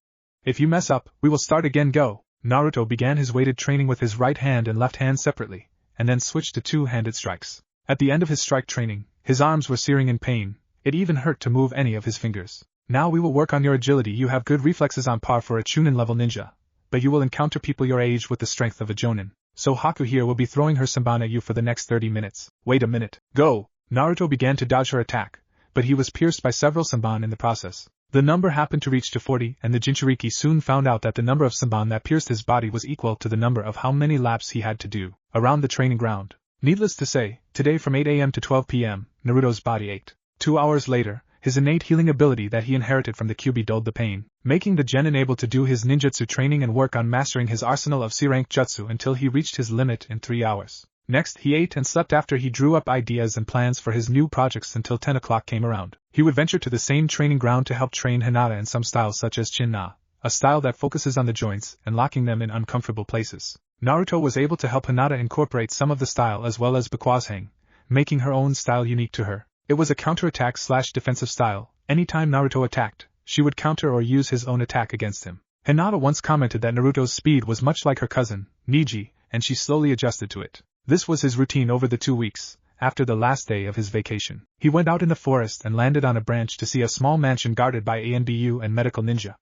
If you mess up, we will start again. Go. Naruto began his weighted training with his right hand and left hand separately, and then switched to 2-handed strikes. At the end of his strike training, his arms were searing in pain. It even hurt to move any of his fingers. Now we will work on your agility. You have good reflexes on par for a Chunin level ninja, but you will encounter people your age with the strength of a Jonin. So Haku here will be throwing her Senbon at you for the next 30 minutes. Wait a minute. Go! Naruto began to dodge her attack, but he was pierced by several Senbon in the process. The number happened to reach to 40, and the Jinchuriki soon found out that the number of Senbon that pierced his body was equal to the number of how many laps he had to do around the training ground. Needless to say, today from 8 a.m. to 12 p.m., Naruto's body ached. 2 hours later, his innate healing ability that he inherited from the Kyuubi dulled the pain, making the genin able to do his ninjutsu training and work on mastering his arsenal of C-rank jutsu until he reached his limit in 3 hours. Next, he ate and slept after he drew up ideas and plans for his new projects until 10 o'clock came around. He would venture to the same training ground to help train Hinata in some styles such as Chin-Na, a style that focuses on the joints and locking them in uncomfortable places. Naruto was able to help Hinata incorporate some of the style as well as Bakwazhang, making her own style unique to her. It was a counterattack/defensive style. Anytime Naruto attacked, she would counter or use his own attack against him. Hinata once commented that Naruto's speed was much like her cousin, Niji, and she slowly adjusted to it. This was his routine over the 2 weeks. After the last day of his vacation, he went out in the forest and landed on a branch to see a small mansion guarded by ANBU and medical ninja.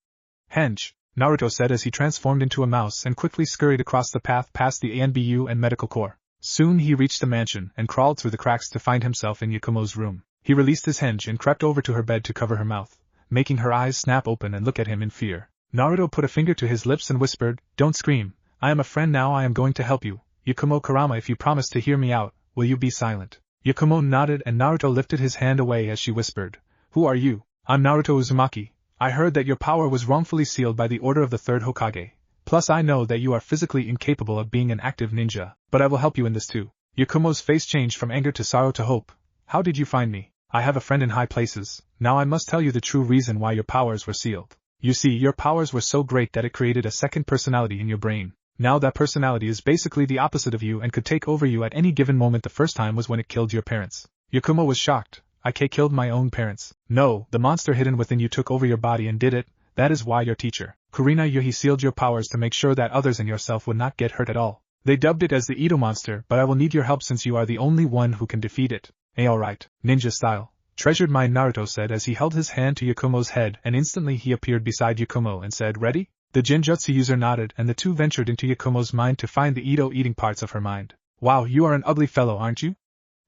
Henge, Naruto said as he transformed into a mouse and quickly scurried across the path past the ANBU and medical corps. Soon he reached the mansion and crawled through the cracks to find himself in Yakumo's room. He released his henge and crept over to her bed to cover her mouth, making her eyes snap open and look at him in fear. Naruto put a finger to his lips and whispered, "Don't scream. I am a friend now. I am going to help you. Yakumo Kurama, if you promise to hear me out, will you be silent?" Yakumo nodded and Naruto lifted his hand away as she whispered, "Who are you?" "I'm Naruto Uzumaki. I heard that your power was wrongfully sealed by the order of the third Hokage. Plus I know that you are physically incapable of being an active ninja, but I will help you in this too. Yakumo's face changed from anger to sorrow to hope. How did you find me? I have a friend in high places. Now I must tell you the true reason why your powers were sealed. You see, your powers were so great that it created a second personality in your brain. Now that personality is basically the opposite of you and could take over you at any given moment. The first time was when it killed your parents. Yakumo was shocked. I killed my own parents. No, the monster hidden within you took over your body and did it. That is why your teacher, Kurina Yuhi, sealed your powers to make sure that others and yourself would not get hurt at all. They dubbed it as the Edo monster, but I will need your help since you are the only one who can defeat it. Alright, ninja style. Treasured mind, Naruto said as he held his hand to Yakumo's head, and instantly he appeared beside Yakumo and said, ready? The genjutsu user nodded and the two ventured into Yakumo's mind to find the Edo eating parts of her mind. Wow, you are an ugly fellow, aren't you?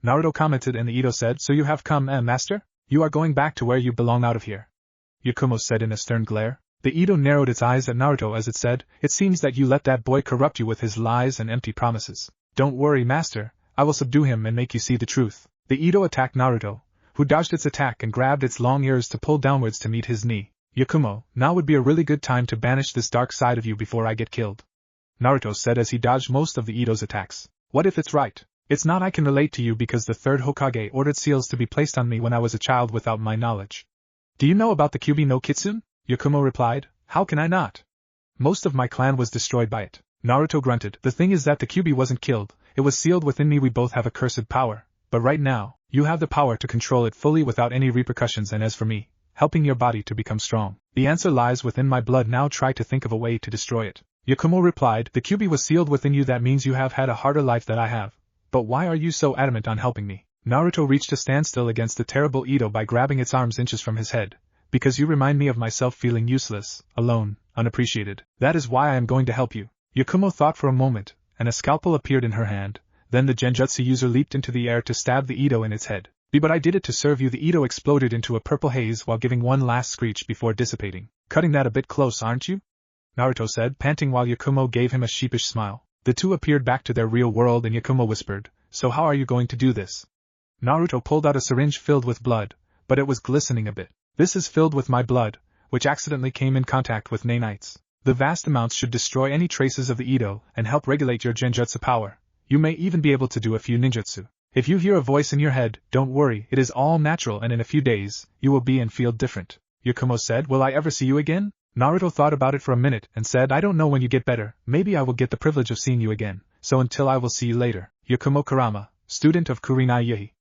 Naruto commented, and the Edo said, so you have come, master? You are going back to where you belong out of here. Yakumo said in a stern glare. The Edo narrowed its eyes at Naruto as it said, it seems that you let that boy corrupt you with his lies and empty promises. Don't worry, master, I will subdue him and make you see the truth. The Edo attacked Naruto, who dodged its attack and grabbed its long ears to pull downwards to meet his knee. Yakumo, now would be a really good time to banish this dark side of you before I get killed. Naruto said as he dodged most of the Edo's attacks. What if it's right? It's not. I can relate to you because the third Hokage ordered seals to be placed on me when I was a child without my knowledge. Do you know about the Kyubi no Kitsune? Yakumo replied. How can I not? Most of my clan was destroyed by it. Naruto grunted. The thing is that the Kyubi wasn't killed, it was sealed within me. We both have a cursed power, but right now, you have the power to control it fully without any repercussions, and as for me, helping your body to become strong, the answer lies within my blood. Now try to think of a way to destroy it. Yakumo replied. The Kyubi was sealed within you. That means you have had a harder life than I have. But why are you so adamant on helping me? Naruto reached a standstill against the terrible Edo by grabbing its arms inches from his head. Because you remind me of myself feeling useless, alone, unappreciated. That is why I am going to help you. Yakumo thought for a moment, and a scalpel appeared in her hand. Then the genjutsu user leaped into the air to stab the Edo in its head. But I did it to serve you. The Edo exploded into a purple haze while giving one last screech before dissipating. Cutting that a bit close, aren't you? Naruto said, panting while Yakumo gave him a sheepish smile. The two appeared back to their real world and Yakumo whispered, so how are you going to do this? Naruto pulled out a syringe filled with blood, but it was glistening a bit. This is filled with my blood, which accidentally came in contact with nanites. The vast amounts should destroy any traces of the Edo and help regulate your genjutsu power. You may even be able to do a few ninjutsu. If you hear a voice in your head, don't worry, it is all natural and in a few days, you will be and feel different. Yakumo said, will I ever see you again? Naruto thought about it for a minute and said, I don't know when you get better, maybe I will get the privilege of seeing you again, so until I will see you later. Yakumo Kurama, student of Kurinai Yuhi.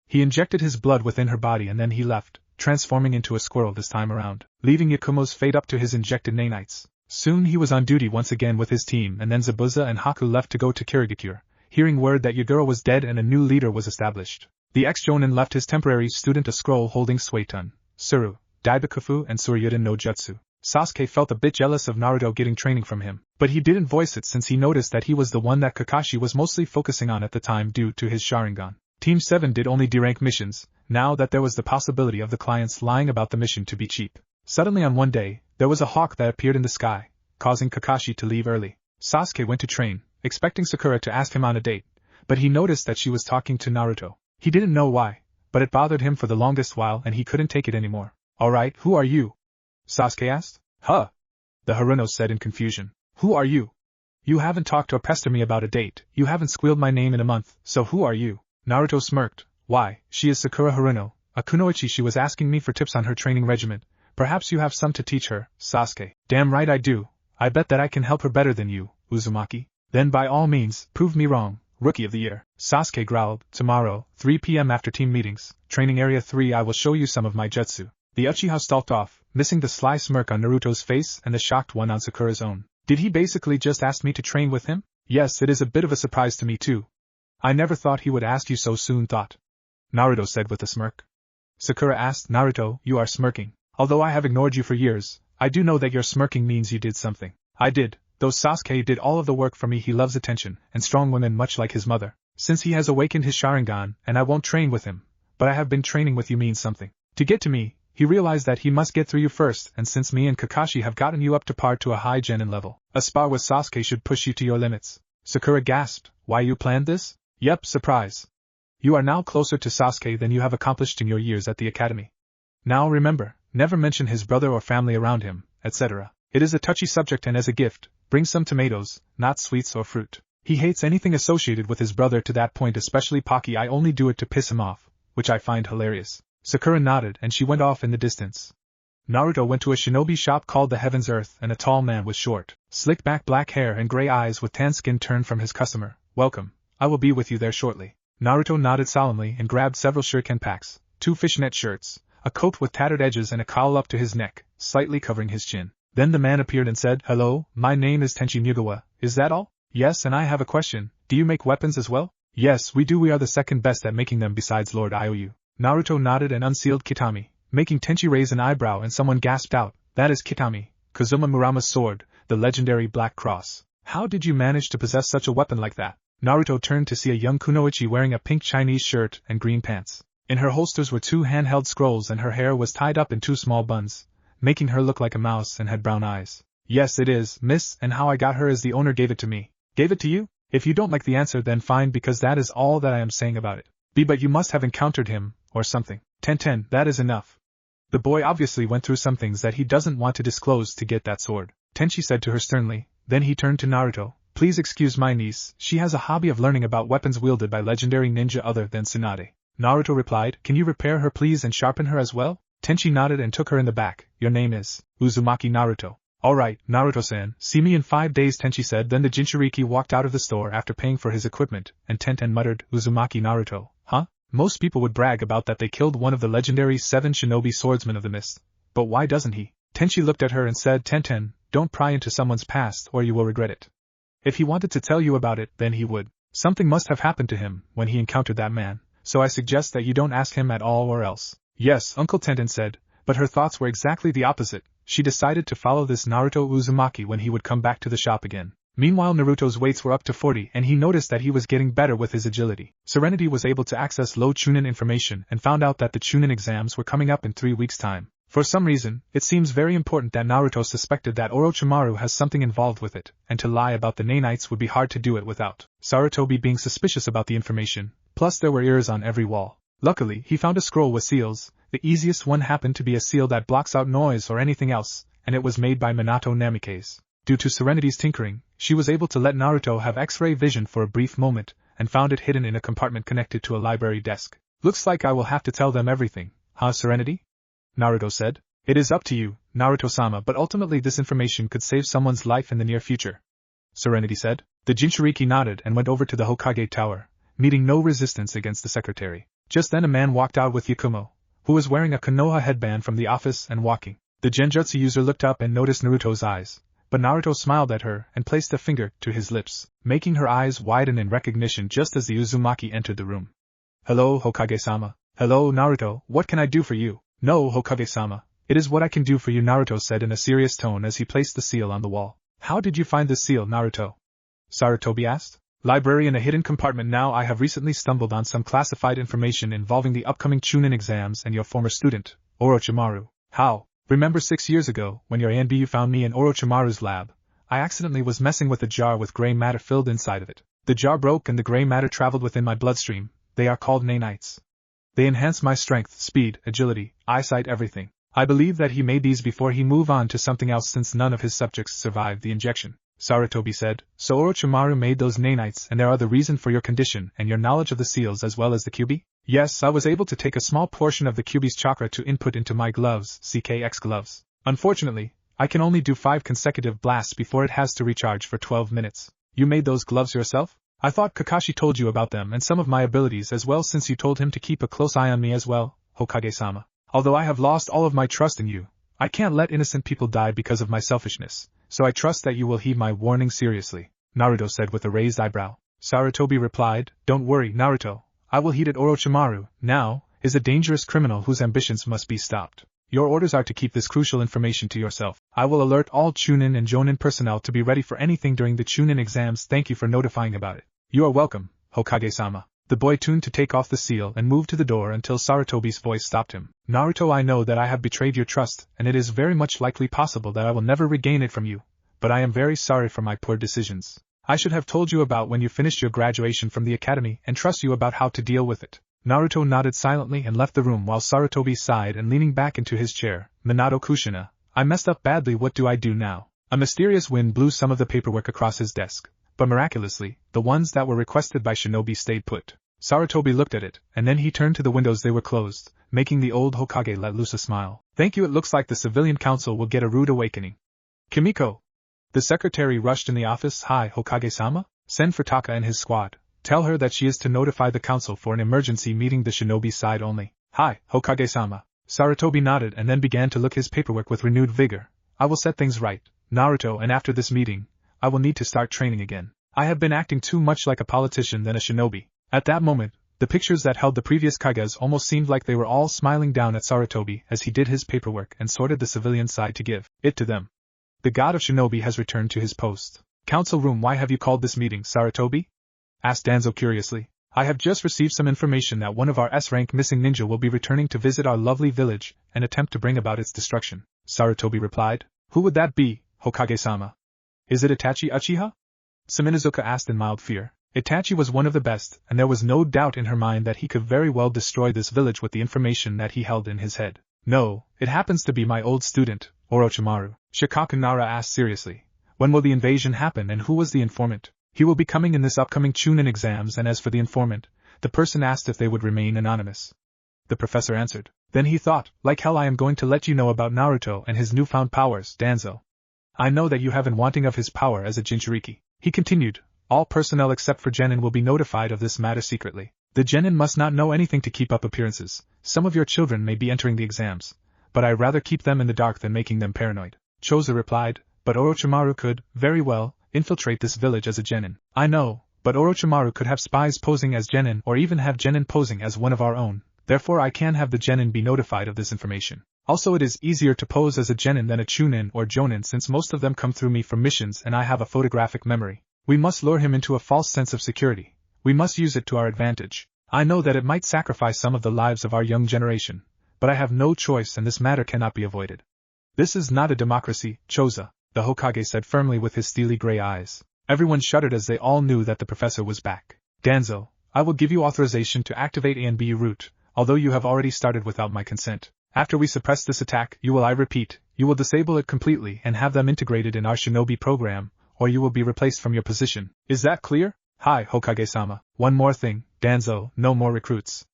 He injected his blood within her body and then he left, transforming into a squirrel this time around, leaving Yakumo's fate up to his injected nanites. Soon he was on duty once again with his team, and then Zabuza and Haku left to go to Kirigakure, hearing word that Yagura was dead and a new leader was established. The ex-jonin left his temporary student a scroll holding Suetun, Suru, Daibakufu and Suryudan no Jutsu. Sasuke felt a bit jealous of Naruto getting training from him, but he didn't voice it since he noticed that he was the one that Kakashi was mostly focusing on at the time due to his Sharingan. Team 7 did only D-rank missions, now that there was the possibility of the clients lying about the mission to be cheap. Suddenly on one day, there was a hawk that appeared in the sky, causing Kakashi to leave early. Sasuke went to train, expecting Sakura to ask him on a date, but he noticed that she was talking to Naruto. He didn't know why, but it bothered him for the longest while and he couldn't take it anymore. Alright, who are you? Sasuke asked. Huh? The Haruno said in confusion. Who are you? You haven't talked or pestered me about a date, you haven't squealed my name in a month, so who are you? Naruto smirked. Why, she is Sakura Haruno, a kunoichi. She was asking me for tips on her training regimen. Perhaps you have some to teach her, Sasuke. Damn right I do. I bet that I can help her better than you, Uzumaki. Then by all means, prove me wrong, Rookie of the Year. Sasuke growled. Tomorrow, 3 p.m. after team meetings, training area 3, I will show you some of my jutsu. The Uchiha stalked off, missing the sly smirk on Naruto's face and the shocked one on Sakura's own. Did he basically just ask me to train with him? Yes, it is a bit of a surprise to me too. I never thought he would ask you so soon. Thought. Naruto said with a smirk. Sakura asked. Naruto, you are smirking. Although I have ignored you for years, I do know that your smirking means you did something. I did, though Sasuke did all of the work for me. He loves attention, and strong women much like his mother. Since he has awakened his Sharingan, and I won't train with him, but I have been training with you means something. To get to me, he realized that he must get through you first, and since me and Kakashi have gotten you up to par to a high genin level, a spar with Sasuke should push you to your limits. Sakura gasped. Why, you planned this? Yep, surprise. You are now closer to Sasuke than you have accomplished in your years at the academy. Now remember, never mention his brother or family around him, etc. It is a touchy subject, and as a gift, bring some tomatoes, not sweets or fruit. He hates anything associated with his brother to that point, especially Pocky. I only do it to piss him off, which I find hilarious. Sakura nodded and she went off in the distance. Naruto went to a shinobi shop called the Heaven's Earth, and a tall man with short, slick-back black hair and gray eyes with tan skin turned from his customer. Welcome, I will be with you there shortly. Naruto nodded solemnly and grabbed several shuriken packs, 2 fishnet shirts, a coat with tattered edges and a cowl up to his neck, slightly covering his chin. Then the man appeared and said, "Hello, my name is Tenchi Mugawa, is that all?" "Yes, and I have a question, do you make weapons as well?" "Yes, we do, we are the second best at making them besides Lord Iou." Naruto nodded and unsealed Kitami, making Tenchi raise an eyebrow, and someone gasped out, "That is Kitami, Kazuma Murama's sword, the legendary Black Cross. How did you manage to possess such a weapon like that?" Naruto turned to see a young kunoichi wearing a pink Chinese shirt and green pants. In her holsters were 2 handheld scrolls and her hair was tied up in 2 small buns, making her look like a mouse, and had brown eyes. "Yes, it is, miss, and how I got her is the owner gave it to me." "Gave it to you? If you don't like the answer then fine, because that is all that I am saying about it. But you must have encountered him, or something." Ten, that is enough. The boy obviously went through some things that he doesn't want to disclose to get that sword, Tenchi said to her sternly. Then he turned to Naruto. "Please excuse my niece, she has a hobby of learning about weapons wielded by legendary ninja other than Tsunade." Naruto replied, "Can you repair her please and sharpen her as well?" Tenchi nodded and took her in the back. "Your name is Uzumaki Naruto." "Alright, Naruto-san, see me in 5 days," Tenchi said. Then the Jinchuriki walked out of the store after paying for his equipment, and Tenten muttered, "Uzumaki Naruto, huh? Most people would brag about that they killed one of the legendary 7 shinobi swordsmen of the mist. But why doesn't he?" Tenchi looked at her and said, "Tenten, don't pry into someone's past or you will regret it. If he wanted to tell you about it, then he would. Something must have happened to him when he encountered that man, so I suggest that you don't ask him at all or else." "Yes," Uncle Tenten said, but her thoughts were exactly the opposite. She decided to follow this Naruto Uzumaki when he would come back to the shop again. Meanwhile, Naruto's weights were up to 40 and he noticed that he was getting better with his agility. Serenity was able to access low Chunin information and found out that the Chunin exams were coming up in 3 weeks' time. For some reason, it seems very important that Naruto suspected that Orochimaru has something involved with it, and to lie about the nanites would be hard to do it without Sarutobi being suspicious about the information, plus there were ears on every wall. Luckily, he found a scroll with seals. The easiest one happened to be a seal that blocks out noise or anything else, and it was made by Minato Namikaze. Due to Serenity's tinkering, she was able to let Naruto have X-ray vision for a brief moment, and found it hidden in a compartment connected to a library desk. "Looks like I will have to tell them everything, huh, Serenity?" Naruto said. "It is up to you, Naruto-sama, but ultimately this information could save someone's life in the near future," Serenity said. The Jinchuriki nodded and went over to the Hokage Tower, meeting no resistance against the secretary. Just then a man walked out with Yakumo, who was wearing a Konoha headband from the office and walking. The Genjutsu user looked up and noticed Naruto's eyes, but Naruto smiled at her and placed a finger to his lips, making her eyes widen in recognition just as the Uzumaki entered the room. "Hello, Hokage-sama." "Hello, Naruto, what can I do for you?" "No, Hokage-sama, it is what I can do for you," Naruto said in a serious tone as he placed the seal on the wall. "How did you find this seal, Naruto?" Sarutobi asked. "Library in a hidden compartment. Now I have recently stumbled on some classified information involving the upcoming Chunin exams and your former student, Orochimaru." "How?" "Remember 6 years ago, when your ANBU found me in Orochimaru's lab, I accidentally was messing with a jar with gray matter filled inside of it. The jar broke and the gray matter traveled within my bloodstream. They are called nanites. They enhance my strength, speed, agility, eyesight, everything. I believe that he made these before he moved on to something else since none of his subjects survived the injection." Sarutobi said. "So Orochimaru made those nanites and they are the reason for your condition and your knowledge of the seals as well as the Kyubi?" "Yes, I was able to take a small portion of the Kyubi's chakra to input into my gloves, CKX gloves. Unfortunately, I can only do 5 consecutive blasts before it has to recharge for 12 minutes. You made those gloves yourself? I thought Kakashi told you about them and some of my abilities as well, since you told him to keep a close eye on me as well, Hokage-sama. Although I have lost all of my trust in you, I can't let innocent people die because of my selfishness, so I trust that you will heed my warning seriously," Naruto said with a raised eyebrow. Sarutobi replied, "Don't worry, Naruto, I will heed it. Orochimaru, now, is a dangerous criminal whose ambitions must be stopped. Your orders are to keep this crucial information to yourself. I will alert all Chunin and Jonin personnel to be ready for anything during the Chunin exams. Thank you for notifying about it." "You are welcome, Hokage-sama." The boy tuned to take off the seal and moved to the door until Sarutobi's voice stopped him. "Naruto, I know that I have betrayed your trust, and it is very much likely possible that I will never regain it from you, but I am very sorry for my poor decisions. I should have told you about when you finished your graduation from the academy and trust you about how to deal with it." Naruto nodded silently and left the room while Sarutobi sighed and leaning back into his chair. "Minato Kushina, I messed up badly. What do I do now?" A mysterious wind blew some of the paperwork across his desk, but miraculously, the ones that were requested by Shinobi stayed put. Sarutobi looked at it, and then he turned to the windows. They were closed, making the old Hokage let loose a smile. Thank you, it looks like the civilian council will get a rude awakening. Kimiko! The secretary rushed in the office. Hi, Hokage-sama? Send for Taka and his squad. Tell her that she is to notify the council for an emergency meeting, the Shinobi side only. Hi, Hokage-sama. Sarutobi nodded and then began to look his paperwork with renewed vigor. I will set things right, Naruto, and after this meeting, I will need to start training again. I have been acting too much like a politician than a shinobi. At that moment, the pictures that held the previous Kages almost seemed like they were all smiling down at Sarutobi as he did his paperwork and sorted the civilian side to give it to them. The god of shinobi has returned to his post. Council room, why have you called this meeting, Sarutobi? Asked Danzo curiously. I have just received some information that one of our S-rank missing ninja will be returning to visit our lovely village and attempt to bring about its destruction, Sarutobi replied. Who would that be, Hokage-sama? Is it Itachi Uchiha? Suminozuka asked in mild fear. Itachi was one of the best, and there was no doubt in her mind that he could very well destroy this village with the information that he held in his head. No, it happens to be my old student, Orochimaru. Shikaku Nara asked seriously. When will the invasion happen and who was the informant? He will be coming in this upcoming Chunin exams, and as for the informant, the person asked if they would remain anonymous. The professor answered. Then he thought, like hell, I am going to let you know about Naruto and his newfound powers, Danzo. I know that you have been wanting of his power as a Jinchuriki. He continued, all personnel except for Genin will be notified of this matter secretly. The Genin must not know anything to keep up appearances. Some of your children may be entering the exams, but I'd rather keep them in the dark than making them paranoid. Choza replied, but Orochimaru could, very well, infiltrate this village as a Genin. I know, but Orochimaru could have spies posing as Genin or even have Genin posing as one of our own, therefore I can have the Genin be notified of this information. Also, it is easier to pose as a Genin than a Chunin or Jonin since most of them come through me for missions and I have a photographic memory. We must lure him into a false sense of security. We must use it to our advantage. I know that it might sacrifice some of the lives of our young generation, but I have no choice and this matter cannot be avoided. This is not a democracy, Choza, the Hokage said firmly with his steely gray eyes. Everyone shuddered as they all knew that the professor was back. Danzo, I will give you authorization to activate A and B route, although you have already started without my consent. After we suppress this attack, I repeat, you will disable it completely and have them integrated in our shinobi program, or you will be replaced from your position. Is that clear? Hi, Hokage-sama. One more thing, Danzo, no more recruits.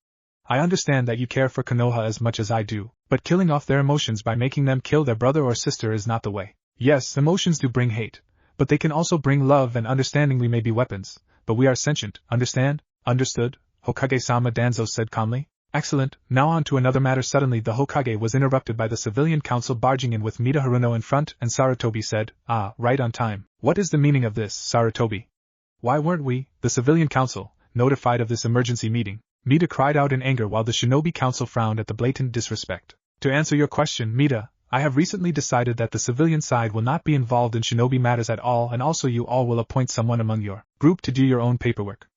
I understand that you care for Konoha as much as I do, but killing off their emotions by making them kill their brother or sister is not the way. Yes, emotions do bring hate, but they can also bring love and understanding. We may be weapons, but we are sentient, understand? Understood, Hokage-sama, Danzo said calmly. Excellent, now on to another matter. Suddenly the Hokage was interrupted by the civilian council barging in with Mida Haruno in front, and Sarutobi said, right on time. What is the meaning of this, Sarutobi? Why weren't we, the civilian council, notified of this emergency meeting? Mida cried out in anger while the shinobi council frowned at the blatant disrespect. To answer your question, Mida, I have recently decided that the civilian side will not be involved in shinobi matters at all, and also you all will appoint someone among your group to do your own paperwork.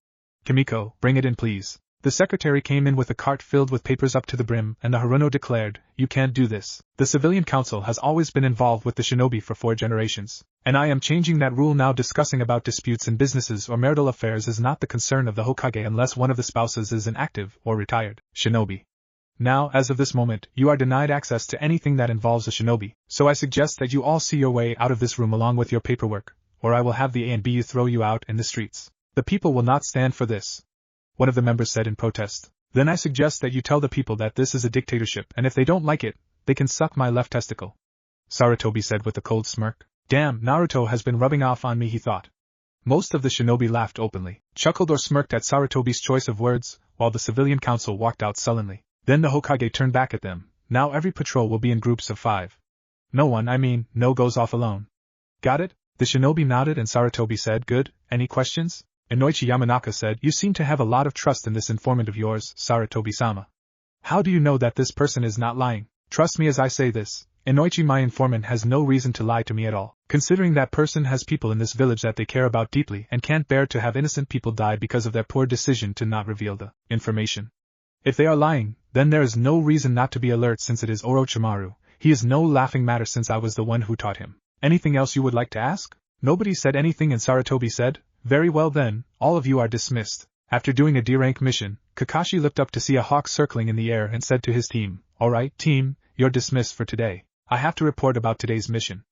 Kimiko, bring it in please. The secretary came in with a cart filled with papers up to the brim, and the Haruno declared, you can't do this. The civilian council has always been involved with the shinobi for 4 generations, and I am changing that rule now. Discussing about disputes in businesses or marital affairs is not the concern of the Hokage unless one of the spouses is an active or retired shinobi. Now, as of this moment, you are denied access to anything that involves a shinobi, so I suggest that you all see your way out of this room along with your paperwork, or I will have the A and B throw you out in the streets. The people will not stand for this. One of the members said in protest. Then I suggest that you tell the people that this is a dictatorship, and if they don't like it, they can suck my left testicle. Sarutobi said with a cold smirk. Damn, Naruto has been rubbing off on me, he thought. Most of the shinobi laughed openly, chuckled or smirked at Sarutobi's choice of words, while the civilian council walked out sullenly. Then the Hokage turned back at them. Now every patrol will be in groups of 5. No goes off alone. Got it? The shinobi nodded and Sarutobi said, good, any questions? Inoichi Yamanaka said, you seem to have a lot of trust in this informant of yours, Sarutobi-sama. How do you know that this person is not lying? Trust me as I say this, Inoichi, my informant has no reason to lie to me at all, considering that person has people in this village that they care about deeply and can't bear to have innocent people die because of their poor decision to not reveal the information. If they are lying, then there is no reason not to be alert since it is Orochimaru. He is no laughing matter since I was the one who taught him. Anything else you would like to ask? Nobody said anything and Sarutobi said, very well then, all of you are dismissed. After doing a D-rank mission, Kakashi looked up to see a hawk circling in the air and said to his team, alright, team, you're dismissed for today. I have to report about today's mission.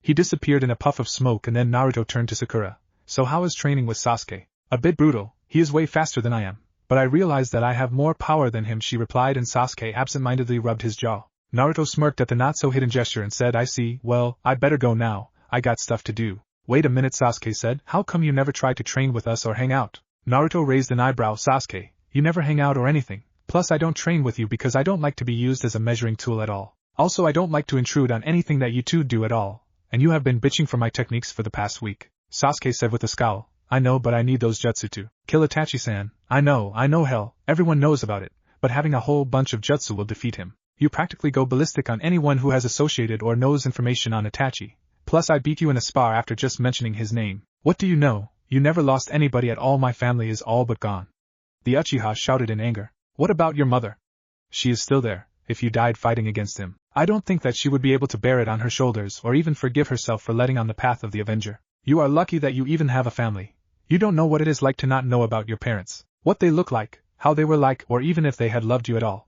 He disappeared in a puff of smoke and then Naruto turned to Sakura. So how is training with Sasuke? A bit brutal, he is way faster than I am. But I realize that I have more power than him, she replied, and Sasuke absent-mindedly rubbed his jaw. Naruto smirked at the not-so-hidden gesture and said, I see, well, I better go now, I got stuff to do. Wait a minute, Sasuke said, how come you never try to train with us or hang out? Naruto raised an eyebrow. Sasuke, you never hang out or anything, plus I don't train with you because I don't like to be used as a measuring tool at all. Also I don't like to intrude on anything that you two do at all, and you have been bitching for my techniques for the past week, Sasuke said with a scowl. I know, but I need those jutsu to kill Itachi-san. I know, hell, everyone knows about it, but having a whole bunch of jutsu will defeat him. You practically go ballistic on anyone who has associated or knows information on Itachi. Plus I beat you in a spar after just mentioning his name. What do you know? You never lost anybody at all. My family is all but gone. The Uchiha shouted in anger. What about your mother? She is still there, if you died fighting against him. I don't think that she would be able to bear it on her shoulders or even forgive herself for letting on the path of the Avenger. You are lucky that you even have a family. You don't know what it is like to not know about your parents, what they look like, how they were like, or even if they had loved you at all.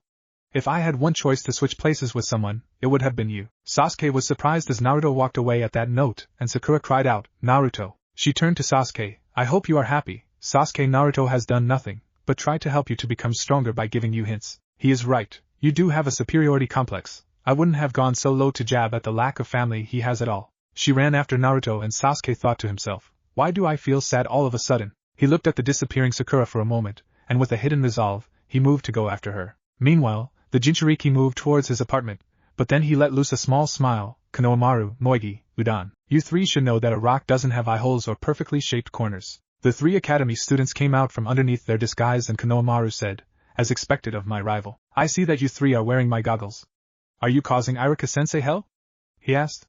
If I had one choice to switch places with someone, it would have been you. Sasuke was surprised as Naruto walked away at that note, and Sakura cried out, Naruto. She turned to Sasuke. I hope you are happy. Sasuke, Naruto has done nothing but try to help you to become stronger by giving you hints. He is right. You do have a superiority complex. I wouldn't have gone so low to jab at the lack of family he has at all. She ran after Naruto and Sasuke thought to himself, why do I feel sad all of a sudden? He looked at the disappearing Sakura for a moment, and with a hidden resolve, he moved to go after her. Meanwhile, the Jinchuriki moved towards his apartment, but then he let loose a small smile. Konohamaru, Moigi, Udan. You three should know that a rock doesn't have eye holes or perfectly shaped corners. The three academy students came out from underneath their disguise and Konohamaru said, as expected of my rival, I see that you three are wearing my goggles. Are you causing Iruka-sensei hell? He asked.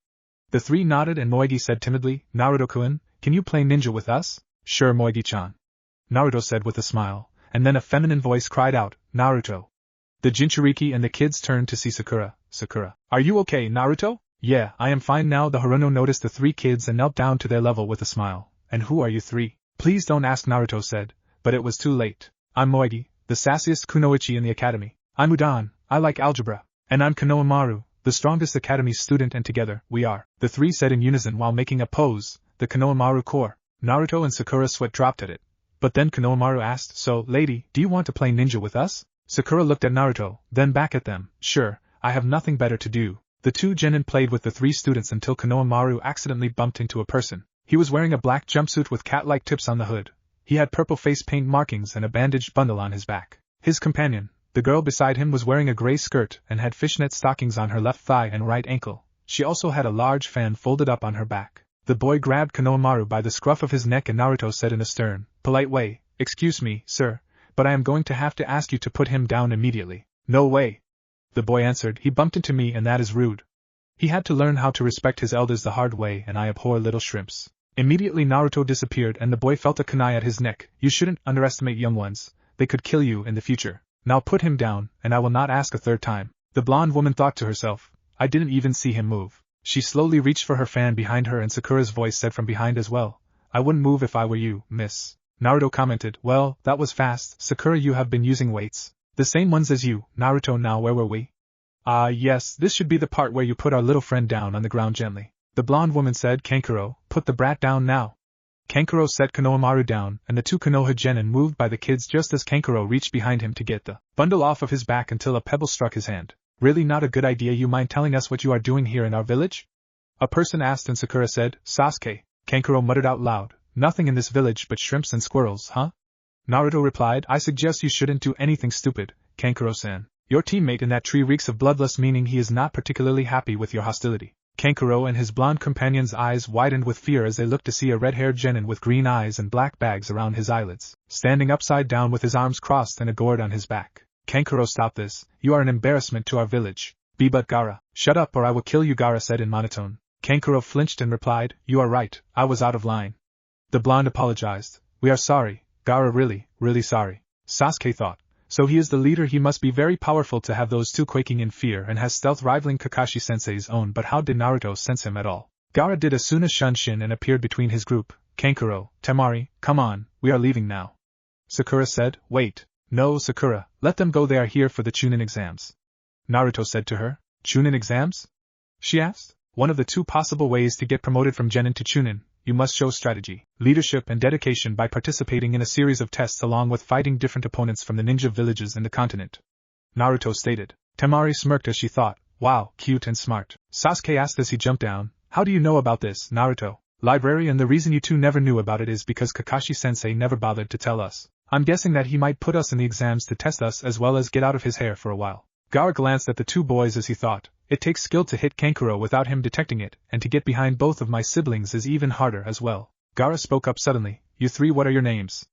The three nodded and Moigi said timidly, Naruto-kun, can you play ninja with us? Sure, Moigi-chan. Naruto said with a smile, and then a feminine voice cried out, Naruto. The Jinchuriki and the kids turned to see Sakura. Sakura. Are you okay, Naruto? Yeah, I am fine now. The Haruno noticed the three kids and knelt down to their level with a smile. And who are you three? Please don't ask, Naruto said, but it was too late. I'm Moigi, the sassiest kunoichi in the academy. I'm Udan, I like algebra. And I'm Konohamaru, the strongest academy student, and together, we are, the three said in unison while making a pose, the Konohamaru core. Naruto and Sakura sweat dropped at it. But then Konohamaru asked, so, lady, do you want to play ninja with us? Sakura looked at Naruto, then back at them. Sure, I have nothing better to do. The two genin played with the three students until Konohamaru accidentally bumped into a person. He was wearing a black jumpsuit with cat-like tips on the hood. He had purple face paint markings and a bandaged bundle on his back. His companion, the girl beside him, was wearing a gray skirt and had fishnet stockings on her left thigh and right ankle. She also had a large fan folded up on her back. The boy grabbed Konohamaru by the scruff of his neck and Naruto said in a stern, polite way, excuse me, sir, but I am going to have to ask you to put him down immediately. No way. The boy answered, he bumped into me and that is rude. He had to learn how to respect his elders the hard way and I abhor little shrimps. Immediately Naruto disappeared and the boy felt a kunai at his neck. You shouldn't underestimate young ones, they could kill you in the future. Now put him down, and I will not ask a third time. The blonde woman thought to herself, I didn't even see him move. She slowly reached for her fan behind her and Sakura's voice said from behind as well, I wouldn't move if I were you, miss. Naruto commented, well, that was fast. Sakura, you have been using weights. The same ones as you. Naruto, now where were we? Yes, this should be the part where you put our little friend down on the ground gently. The blonde woman said, Kankuro, put the brat down now. Kankuro set Konohamaru down, and the two Konoha genin moved by the kids just as Kankuro reached behind him to get the bundle off of his back until a pebble struck his hand. Really not a good idea. You mind telling us what you are doing here in our village? A person asked and Sakura said, Sasuke. Kankuro muttered out loud, nothing in this village but shrimps and squirrels, huh? Naruto replied, I suggest you shouldn't do anything stupid, Kankuro-san. Your teammate in that tree reeks of bloodlust, meaning he is not particularly happy with your hostility. Kankuro and his blonde companion's eyes widened with fear as they looked to see a red-haired genin with green eyes and black bags around his eyelids, standing upside down with his arms crossed and a gourd on his back. Kankuro, stop this, you are an embarrassment to our village. Be but Gaara. Shut up or I will kill you, Gaara said in monotone. Kankuro flinched and replied, you are right, I was out of line. The blonde apologized. We are sorry, Gaara, really sorry. Sasuke thought. So he is the leader, he must be very powerful to have those two quaking in fear and has stealth rivaling Kakashi-sensei's own, but how did Naruto sense him at all? Gaara did as soon as Shunshin and appeared between his group. Kankuro, Temari, come on, we are leaving now. Sakura said, wait. No, Sakura, let them go, they are here for the Chunin exams. Naruto said to her, Chunin exams? She asked. One of the two possible ways to get promoted from genin to chunin, you must show strategy, leadership and dedication by participating in a series of tests along with fighting different opponents from the ninja villages in the continent. Naruto stated. Temari smirked as she thought, wow, cute and smart. Sasuke asked as he jumped down, how do you know about this, Naruto? Library, and the reason you two never knew about it is because Kakashi-sensei never bothered to tell us. I'm guessing that he might put us in the exams to test us as well as get out of his hair for a while. Gaara glanced at the two boys as he thought, it takes skill to hit Kankuro without him detecting it, and to get behind both of my siblings is even harder as well. Gaara spoke up suddenly, you three, what are your names?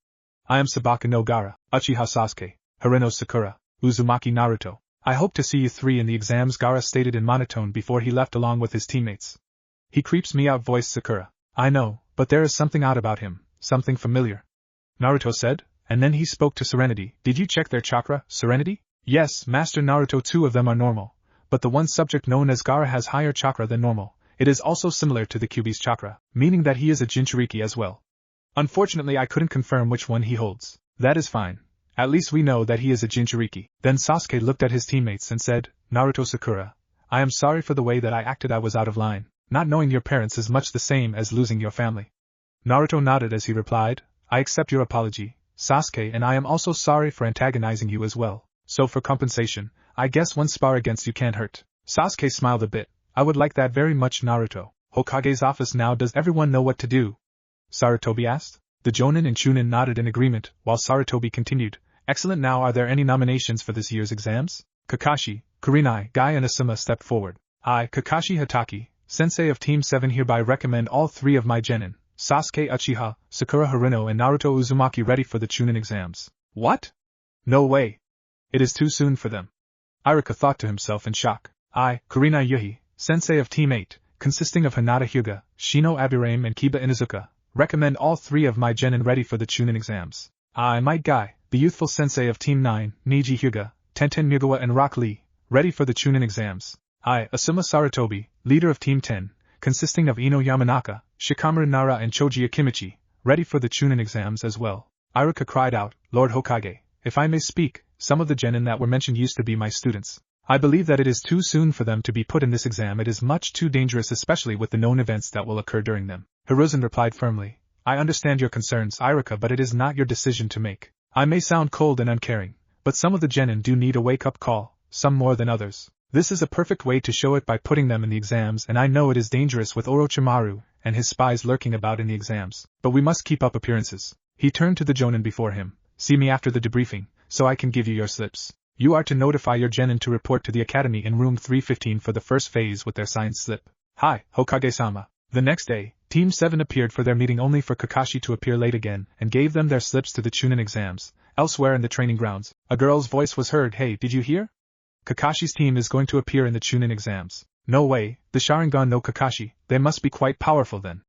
I am Sabaka no Gaara, Uchiha Sasuke, Hirano Sakura, Uzumaki Naruto. I hope to see you three in the exams, Gaara stated in monotone before he left along with his teammates. He creeps me out, voiced Sakura. I know, but there is something odd about him, something familiar. Naruto said, and then he spoke to Serenity. Did you check their chakra, Serenity? Yes, Master Naruto, two of them are normal, but the one subject known as Gaara has higher chakra than normal. It is also similar to the Kyuubi's chakra, meaning that he is a Jinchuriki as well. Unfortunately, I couldn't confirm which one he holds. That is fine. At least we know that he is a Jinchuriki. Then Sasuke looked at his teammates and said, Naruto Sakura, I am sorry for the way that I acted. I was out of line. Not knowing your parents is much the same as losing your family. Naruto nodded as he replied, I accept your apology, Sasuke, and I am also sorry for antagonizing you as well. So for compensation, I guess one spar against you can't hurt. Sasuke smiled a bit. I would like that very much, Naruto. Hokage's office now, does everyone know what to do? Sarutobi asked. The Jonin and Chunin nodded in agreement, while Sarutobi continued, excellent. Now are there any nominations for this year's exams? Kakashi, Kurenai, Guy and Asuma stepped forward. I, Kakashi Hatake, Sensei of Team 7, hereby recommend all three of my genin, Sasuke Uchiha, Sakura Hirano and Naruto Uzumaki, ready for the Chunin exams. What? No way. It is too soon for them. Iruka thought to himself in shock. I, Kurenai Yuhi, Sensei of Team 8, consisting of Hinata Hyuga, Shino Abirame and Kiba Inuzuka, recommend all three of my genin ready for the Chunin exams. I, Might Guy, the youthful Sensei of Team 9, Niji Hyuga, Tenten Mugawa and Rock Lee, ready for the Chunin exams. I, Asuma Sarutobi, leader of Team 10, consisting of Ino Yamanaka, Shikamaru Nara and Choji Akimichi, ready for the Chunin exams as well. Iruka cried out, Lord Hokage, if I may speak, some of the genin that were mentioned used to be my students. I believe that it is too soon for them to be put in this exam. It is much too dangerous, especially with the known events that will occur during them. Hiruzen replied firmly, I understand your concerns, Iruka, but it is not your decision to make. I may sound cold and uncaring, but some of the genin do need a wake-up call, some more than others. This is a perfect way to show it by putting them in the exams, and I know it is dangerous with Orochimaru and his spies lurking about in the exams, but we must keep up appearances. He turned to the jonin before him. See me after the debriefing, so I can give you your slips. You are to notify your genin to report to the academy in room 315 for the first phase with their science slip. Hi, Hokage-sama. The next day, Team 7 appeared for their meeting only for Kakashi to appear late again and gave them their slips to the Chunin exams. Elsewhere in the training grounds, a girl's voice was heard. Hey, did you hear? Kakashi's team is going to appear in the Chunin exams. No way, the Sharingan no Kakashi, they must be quite powerful then.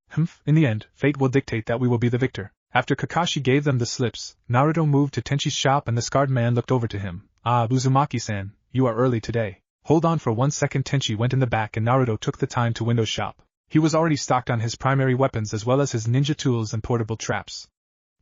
In the end, fate will dictate that we will be the victor. After Kakashi gave them the slips, Naruto moved to Tenchi's shop and the scarred man looked over to him. Ah, Uzumaki-san, you are early today. Hold on for 1 second. Tenchi went in the back and Naruto took the time to window shop. He was already stocked on his primary weapons as well as his ninja tools and portable traps.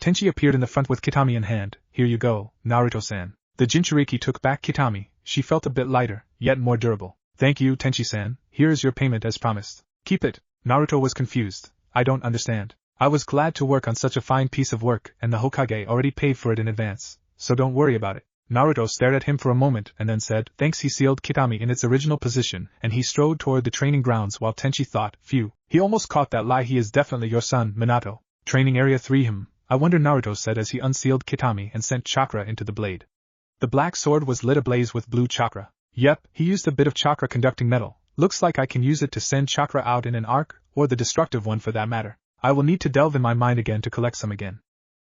Tenchi appeared in the front with Kitami in hand. Here you go, Naruto-san. The Jinchuriki took back Kitami. She felt a bit lighter, yet more durable. Thank you, Tenchi-san. Here is your payment as promised. Keep it. Naruto was confused. I don't understand. I was glad to work on such a fine piece of work, and the Hokage already paid for it in advance, so don't worry about it. Naruto stared at him for a moment and then said, thanks. He sealed Kitami in its original position, and he strode toward the training grounds while Tenchi thought, phew, he almost caught that lie. He is definitely your son, Minato. Training Area 3. I wonder, Naruto said as he unsealed Kitami and sent chakra into the blade. The black sword was lit ablaze with blue chakra. Yep, he used a bit of chakra conducting metal. Looks like I can use it to send chakra out in an arc, or the destructive one for that matter. I will need to delve in my mind again to collect some again.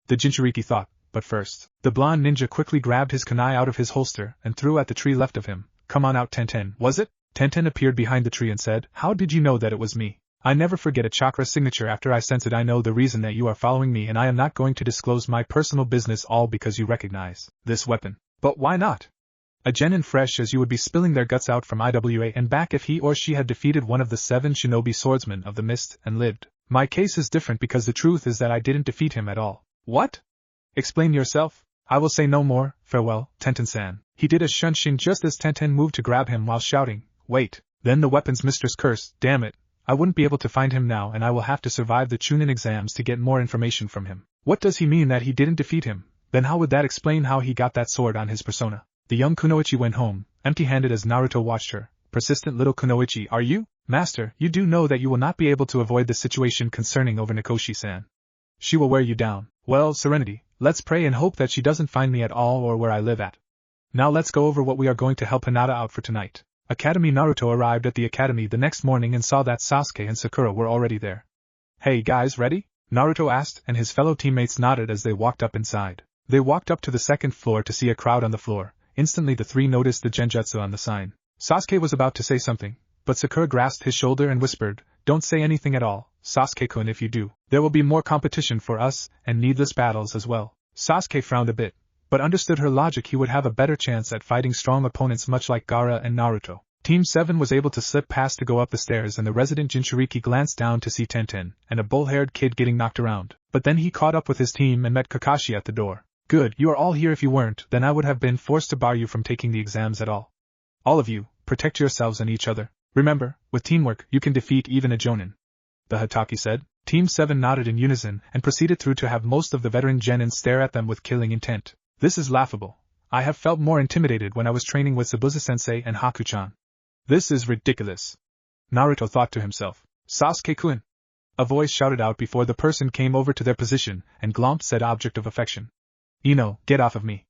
The Jinchuriki thought, but first. The blonde ninja quickly grabbed his kunai out of his holster and threw at the tree left of him. Come on out, Tenten. Was it? Tenten appeared behind the tree and said, how did you know that it was me? I never forget a chakra signature after I sense it. I know the reason that you are following me, and I am not going to disclose my personal business all because you recognize this weapon. But why not? A genin fresh as you would be spilling their guts out from IWA and back if he or she had defeated one of the 7 shinobi swordsmen of the mist and lived. My case is different because the truth is that I didn't defeat him at all. What? Explain yourself. I will say no more. Farewell, Tenten-san. He did a shunshin just as Tenten moved to grab him while shouting, wait. Then the weapons mistress cursed, damn it, I wouldn't be able to find him now and I will have to survive the Chunin exams to get more information from him. What does he mean that he didn't defeat him? Then how would that explain how he got that sword on his persona? The young Kunoichi went home, empty-handed as Naruto watched her. Persistent little Kunoichi, are you? Master, you do know that you will not be able to avoid the situation concerning over Nakoshi-san. She will wear you down. Well, Serenity, let's pray and hope that she doesn't find me at all or where I live at. Now let's go over what we are going to help Hinata out for tonight. Academy. Naruto arrived at the academy the next morning and saw that Sasuke and Sakura were already there. Hey guys, ready? Naruto asked, and his fellow teammates nodded as they walked up inside. They walked up to the second floor to see a crowd on the floor. Instantly the three noticed the genjutsu on the sign. Sasuke was about to say something, but Sakura grasped his shoulder and whispered, don't say anything at all, Sasuke-kun. If you do, there will be more competition for us, and needless battles as well. Sasuke frowned a bit, but understood her logic. He would have a better chance at fighting strong opponents much like Gaara and Naruto. Team 7 was able to slip past to go up the stairs, and the resident Jinchuriki glanced down to see Tenten and a bull-haired kid getting knocked around. But then he caught up with his team and met Kakashi at the door. Good, you are all here. If you weren't, then I would have been forced to bar you from taking the exams at all. All of you, protect yourselves and each other. Remember, with teamwork, you can defeat even a Jonin. The Hatake said. Team 7 nodded in unison and proceeded through to have most of the veteran genin stare at them with killing intent. This is laughable. I have felt more intimidated when I was training with Sabuza-sensei and Haku-chan. This is ridiculous. Naruto thought to himself. Sasuke-kun. A voice shouted out before the person came over to their position and glomped said object of affection. Ino, get off of me.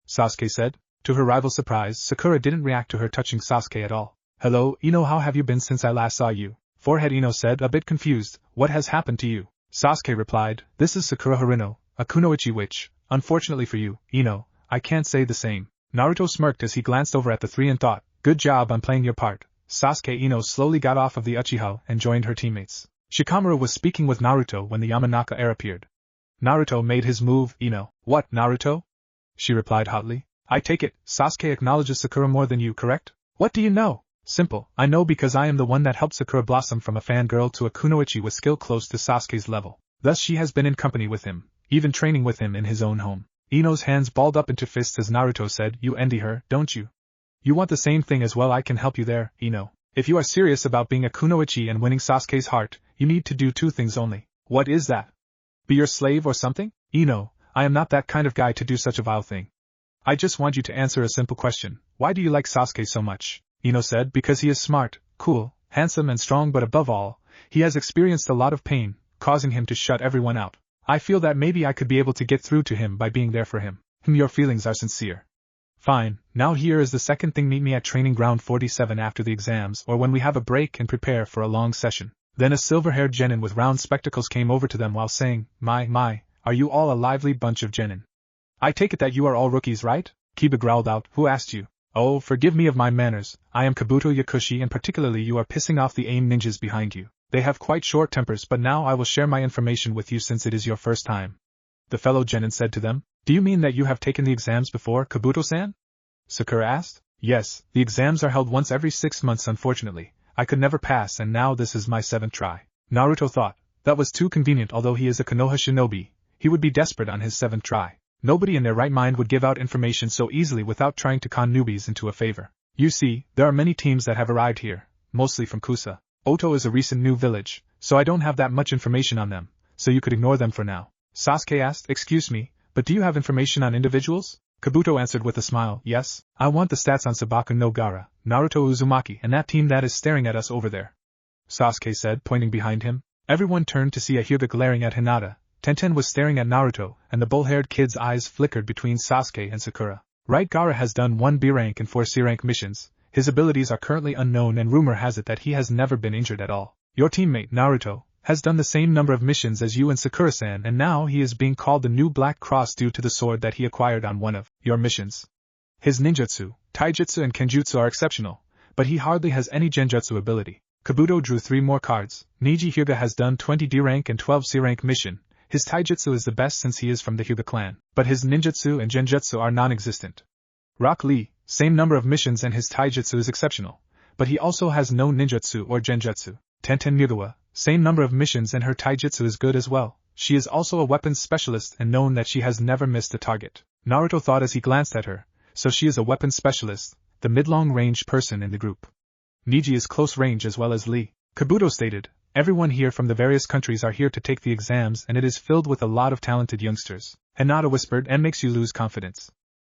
Sasuke said. To her rival's surprise, Sakura didn't react to her touching Sasuke at all. Hello, Ino, how have you been since I last saw you? Forehead. Ino said, a bit confused. What has happened to you? Sasuke replied, this is Sakura Harino, a kunoichi witch. Unfortunately for you, Ino, I can't say the same. Naruto smirked as he glanced over at the three and thought, good job on playing your part. Sasuke. Ino slowly got off of the Uchiha and joined her teammates. Shikamaru was speaking with Naruto when the Yamanaka heir appeared. Naruto made his move. Ino, what, Naruto? She replied hotly. I take it, Sasuke acknowledges Sakura more than you, correct? What do you know? Simple, I know because I am the one that helped Sakura blossom from a fangirl to a kunoichi with skill close to Sasuke's level. Thus she has been in company with him, even training with him in his own home. Ino's hands balled up into fists as Naruto said, you envy her, don't you? You want the same thing as well. I can help you there, Ino. If you are serious about being a kunoichi and winning Sasuke's heart, you need to do two things only. What is that? Be your slave or something? Ino, I am not that kind of guy to do such a vile thing. I just want you to answer a simple question. Why do you like Sasuke so much? Ino said, because he is smart, cool, handsome and strong, but above all, he has experienced a lot of pain, causing him to shut everyone out. I feel that maybe I could be able to get through to him by being there for him. Your feelings are sincere. Fine, now here is the second thing. Meet me at training ground 47 after the exams or when we have a break and prepare for a long session. Then a silver-haired genin with round spectacles came over to them while saying, My, are you all a lively bunch of genin? I take it that you are all rookies, right? Kiba growled out, who asked you? Oh, forgive me of my manners, I am Kabuto Yakushi, and particularly you are pissing off the AIM ninjas behind you. They have quite short tempers, but now I will share my information with you since it is your first time. The fellow genin said to them, do you mean that you have taken the exams before, Kabuto-san? Sakura asked. Yes, the exams are held once every 6 months. Unfortunately, I could never pass and now this is my 7th try. Naruto thought, that was too convenient. Although he is a Konoha shinobi, he would be desperate on his 7th try. Nobody in their right mind would give out information so easily without trying to con newbies into a favor. You see, there are many teams that have arrived here, mostly from Kusa. Oto is a recent new village, so I don't have that much information on them, so you could ignore them for now. Sasuke asked, excuse me, but do you have information on individuals? Kabuto answered with a smile, yes, I want the stats on Sabaku no Gaara, Naruto Uzumaki, and that team that is staring at us over there. Sasuke said, pointing behind him. Everyone turned to see a Hyuga glaring at Hinata. Tenten was staring at Naruto, and the bull-haired kid's eyes flickered between Sasuke and Sakura. Right, Gaara has done 1 B rank and 4 C rank missions. His abilities are currently unknown and rumor has it that he has never been injured at all. Your teammate, Naruto, has done the same number of missions as you and Sakura-san, and now he is being called the new Black Cross due to the sword that he acquired on one of your missions. His ninjutsu, taijutsu and kenjutsu are exceptional, but he hardly has any genjutsu ability. Kabuto drew 3 more cards. Niji Hyuga has done 20 D rank and 12 C rank mission. His taijutsu is the best since he is from the Hyuga clan, but his ninjutsu and genjutsu are non-existent. Rock Lee, same number of missions and his taijutsu is exceptional, but he also has no ninjutsu or genjutsu. Tenten Mugawa, same number of missions and her taijutsu is good as well. She is also a weapons specialist and known that she has never missed a target. Naruto thought as he glanced at her, so she is a weapons specialist, the mid-long range person in the group. Niji is close range as well as Lee. Kabuto stated, everyone here from the various countries are here to take the exams and it is filled with a lot of talented youngsters. Hinata whispered, and makes you lose confidence.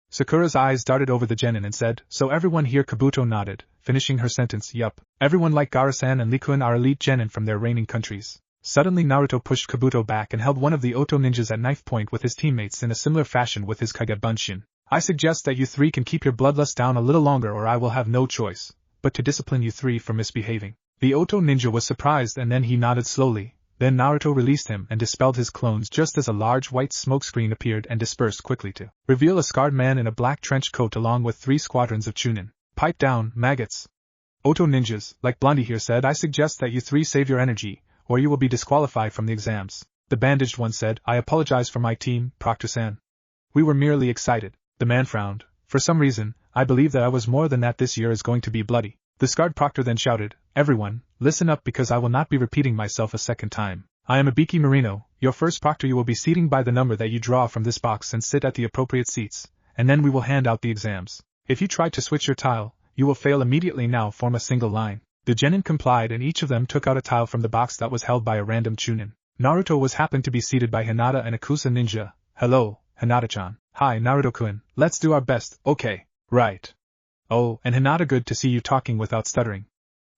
Sakura's eyes darted over the genin and said, so everyone here. Kabuto nodded, finishing her sentence, yup. Everyone like Garasan and Likuin are elite genin from their reigning countries. Suddenly Naruto pushed Kabuto back and held one of the Oto ninjas at knife point with his teammates in a similar fashion with his Kagebunshin. I suggest that you three can keep your bloodlust down a little longer or I will have no choice but to discipline you three for misbehaving. The Oto ninja was surprised and then he nodded slowly. Then Naruto released him and dispelled his clones just as a large white smokescreen appeared and dispersed quickly to reveal a scarred man in a black trench coat along with 3 squadrons of Chunin. Pipe down, maggots. Oto ninjas, like Blondie here said, I suggest that you three save your energy, or you will be disqualified from the exams. The bandaged one said, I apologize for my team, Proctor-san. We were merely excited. The man frowned. For some reason, I believe that I was more than that. This year is going to be bloody. The scarred proctor then shouted, everyone, listen up because I will not be repeating myself a second time. I am Ibiki Marino, your first proctor. You will be seating by the number that you draw from this box and sit at the appropriate seats, and then we will hand out the exams. If you try to switch your tile, you will fail immediately. Now form a single line. The genin complied and each of them took out a tile from the box that was held by a random Chunin. Naruto was happened to be seated by Hinata and Akusa ninja. Hello, Hinata-chan. Hi Naruto-kun, let's do our best, okay. Right. Oh, and Hinata, good to see you talking without stuttering.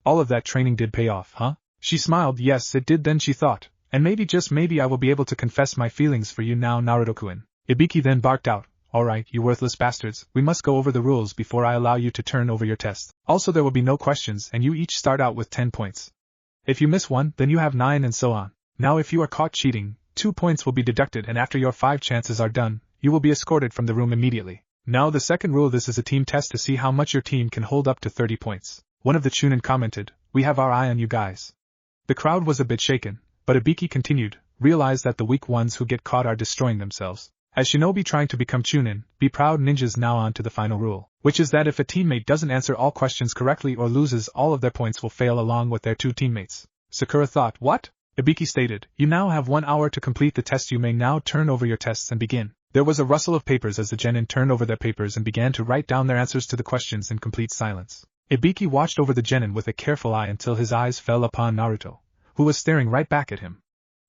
All of that training did pay off, huh? She smiled. Yes, it did. Then she thought, and maybe, just maybe, I will be able to confess my feelings for you now, Naruto-kun. Ibiki then barked out, alright, you worthless bastards, we must go over the rules before I allow you to turn over your test. Also there will be no questions and you each start out with 10 points. If you miss one, then you have 9 and so on. Now if you are caught cheating, 2 points will be deducted and after your 5 chances are done, you will be escorted from the room immediately. Now the second rule, this is a team test to see how much your team can hold up to 30 points. One of the Chunin commented, we have our eye on you guys. The crowd was a bit shaken, but Ibiki continued, realize that the weak ones who get caught are destroying themselves. As shinobi trying to become Chunin, be proud ninjas. Now on to the final rule, which is that if a teammate doesn't answer all questions correctly or loses all of their points will fail along with their 2 teammates. Sakura thought, what? Ibiki stated, you now have 1 hour to complete the test. You may now turn over your tests and begin. There was a rustle of papers as the genin turned over their papers and began to write down their answers to the questions in complete silence. Ibiki watched over the genin with a careful eye until his eyes fell upon Naruto, who was staring right back at him.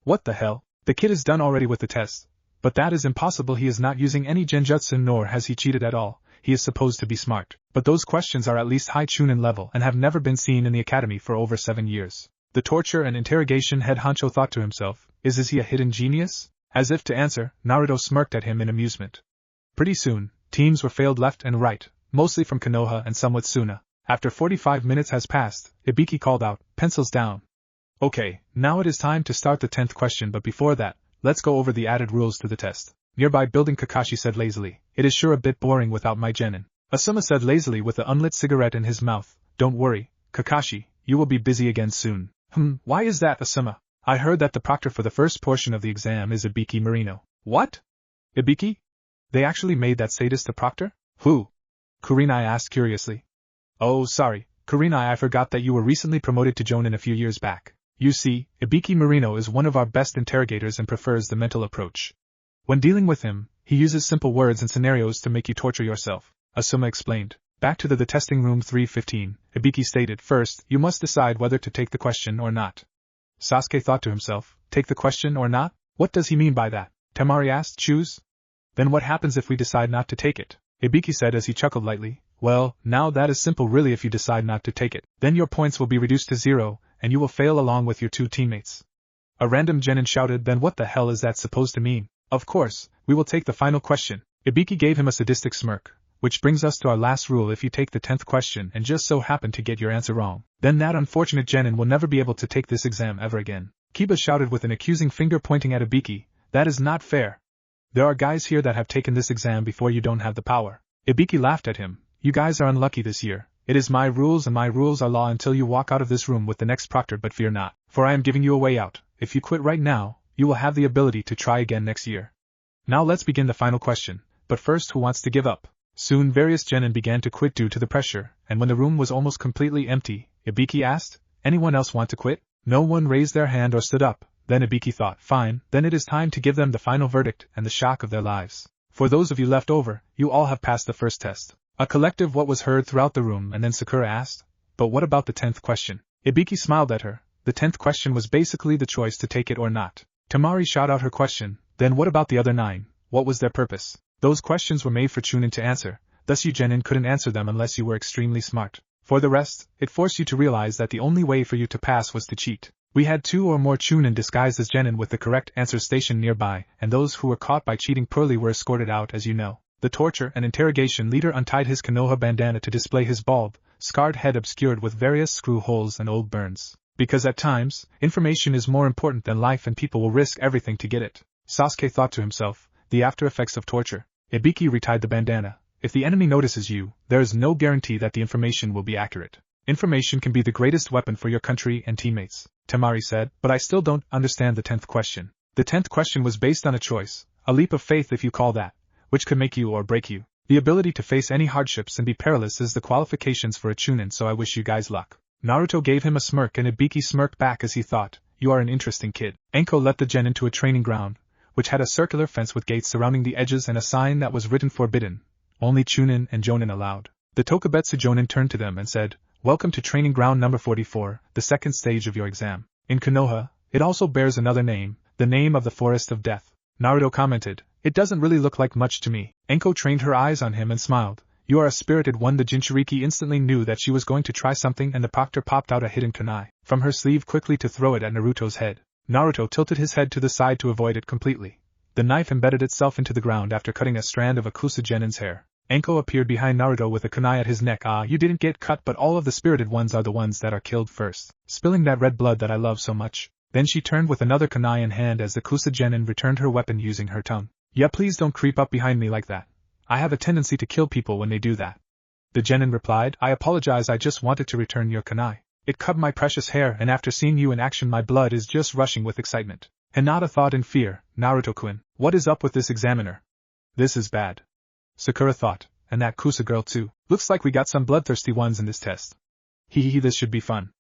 What the hell? The kid is done already with the test. But that is impossible. He is not using any genjutsu nor has he cheated at all. He is supposed to be smart. But those questions are at least high Chunin level and have never been seen in the academy for over 7 years. The torture and interrogation head honcho thought to himself, is he a hidden genius? As if to answer, Naruto smirked at him in amusement. Pretty soon, teams were failed left and right, mostly from Konoha and some with Suna. After 45 minutes has passed, Ibiki called out, pencils down. Okay, now it is time to start the 10th question, but before that, let's go over the added rules to the test. Nearby building, Kakashi said lazily, it is sure a bit boring without my genin. Asuma said lazily with the unlit cigarette in his mouth, don't worry, Kakashi, you will be busy again soon. Why is that, Asuma? I heard that the proctor for the first portion of the exam is Ibiki Marino. What? Ibiki? They actually made that sadist the proctor? Who? Kurenai asked curiously. Oh, sorry, Kurenai, I forgot that you were recently promoted to Jonin a few years back. You see, Ibiki Marino is one of our best interrogators and prefers the mental approach. When dealing with him, he uses simple words and scenarios to make you torture yourself, Asuma explained. Back to the testing room 315, Ibiki stated, first, you must decide whether to take the question or not. Sasuke thought to himself, take the question or not? What does he mean by that? Temari asked, choose? Then what happens if we decide not to take it? Ibiki said as he chuckled lightly, well, now that is simple really. If you decide not to take it, then your points will be reduced to 0, and you will fail along with your 2 teammates. A random genin shouted, then what the hell is that supposed to mean? Of course, we will take the final question. Ibiki gave him a sadistic smirk. Which brings us to our last rule. If you take the 10th question and just so happen to get your answer wrong, then that unfortunate genin will never be able to take this exam ever again. Kiba shouted with an accusing finger pointing at Ibiki, that is not fair. There are guys here that have taken this exam before. You don't have the power. Ibiki laughed at him, you guys are unlucky this year. It is my rules and my rules are law until you walk out of this room with the next proctor, but fear not, for I am giving you a way out. If you quit right now, you will have the ability to try again next year. Now let's begin the final question, but first, who wants to give up? Soon various genin began to quit due to the pressure, and when the room was almost completely empty, Ibiki asked, anyone else want to quit? No one raised their hand or stood up. Then Ibiki thought, fine, then it is time to give them the final verdict and the shock of their lives. For those of you left over, you all have passed the first test. A collective what was heard throughout the room, and then Sakura asked, But what about the 10th question? Ibiki smiled at her. The 10th question was basically the choice to take it or not. Tamari shot out her question. Then what about the other 9? What was their purpose? Those questions were made for Chunin to answer, thus you genin couldn't answer them unless you were extremely smart. For the rest, it forced you to realize that the only way for you to pass was to cheat. We had 2 or more Chunin disguised as genin with the correct answer stationed nearby, and those who were caught by cheating poorly were escorted out, as you know. The torture and interrogation leader untied his Konoha bandana to display his bald, scarred head obscured with various screw holes and old burns. Because at times, information is more important than life and people will risk everything to get it. Sasuke thought to himself, the after effects of torture. Ibiki retied the bandana. If the enemy notices you, there is no guarantee that the information will be accurate. Information can be the greatest weapon for your country and teammates, Tamari said, but I still don't understand the 10th question. The 10th question was based on a choice, a leap of faith if you call that, which could make you or break you. The ability to face any hardships and be perilous is the qualifications for a Chunin, so I wish you guys luck. Naruto gave him a smirk and Ibiki smirked back as he thought, you are an interesting kid. Enko led the gen into a training ground, which had a circular fence with gates surrounding the edges and a sign that was written forbidden. Only Chunin and Jonin allowed. The Tokubetsu Jonin turned to them and said, welcome to training ground number 44, the second stage of your exam. In Konoha, it also bears another name, the name of the Forest of Death. Naruto commented, it doesn't really look like much to me. Enko trained her eyes on him and smiled. You are a spirited one. The Jinchuriki instantly knew that she was going to try something and the proctor popped out a hidden kunai from her sleeve quickly to throw it at Naruto's head. Naruto tilted his head to the side to avoid it completely. The knife embedded itself into the ground after cutting a strand of Akusa Genin's hair. Enko appeared behind Naruto with a kunai at his neck. You didn't get cut, but all of the spirited ones are the ones that are killed first, spilling that red blood that I love so much. Then she turned with another kunai in hand as the Kusa Genin returned her weapon using her tongue. Yeah, please don't creep up behind me like that. I have a tendency to kill people when they do that. The Genin replied, I apologize, I just wanted to return your kunai. It cut my precious hair, and after seeing you in action my blood is just rushing with excitement. Hinata thought in fear, Naruto-kun, what is up with this examiner? This is bad. Sakura thought, and that Kusa girl too. Looks like we got some bloodthirsty ones in this test. Hee, this should be fun.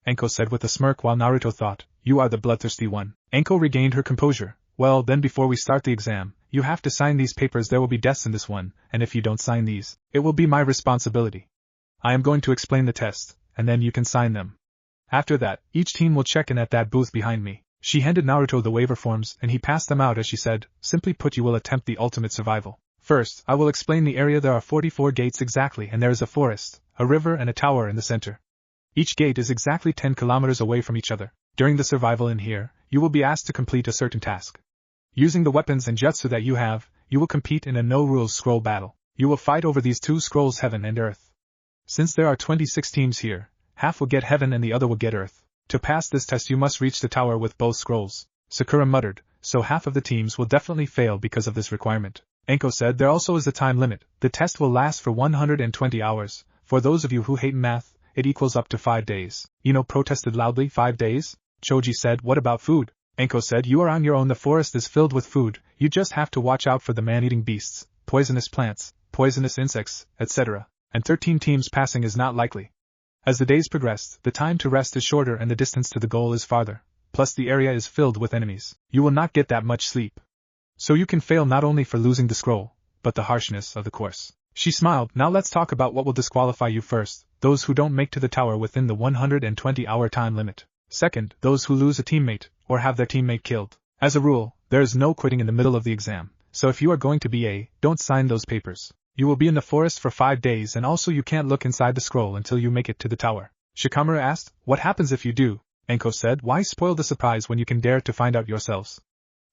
Enko said with a smirk while Naruto thought, you are the bloodthirsty one. Enko regained her composure. Well, then before we start the exam, you have to sign these papers. There will be deaths in this one, and if you don't sign these, it will be my responsibility. I am going to explain the test, and then you can sign them. After that, each team will check in at that booth behind me. She handed Naruto the waiver forms and he passed them out as she said, simply put, you will attempt the ultimate survival. First, I will explain the area. There are 44 gates exactly, and there is a forest, a river and a tower in the center. Each gate is exactly 10 kilometers away from each other. During the survival in here, you will be asked to complete a certain task. Using the weapons and jutsu that you have, you will compete in a no-rules scroll battle. You will fight over these 2 scrolls, heaven and earth. Since there are 26 teams here, half will get heaven and the other will get earth. To pass this test you must reach the tower with both scrolls. Sakura muttered, so half of the teams will definitely fail because of this requirement. Enko said there also is a time limit. The test will last for 120 hours. For those of you who hate math, it equals up to 5 days. Ino protested loudly, 5 days? Choji said, what about food? Enko said, you are on your own. The forest is filled with food. You just have to watch out for the man-eating beasts, poisonous plants, poisonous insects, etc. And 13 teams passing is not likely. As the days progressed, the time to rest is shorter and the distance to the goal is farther. Plus the area is filled with enemies. You will not get that much sleep. So you can fail not only for losing the scroll, but the harshness of the course. She smiled. Now let's talk about what will disqualify you first. Those who don't make to the tower within the 120-hour time limit. Second, those who lose a teammate, or have their teammate killed. As a rule, there is no quitting in the middle of the exam, so if you are going to be don't sign those papers. You will be in the forest for 5 days and also you can't look inside the scroll until you make it to the tower. Shikamaru asked, what happens if you do? Enko said, why spoil the surprise when you can dare to find out yourselves?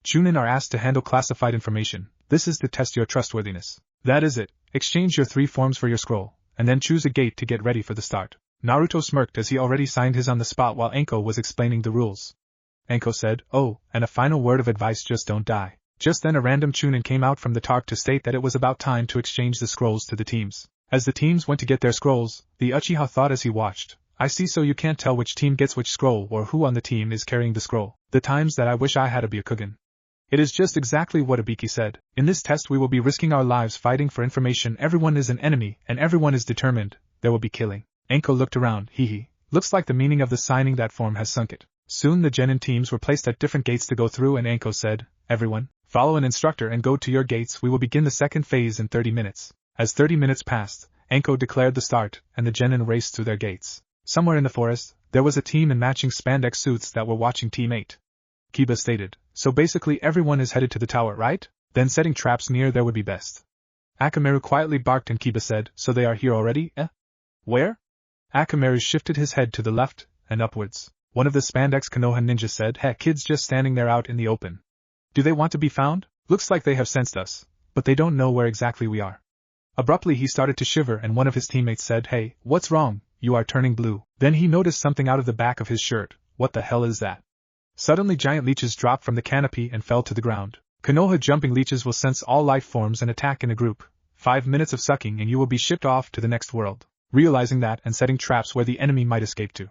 Chunin are asked to handle classified information. This is to test your trustworthiness. That is it. Exchange your 3 forms for your scroll, and then choose a gate to get ready for the start. Naruto smirked as he already signed his on the spot while Enko was explaining the rules. Enko said, oh, and a final word of advice, just don't die. Just then a random Chunin came out from the tarp to state that it was about time to exchange the scrolls to the teams. As the teams went to get their scrolls, the Uchiha thought as he watched, I see, so you can't tell which team gets which scroll or who on the team is carrying the scroll. The times that I wish I had a Byakugan. It is just exactly what Ibiki said. In this test we will be risking our lives fighting for information. Everyone is an enemy, and everyone is determined. There will be killing. Enko looked around. Looks like the meaning of the signing that form has sunk it. Soon the genin teams were placed at different gates to go through and Enko said, everyone, follow an instructor and go to your gates. We will begin the second phase in 30 minutes. As 30 minutes passed, Enko declared the start, and the genin raced through their gates. Somewhere in the forest, there was a team in matching spandex suits that were watching Team 8. Kiba stated, so basically everyone is headed to the tower, right? Then setting traps near there would be best. Akamaru quietly barked and Kiba said, so they are here already, eh? Where? Akamaru shifted his head to the left and upwards. One of the spandex Konoha ninjas said, heck, kids just standing there out in the open. Do they want to be found? Looks like they have sensed us, but they don't know where exactly we are. Abruptly he started to shiver and one of his teammates said, hey, what's wrong? You are turning blue. Then he noticed something out of the back of his shirt. What the hell is that? Suddenly giant leeches dropped from the canopy and fell to the ground. Konoha jumping leeches will sense all life forms and attack in a group. 5 minutes of sucking and you will be shipped off to the next world. Realizing that and setting traps where the enemy might escape to.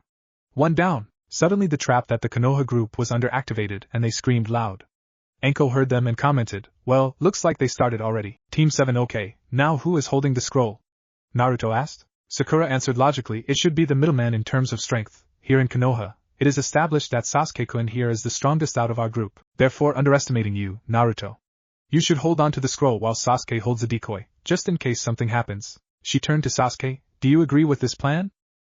One down. Suddenly the trap that the Konoha group was under activated and they screamed loud. Enko heard them and commented, well, looks like they started already. Team 7 okay, now who is holding the scroll? Naruto asked. Sakura answered logically, it should be the middleman in terms of strength. Here in Konoha, it is established that Sasuke-kun here is the strongest out of our group, therefore underestimating you, Naruto. You should hold on to the scroll while Sasuke holds a decoy, just in case something happens. She turned to Sasuke, do you agree with this plan?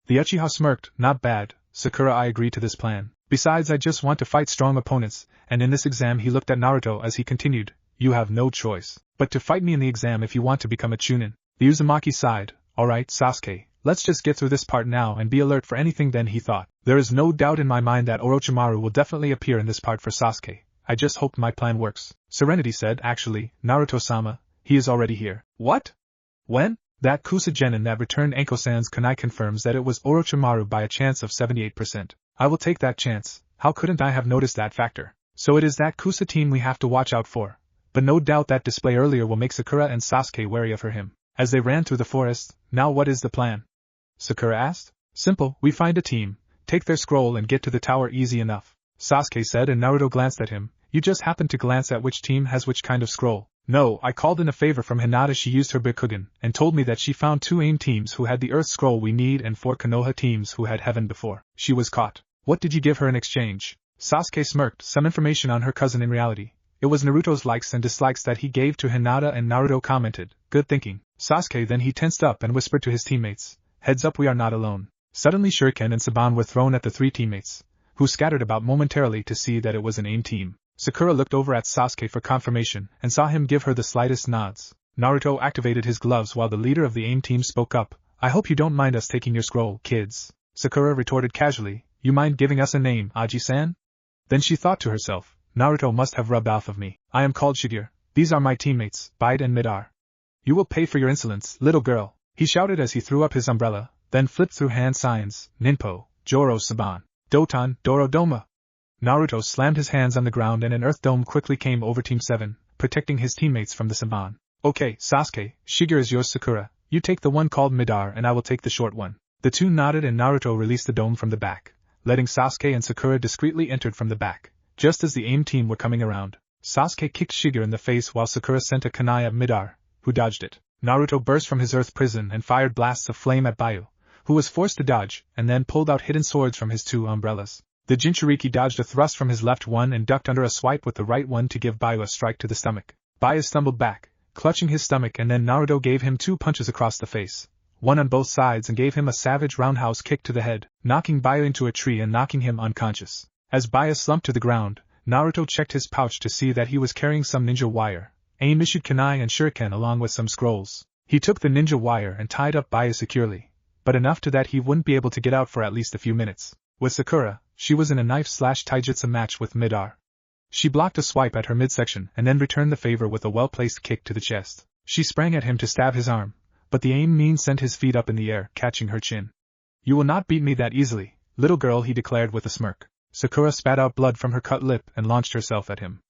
The Uchiha smirked, not bad, Sakura, I agree to this plan. Besides, I just want to fight strong opponents, and in this exam he looked at Naruto as he continued, you have no choice but to fight me in the exam if you want to become a Chunin. The Uzumaki sighed, alright Sasuke, let's just get through this part now and be alert for anything. Then he thought, there is no doubt in my mind that Orochimaru will definitely appear in this part for Sasuke. I just hope my plan works. Serenity said, actually, Naruto-sama, he is already here. What? When? That Kusa-genin that returned Enko-san's kunai confirms that it was Orochimaru by a chance of 78%. I will take that chance, how couldn't I have noticed that factor? So it is that Kusa team we have to watch out for. But no doubt that display earlier will make Sakura and Sasuke wary of him. As they ran through the forest, now what is the plan? Sakura asked. Simple, we find a team, take their scroll and get to the tower easy enough. Sasuke said and Naruto glanced at him, you just happened to glance at which team has which kind of scroll. No, I called in a favor from Hinata. She used her Bikugan and told me that she found 2 AIM teams who had the Earth scroll we need and 4 Konoha teams who had Heaven before she was caught. What did you give her in exchange? Sasuke smirked, some information on her cousin. In reality, it was Naruto's likes and dislikes that he gave to Hinata, and Naruto commented, good thinking. Sasuke then he tensed up and whispered to his teammates, heads up, we are not alone. Suddenly shuriken and saban were thrown at the 3 teammates, who scattered about momentarily to see that it was an AIM team. Sakura looked over at Sasuke for confirmation and saw him give her the slightest nods. Naruto activated his gloves while the leader of the AIM team spoke up, I hope you don't mind us taking your scroll, kids. Sakura retorted casually, you mind giving us a name, Aji-san? Then she thought to herself, Naruto must have rubbed off of me. I am called Shigeru. These are my teammates, Bide and Midar. You will pay for your insolence, little girl, he shouted as he threw up his umbrella, then flipped through hand signs, Ninpo, Joro Saban, Doton, Dorodoma. Naruto slammed his hands on the ground and an earth dome quickly came over Team 7, protecting his teammates from the Saban. Okay, Sasuke, Shigeru is yours. Sakura, you take the one called Midar and I will take the short one. The two nodded and Naruto released the dome from the back, letting Sasuke and Sakura discreetly entered from the back. Just as the AIM team were coming around, Sasuke kicked Shigeru in the face while Sakura sent a kunai at Midar, who dodged it. Naruto burst from his earth prison and fired blasts of flame at Byakuya, who was forced to dodge, and then pulled out hidden swords from his 2 umbrellas. The Jinchuriki dodged a thrust from his left one and ducked under a swipe with the right one to give Byakuya a strike to the stomach. Byakuya stumbled back, clutching his stomach, and then Naruto gave him 2 punches across the face, one on both sides, and gave him a savage roundhouse kick to the head, knocking Byakuya into a tree and knocking him unconscious. As Byakuya slumped to the ground, Naruto checked his pouch to see that he was carrying some ninja wire, AIM issued kunai and shuriken along with some scrolls. He took the ninja wire and tied up Byakuya securely, but enough to that he wouldn't be able to get out for at least a few minutes. With Sakura, she was in a knife/taijutsu match with Midar. She blocked a swipe at her midsection and then returned the favor with a well-placed kick to the chest. She sprang at him to stab his arm, but the AIM mean sent his feet up in the air, catching her chin. You will not beat me that easily, little girl, he declared with a smirk. Sakura spat out blood from her cut lip and launched herself at him.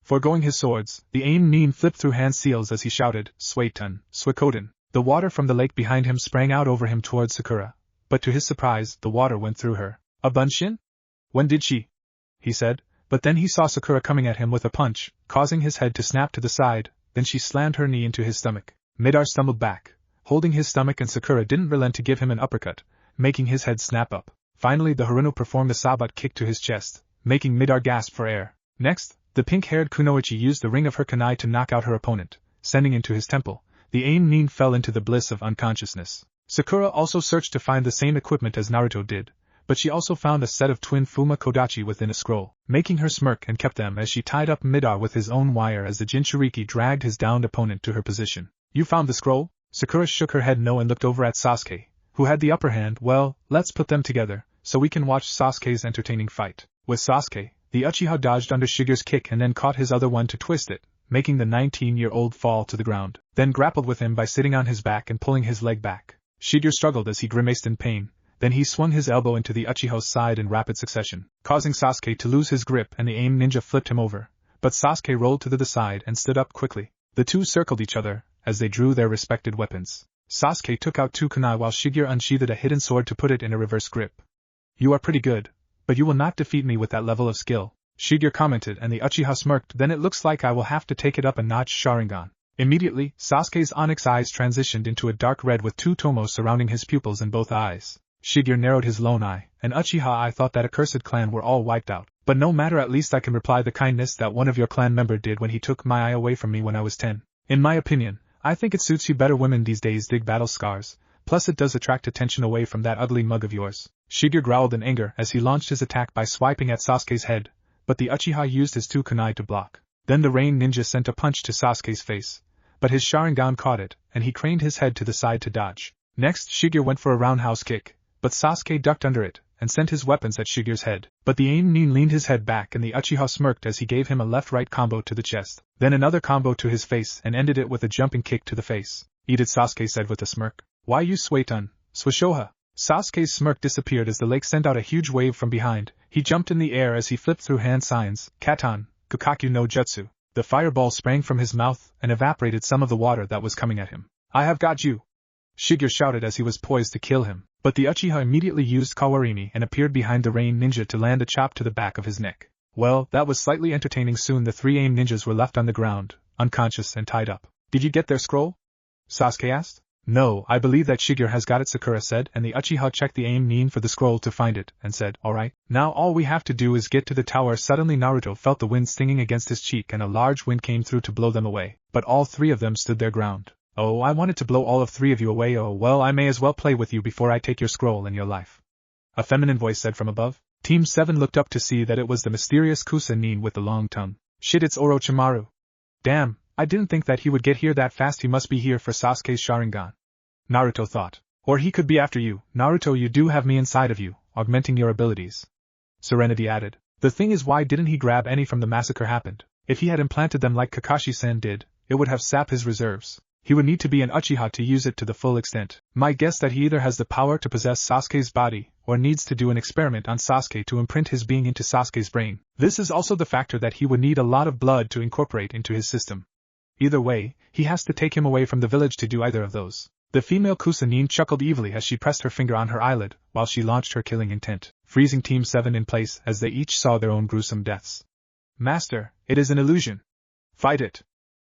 Foregoing his swords, the AIM mean flipped through hand seals as he shouted, Suiton, Suikoden. The water from the lake behind him sprang out over him towards Sakura, but to his surprise, the water went through her. A bunshin? When did she? He said, but then he saw Sakura coming at him with a punch, causing his head to snap to the side, then she slammed her knee into his stomach. Midar stumbled back, holding his stomach, and Sakura didn't relent to give him an uppercut, making his head snap up. Finally the Haruno performed a sabat kick to his chest, making Midar gasp for air. Next, the pink-haired Kunoichi used the ring of her kunai to knock out her opponent, sending him to his temple. The AIM mean fell into the bliss of unconsciousness. Sakura also searched to find the same equipment as Naruto did, but she also found a set of twin Fuma Kodachi within a scroll, making her smirk and kept them as she tied up Midar with his own wire as the Jinchuriki dragged his downed opponent to her position. You found the scroll? Sakura shook her head no and looked over at Sasuke, who had the upper hand. Well, let's put them together, so we can watch Sasuke's entertaining fight. With Sasuke, the Uchiha dodged under Shigeru's kick and then caught his other one to twist it, making the 19-year-old fall to the ground, then grappled with him by sitting on his back and pulling his leg back. Shigeru struggled as he grimaced in pain, then he swung his elbow into the Uchiha's side in rapid succession, causing Sasuke to lose his grip and the aim ninja flipped him over, but Sasuke rolled to the side and stood up quickly. The two circled each other as they drew their respected weapons. Sasuke took out two kunai while Shigeru unsheathed a hidden sword to put it in a reverse grip. You are pretty good, but you will not defeat me with that level of skill, Shigeru commented, and the Uchiha smirked. Then it looks like I will have to take it up a notch. Sharingan. Immediately, Sasuke's onyx eyes transitioned into a dark red with two tomos surrounding his pupils in both eyes. Shigeru narrowed his lone eye, and Uchiha, I thought that accursed clan were all wiped out, but no matter, at least I can reply the kindness that one of your clan member did when he took my eye away from me when I was 10. In my opinion, I think it suits you better. Women these days dig battle scars, plus it does attract attention away from that ugly mug of yours. Shigeru growled in anger as he launched his attack by swiping at Sasuke's head, but the Uchiha used his two kunai to block. Then the Rain Ninja sent a punch to Sasuke's face, but his Sharingan caught it, and he craned his head to the side to dodge. Next, Shigeru went for a roundhouse kick, but Sasuke ducked under it and sent his weapons at Shigeru's head. But the aim nin leaned his head back and the Uchiha smirked as he gave him a left-right combo to the chest, then another combo to his face and ended it with a jumping kick to the face. Eat it, Sasuke said with a smirk. Why you Suetun, Swashoha? Sasuke's smirk disappeared as the lake sent out a huge wave from behind. He jumped in the air as he flipped through hand signs, Katan, Kakaku no Jutsu. The fireball sprang from his mouth and evaporated some of the water that was coming at him. I have got you! Shigeru shouted as he was poised to kill him, but the Uchiha immediately used Kawarimi and appeared behind the Rain Ninja to land a chop to the back of his neck. Well, that was slightly entertaining. Soon the three aim ninjas were left on the ground, unconscious and tied up. Did you get their scroll? Sasuke asked. No, I believe that Shigeru has got it, Sakura said, and the Uchiha checked the aim nin for the scroll to find it, and said, alright, now all we have to do is get to the tower. Suddenly Naruto felt the wind stinging against his cheek and a large wind came through to blow them away, but all three of them stood their ground. Oh, I wanted to blow all of three of you away. Oh well, I may as well play with you before I take your scroll and your life. A feminine voice said from above. Team 7 looked up to see that it was the mysterious Kusa-nin with the long tongue. Shit, it's Orochimaru. Damn, I didn't think that he would get here that fast. He must be here for Sasuke's Sharingan, Naruto thought. Or he could be after you. Naruto, you do have me inside of you, augmenting your abilities. Serenity added. The thing is, why didn't he grab any from the massacre happened? If he had implanted them like Kakashi-san did, it would have sapped his reserves. He would need to be an Uchiha to use it to the full extent. My guess that he either has the power to possess Sasuke's body, or needs to do an experiment on Sasuke to imprint his being into Sasuke's brain. This is also the factor that he would need a lot of blood to incorporate into his system. Either way, he has to take him away from the village to do either of those. The female Kusa-nin chuckled evilly as she pressed her finger on her eyelid, while she launched her killing intent, freezing Team 7 in place as they each saw their own gruesome deaths. Master, it is an illusion. Fight it!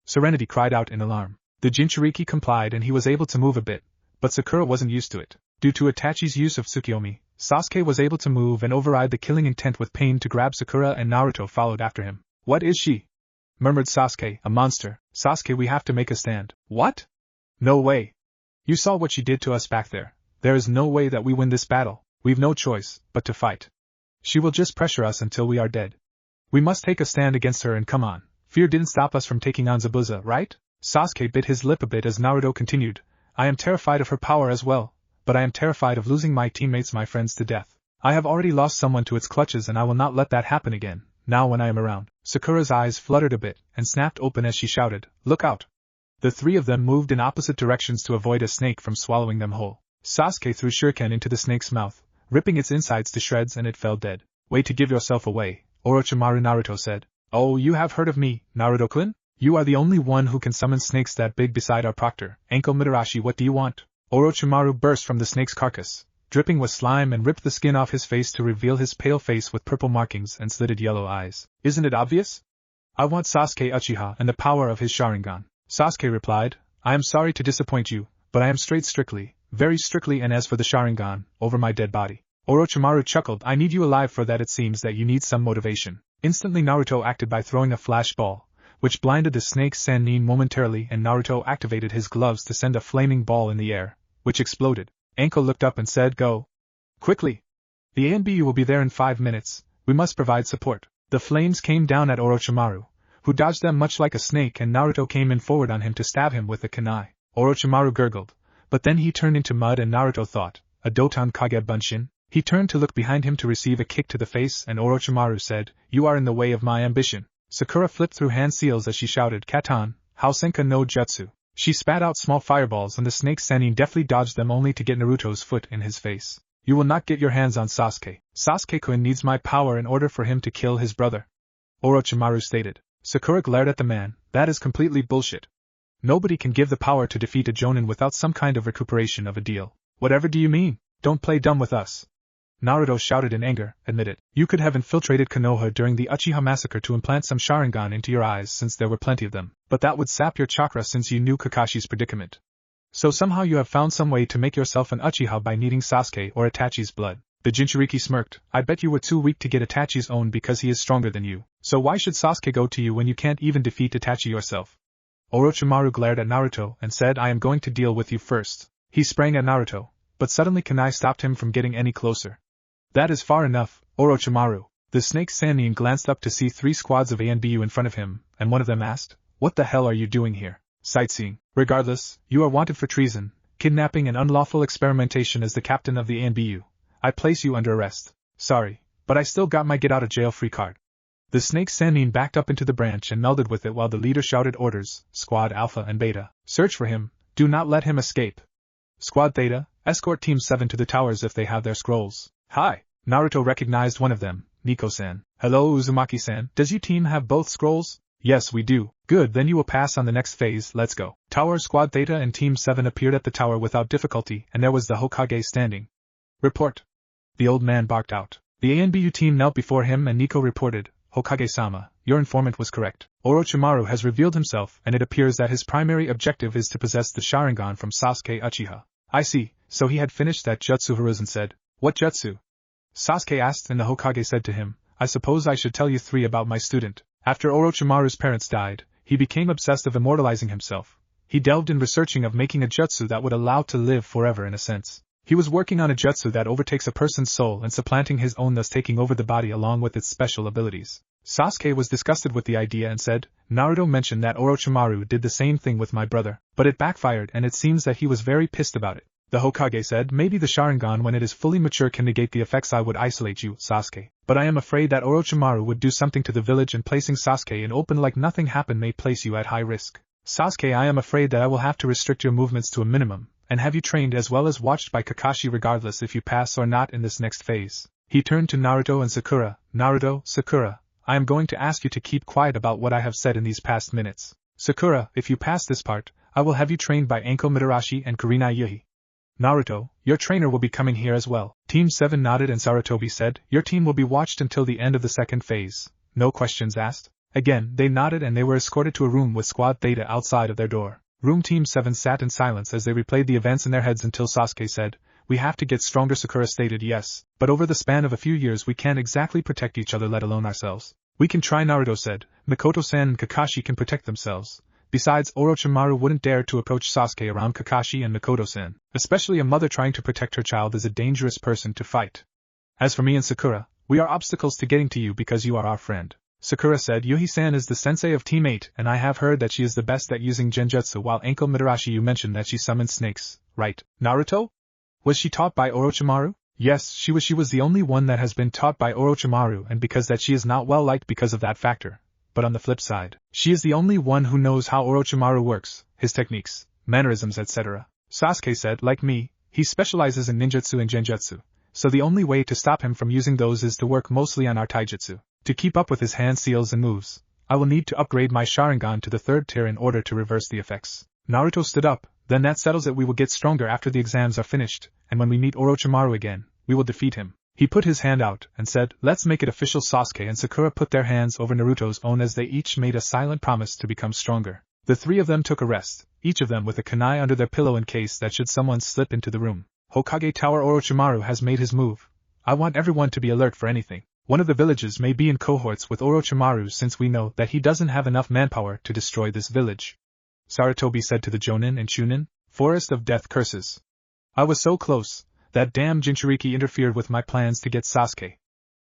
Serenity cried out in alarm. The Jinchuriki complied and he was able to move a bit, but Sakura wasn't used to it. Due to Itachi's use of Tsukiyomi, Sasuke was able to move and override the killing intent with pain to grab Sakura, and Naruto followed after him. What is she? Murmured Sasuke. A monster. Sasuke, we have to make a stand. What? No way. You saw what she did to us back there. There is no way that we win this battle. We've no choice but to fight. She will just pressure us until we are dead. We must take a stand against her, and come on. Fear didn't stop us from taking on Zabuza, right? Sasuke bit his lip a bit as Naruto continued. I am terrified of her power as well, but I am terrified of losing my teammates, my friends, to death. I have already lost someone to its clutches and I will not let that happen again, now when I am around. Sakura's eyes fluttered a bit and snapped open as she shouted, look out! The three of them moved in opposite directions to avoid a snake from swallowing them whole. Sasuke threw shuriken into the snake's mouth, ripping its insides to shreds, and it fell dead. Way to give yourself away, Orochimaru, Naruto said. Oh, you have heard of me, Naruto-kun? You are the only one who can summon snakes that big beside our proctor, Ankle Mitarashi. What do you want? Orochimaru burst from the snake's carcass, dripping with slime, and ripped the skin off his face to reveal his pale face with purple markings and slitted yellow eyes. Isn't it obvious? I want Sasuke Uchiha and the power of his Sharingan. Sasuke replied, I am sorry to disappoint you, but I am strictly, very strictly, and as for the Sharingan, over my dead body. Orochimaru chuckled. I need you alive for that. It seems that you need some motivation. Instantly Naruto acted by throwing a flash ball, which blinded the snake's Sannin momentarily, and Naruto activated his gloves to send a flaming ball in the air, which exploded. Anko looked up and said, "Go. Quickly. The ANBU will be there in 5 minutes, we must provide support." The flames came down at Orochimaru, who dodged them much like a snake, and Naruto came in forward on him to stab him with a kunai. Orochimaru gurgled, but then he turned into mud and Naruto thought, "A Doton Kage Bunshin?" He turned to look behind him to receive a kick to the face, and Orochimaru said, "You are in the way of my ambition." Sakura flipped through hand seals as she shouted, "Katan, Housenka no Jutsu." She spat out small fireballs and the snake Sannin deftly dodged them only to get Naruto's foot in his face. "You will not get your hands on Sasuke. Sasuke-kun needs my power in order for him to kill his brother," Orochimaru stated. Sakura glared at the man. "That is completely bullshit. Nobody can give the power to defeat a Jonin without some kind of recuperation of a deal." "Whatever do you mean? Don't play dumb with us," Naruto shouted in anger. "Admit it. You could have infiltrated Konoha during the Uchiha massacre to implant some Sharingan into your eyes since there were plenty of them, but that would sap your chakra since you knew Kakashi's predicament. So somehow you have found some way to make yourself an Uchiha by needing Sasuke or Itachi's blood." The Jinchuriki smirked. "I bet you were too weak to get Itachi's own because he is stronger than you. So why should Sasuke go to you when you can't even defeat Itachi yourself?" Orochimaru glared at Naruto and said, "I am going to deal with you first." He sprang at Naruto, but suddenly kunai stopped him from getting any closer. "That is far enough, Orochimaru." The snake Sannin glanced up to see 3 squads of ANBU in front of him, and one of them asked, "What the hell are you doing here?" "Sightseeing." "Regardless, you are wanted for treason, kidnapping and unlawful experimentation as the captain of the ANBU. I place you under arrest." "Sorry, but I still got my get-out-of-jail-free card." The snake Sannin backed up into the branch and melded with it while the leader shouted orders, "Squad Alpha and Beta, search for him, do not let him escape. Squad Theta, escort Team 7 to the towers if they have their scrolls." "Hi!" Naruto recognized one of them, Nico-san. "Hello Uzumaki-san, does your team have both scrolls?" "Yes we do." "Good, then you will pass on the next phase, let's go." Tower Squad Theta and Team 7 appeared at the tower without difficulty, and there was the Hokage standing. "Report." The old man barked out. The ANBU team knelt before him and Nico reported, "Hokage-sama, your informant was correct. Orochimaru has revealed himself and it appears that his primary objective is to possess the Sharingan from Sasuke Uchiha." "I see, so he had finished that jutsu." Hiruzen said. "What jutsu?" Sasuke asked, and the Hokage said to him, "I suppose I should tell you 3 about my student. After Orochimaru's parents died, he became obsessed of immortalizing himself. He delved in researching of making a jutsu that would allow to live forever in a sense. He was working on a jutsu that overtakes a person's soul and supplanting his own, thus taking over the body along with its special abilities." Sasuke was disgusted with the idea and said, "Naruto mentioned that Orochimaru did the same thing with my brother, but it backfired and it seems that he was very pissed about it." The Hokage said, "Maybe the Sharingan when it is fully mature can negate the effects. I would isolate you, Sasuke, but I am afraid that Orochimaru would do something to the village, and placing Sasuke in open like nothing happened may place you at high risk. Sasuke, I am afraid that I will have to restrict your movements to a minimum, and have you trained as well as watched by Kakashi regardless if you pass or not in this next phase." He turned to Naruto and Sakura. "Naruto, Sakura, I am going to ask you to keep quiet about what I have said in these past minutes. Sakura, if you pass this part, I will have you trained by Anko Mitarashi and Kurenai Yuhi. Naruto, your trainer will be coming here as well." Team 7 nodded and Sarutobi said, "Your team will be watched until the end of the second phase. No questions asked?" Again, they nodded and they were escorted to a room with Squad Theta outside of their door. Room Team 7 sat in silence as they replayed the events in their heads until Sasuke said, "We have to get stronger." Sakura stated, "Yes, but over the span of a few years we can't exactly protect each other, let alone ourselves." "We can try," Naruto said. "Mikoto-san and Kakashi can protect themselves. Besides, Orochimaru wouldn't dare to approach Sasuke around Kakashi and Mikoto-san. Especially a mother trying to protect her child is a dangerous person to fight. As for me and Sakura, we are obstacles to getting to you because you are our friend." Sakura said, "Yuhi-san is the sensei of Team 8 and I have heard that she is the best at using genjutsu, while Anko Mitarashi, you mentioned that she summons snakes, right?" "Naruto? Was she taught by Orochimaru?" "Yes, she was the only one that has been taught by Orochimaru, and because that she is not well liked because of that factor. But on the flip side, she is the only one who knows how Orochimaru works, his techniques, mannerisms, etc." Sasuke said, "Like me, he specializes in ninjutsu and genjutsu, so the only way to stop him from using those is to work mostly on our taijutsu. To keep up with his hand seals and moves, I will need to upgrade my Sharingan to the 3rd tier in order to reverse the effects." Naruto stood up. "Then that settles it. We will get stronger after the exams are finished, and when we meet Orochimaru again, we will defeat him." He put his hand out and said, "Let's make it official." Sasuke and Sakura put their hands over Naruto's own as they each made a silent promise to become stronger. The 3 of them took a rest, each of them with a kunai under their pillow in case that should someone slip into the room. Hokage Tower, Orochimaru has made his move. I want everyone to be alert for anything. One of the villages may be in cohorts with Orochimaru since we know that he doesn't have enough manpower to destroy this village." Sarutobi said to the Jonin and Chunin, "Forest of Death Curses. I was so close. That damn Jinchuriki interfered with my plans to get Sasuke.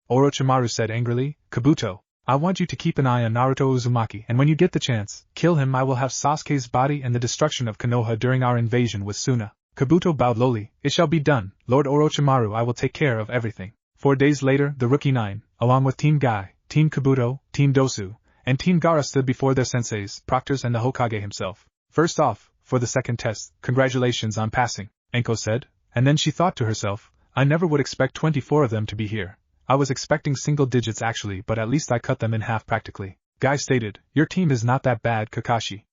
Orochimaru said angrily. Kabuto, I want you to keep an eye on Naruto Uzumaki, and when you get the chance, kill him. I will have Sasuke's body and the destruction of Konoha during our invasion with Suna. Kabuto bowed lowly. It shall be done, Lord Orochimaru. I will take care of everything. 4 days later, the Rookie Nine, along with Team Guy, Team Kabuto, Team Dosu, and Team Gaara stood before their senseis, proctors and the Hokage himself. First off, for the second test, congratulations on passing, Enko said, and then she thought to herself, I never would expect 24 of them to be here. I was expecting single digits actually, but at least I cut them in half practically. Guy stated, your team is not that bad, Kakashi.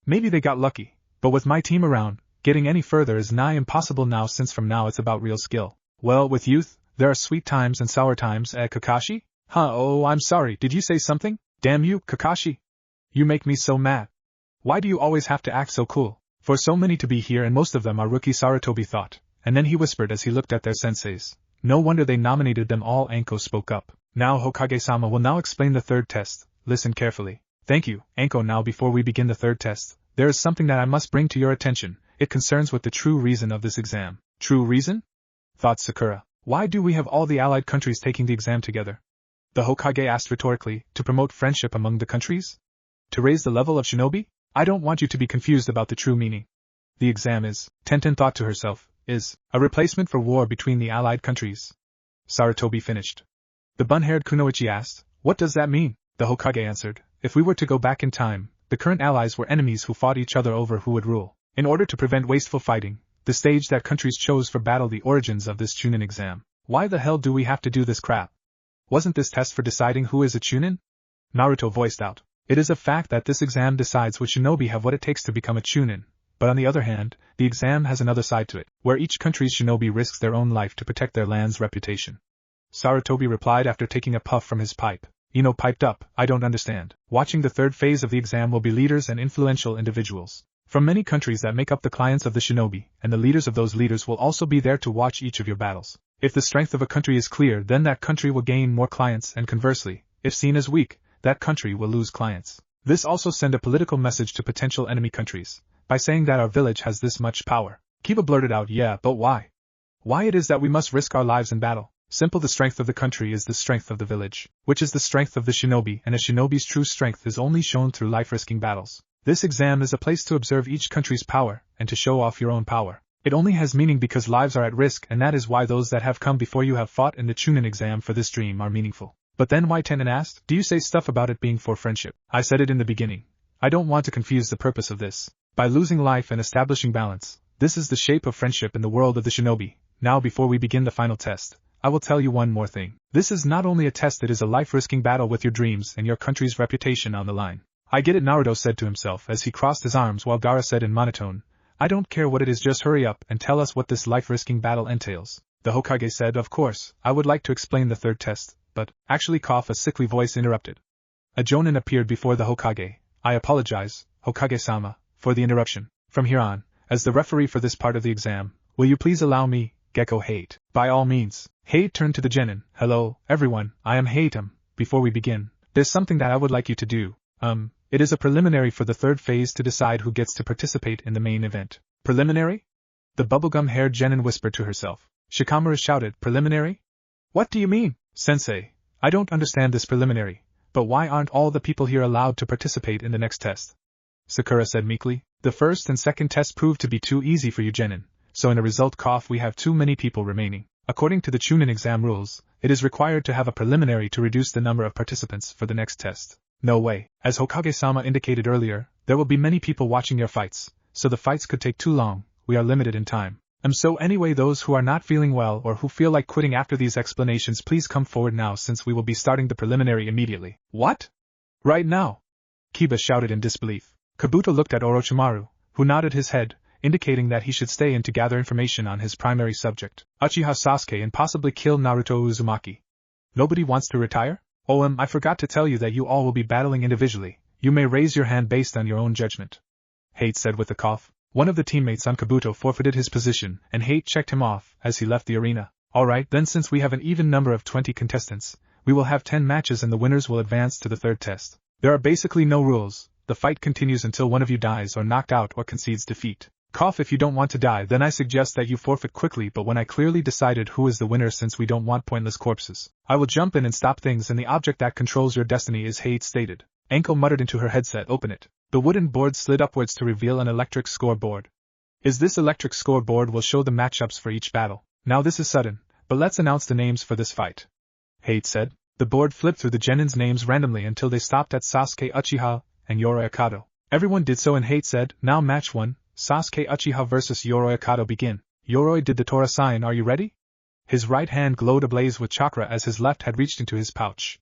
Maybe they got lucky, but with my team around, getting any further is nigh impossible now, since from now it's about real skill. Well, with youth, there are sweet times and sour times, Kakashi? Huh, oh, I'm sorry, did you say something? Damn you, Kakashi. You make me so mad. Why do you always have to act so cool? For so many to be here and most of them are rookie, Sarutobi thought, and then he whispered as he looked at their senseis. No wonder they nominated them all. Anko spoke up. Now Hokage-sama will now explain the third test. Listen carefully. Thank you, Anko. Now before we begin the third test, there is something that I must bring to your attention. It concerns with the true reason of this exam. True reason? Thought Sakura. Why do we have all the allied countries taking the exam together? The Hokage asked rhetorically. To promote friendship among the countries? To raise the level of shinobi? I don't want you to be confused about the true meaning. The exam is, Tenten thought to herself, is a replacement for war between the allied countries. Sarutobi finished. The bun-haired Kunoichi asked, what does that mean? The Hokage answered, if we were to go back in time, the current allies were enemies who fought each other over who would rule. In order to prevent wasteful fighting, the stage that countries chose for battle, the origins of this Chunin exam. Why the hell do we have to do this crap? Wasn't this test for deciding who is a Chunin? Naruto voiced out. It is a fact that this exam decides which shinobi have what it takes to become a Chunin. But on the other hand, the exam has another side to it, where each country's shinobi risks their own life to protect their land's reputation. Sarutobi replied after taking a puff from his pipe. Ino piped up, I don't understand. Watching the third phase of the exam will be leaders and influential individuals from many countries that make up the clients of the shinobi, and the leaders of those leaders will also be there to watch each of your battles. If the strength of a country is clear, then that country will gain more clients, and conversely, if seen as weak, that country will lose clients. This also send a political message to potential enemy countries, by saying that our village has this much power. Kiba blurted out, yeah, but why? Why it is that we must risk our lives in battle? Simple, the strength of the country is the strength of the village, which is the strength of the shinobi, and a shinobi's true strength is only shown through life-risking battles. This exam is a place to observe each country's power, and to show off your own power. It only has meaning because lives are at risk, and that is why those that have come before you have fought in the Chunin exam for this dream are meaningful. But then why, Tenen asked, do you say stuff about it being for friendship? I said it in the beginning. I don't want to confuse the purpose of this. By losing life and establishing balance, this is the shape of friendship in the world of the shinobi. Now before we begin the final test, I will tell you one more thing. This is not only a test, it is a life-risking battle with your dreams and your country's reputation on the line. I get it, Naruto said to himself as he crossed his arms, while Gaara said in monotone, I don't care what it is, just hurry up and tell us what this life-risking battle entails. The Hokage said, of course, I would like to explain the third test, but, actually, a sickly voice interrupted. A Jonin appeared before the Hokage. I apologize, Hokage-sama, for the interruption. From here on, as the referee for this part of the exam, will you please allow me, Gecko Hate? By all means. Hate turned to the genin. Hello, everyone, I am Hate. Before we begin, there's something that I would like you to do. It is a preliminary for the third phase to decide who gets to participate in the main event. Preliminary? The bubblegum-haired genin whispered to herself. Shikamaru shouted, preliminary? What do you mean, sensei? I don't understand this preliminary, but why aren't all the people here allowed to participate in the next test? Sakura said meekly. The first and second tests proved to be too easy for you, genin, so in a result, we have too many people remaining. According to the Chunin exam rules, it is required to have a preliminary to reduce the number of participants for the next test. No way. As Hokage-sama indicated earlier, there will be many people watching your fights, so the fights could take too long. We are limited in time. So anyway, those who are not feeling well or who feel like quitting after these explanations, please come forward now, since we will be starting the preliminary immediately. What? Right now? Kiba shouted in disbelief. Kabuto looked at Orochimaru, who nodded his head, indicating that he should stay in to gather information on his primary subject, Uchiha Sasuke, and possibly kill Naruto Uzumaki. Nobody wants to retire? Oh, I forgot to tell you that you all will be battling individually. You may raise your hand based on your own judgment. Hate said with a cough. One of the teammates on Kabuto forfeited his position, and Hate checked him off as he left the arena. Alright, then, since we have an even number of 20 contestants, we will have 10 matches and the winners will advance to the third test. There are basically no rules. The fight continues until one of you dies or knocked out or concedes defeat. Cough if you don't want to die, then I suggest that you forfeit quickly, but when I clearly decided who is the winner, since we don't want pointless corpses, I will jump in and stop things, and the object that controls your destiny is Hate stated. Anko muttered into her headset, open it. The wooden board slid upwards to reveal an electric scoreboard. Is this electric scoreboard will show the matchups for each battle. Now this is sudden, but let's announce the names for this fight. Hate said. The board flipped through the genins' names randomly until they stopped at Sasuke Uchiha and Yoroi Akato. Everyone did so, and Hate said, now match 1, Sasuke Uchiha vs. Yoroi Akato begin. Yoroi did the Tora sign, are you ready? His right hand glowed ablaze with chakra as his left had reached into his pouch.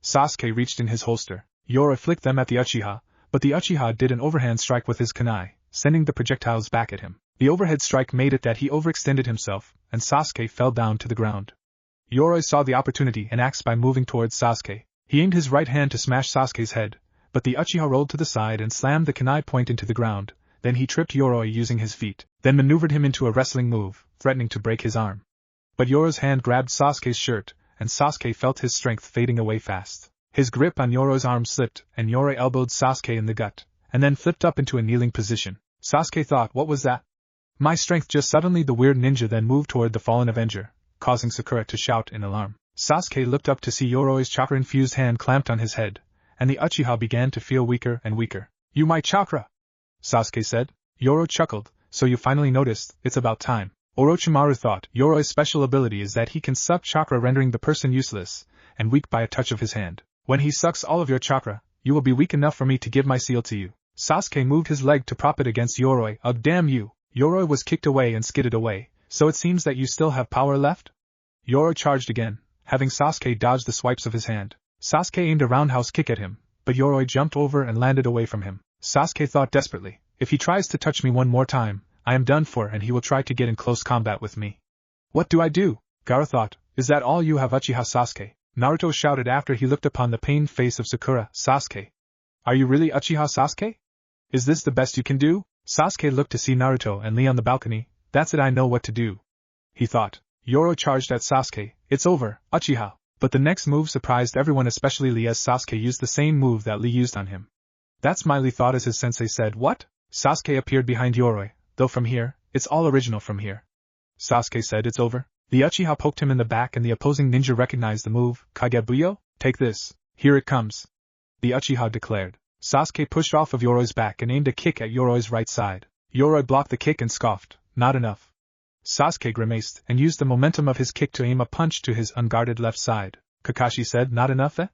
Sasuke reached in his holster. Yoroi flicked them at the Uchiha, but the Uchiha did an overhand strike with his kunai, sending the projectiles back at him. The overhead strike made it that he overextended himself, and Sasuke fell down to the ground. Yoroi saw the opportunity and axed by moving towards Sasuke. He aimed his right hand to smash Sasuke's head, but the Uchiha rolled to the side and slammed the kunai point into the ground. Then he tripped Yoroi using his feet, then maneuvered him into a wrestling move, threatening to break his arm. But Yoroi's hand grabbed Sasuke's shirt, and Sasuke felt his strength fading away fast. His grip on Yoroi's arm slipped, and Yoroi elbowed Sasuke in the gut, and then flipped up into a kneeling position. Sasuke thought, what was that? My strength just suddenly. The weird ninja then moved toward the fallen Avenger, causing Sakura to shout in alarm. Sasuke looked up to see Yoroi's chakra-infused hand clamped on his head, and the Uchiha began to feel weaker and weaker. You my chakra! Sasuke said. Yoroi chuckled, so you finally noticed, it's about time. Orochimaru thought, Yoroi's special ability is that he can suck chakra, rendering the person useless and weak by a touch of his hand. When he sucks all of your chakra, you will be weak enough for me to give my seal to you. Sasuke moved his leg to prop it against Yoroi. Oh damn you! Yoroi was kicked away and skidded away. So it seems that you still have power left? Yoroi charged again, having Sasuke dodge the swipes of his hand. Sasuke aimed a roundhouse kick at him, but Yoroi jumped over and landed away from him. Sasuke thought desperately, if he tries to touch me one more time, I am done for, and he will try to get in close combat with me. What do I do? Gaara thought, is that all you have, Uchiha Sasuke? Naruto shouted after he looked upon the pained face of Sakura. Sasuke. Are you really Uchiha Sasuke? Is this the best you can do? Sasuke looked to see Naruto and Lee on the balcony. That's it, I know what to do. He thought. Yoroi charged at Sasuke. It's over, Uchiha. But the next move surprised everyone, especially Lee, as Sasuke used the same move that Lee used on him. That's my Lee thought as his sensei said. What? Sasuke appeared behind Yoroi, though from here, it's all original from here. Sasuke said, it's over. The Uchiha poked him in the back and the opposing ninja recognized the move. Kagebuyo? Take this. Here it comes. The Uchiha declared. Sasuke pushed off of Yoroi's back and aimed a kick at Yoroi's right side. Yoroi blocked the kick and scoffed. Not enough. Sasuke grimaced and used the momentum of his kick to aim a punch to his unguarded left side. Kakashi said, not enough, eh?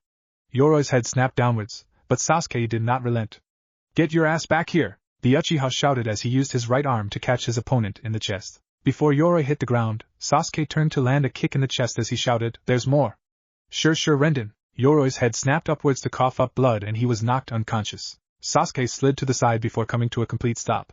Yoroi's head snapped downwards, but Sasuke did not relent. Get your ass back here, the Uchiha shouted as he used his right arm to catch his opponent in the chest. Before Yoroi hit the ground, Sasuke turned to land a kick in the chest as he shouted, there's more. Sure, Renden. Yoroi's head snapped upwards to cough up blood and he was knocked unconscious. Sasuke slid to the side before coming to a complete stop.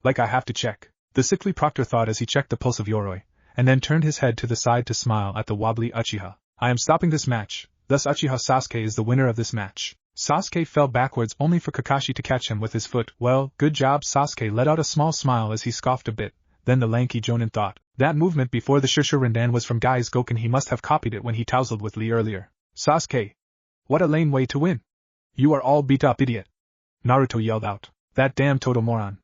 Like I have to check. The sickly proctor thought as he checked the pulse of Yoroi, and then turned his head to the side to smile at the wobbly Uchiha. I am stopping this match, thus Uchiha Sasuke is the winner of this match. Sasuke fell backwards only for Kakashi to catch him with his foot. Well, good job. Sasuke let out a small smile as he scoffed a bit. Then the lanky Jonin thought, that movement before the Shushurendan was from Guy's Goken, he must have copied it when he tousled with Lee earlier. Sasuke! What a lame way to win! You are all beat up, idiot! Naruto yelled out. That damn total moron!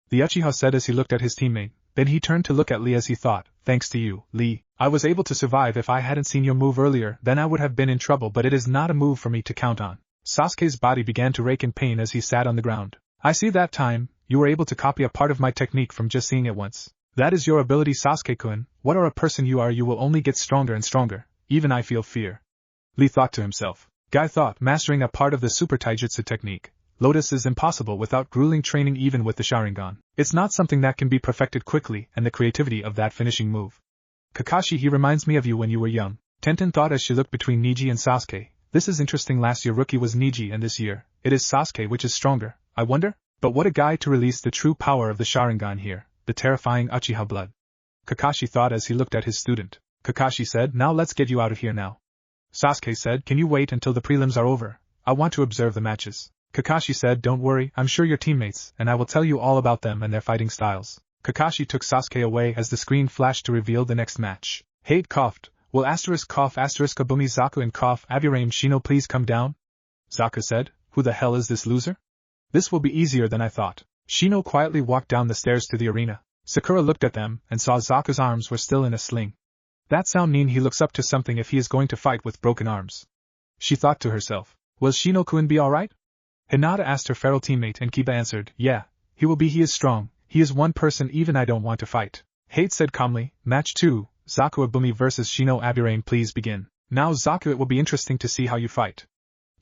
The Uchiha said as he looked at his teammate. Then he turned to look at Lee as he thought, thanks to you, Lee, I was able to survive. If I hadn't seen your move earlier, then I would have been in trouble, but it is not a move for me to count on. Sasuke's body began to rake in pain as he sat on the ground. I see that time, you were able to copy a part of my technique from just seeing it once. That is your ability, Sasuke-kun. What a person you are, you will only get stronger and stronger. Even I feel fear. Lee thought to himself. Guy thought, mastering a part of the Super Taijutsu technique, Lotus, is impossible without grueling training. Even with the Sharingan, it's not something that can be perfected quickly, and the creativity of that finishing move. Kakashi, he reminds me of you when you were young. Tenten thought as she looked between Neji and Sasuke. This is interesting. Last year rookie was Neji and this year, it is Sasuke. Which is stronger, I wonder? But what a guy to release the true power of the Sharingan here, the terrifying Uchiha blood. Kakashi thought as he looked at his student. Kakashi said, now let's get you out of here now. Sasuke said, can you wait until the prelims are over? I want to observe the matches. Kakashi said, don't worry, I'm sure your teammates, and I will tell you all about them and their fighting styles. Kakashi took Sasuke away as the screen flashed to reveal the next match. Hate coughed. Will cough Kabumi Zaku and cough Aburame Shino please come down? Zaku said, who the hell is this loser? This will be easier than I thought. Shino quietly walked down the stairs to the arena. Sakura looked at them and saw Zaku's arms were still in a sling. That sound mean he looks up to something if he is going to fight with broken arms. She thought to herself, will Shino-kun be alright? Hinata asked her feral teammate and Kiba answered, yeah, he will be. He is strong, he is one person even I don't want to fight. Hate said calmly, match 2, Zaku Abumi vs Shino Aburain, please begin. Now Zaku, it will be interesting to see how you fight.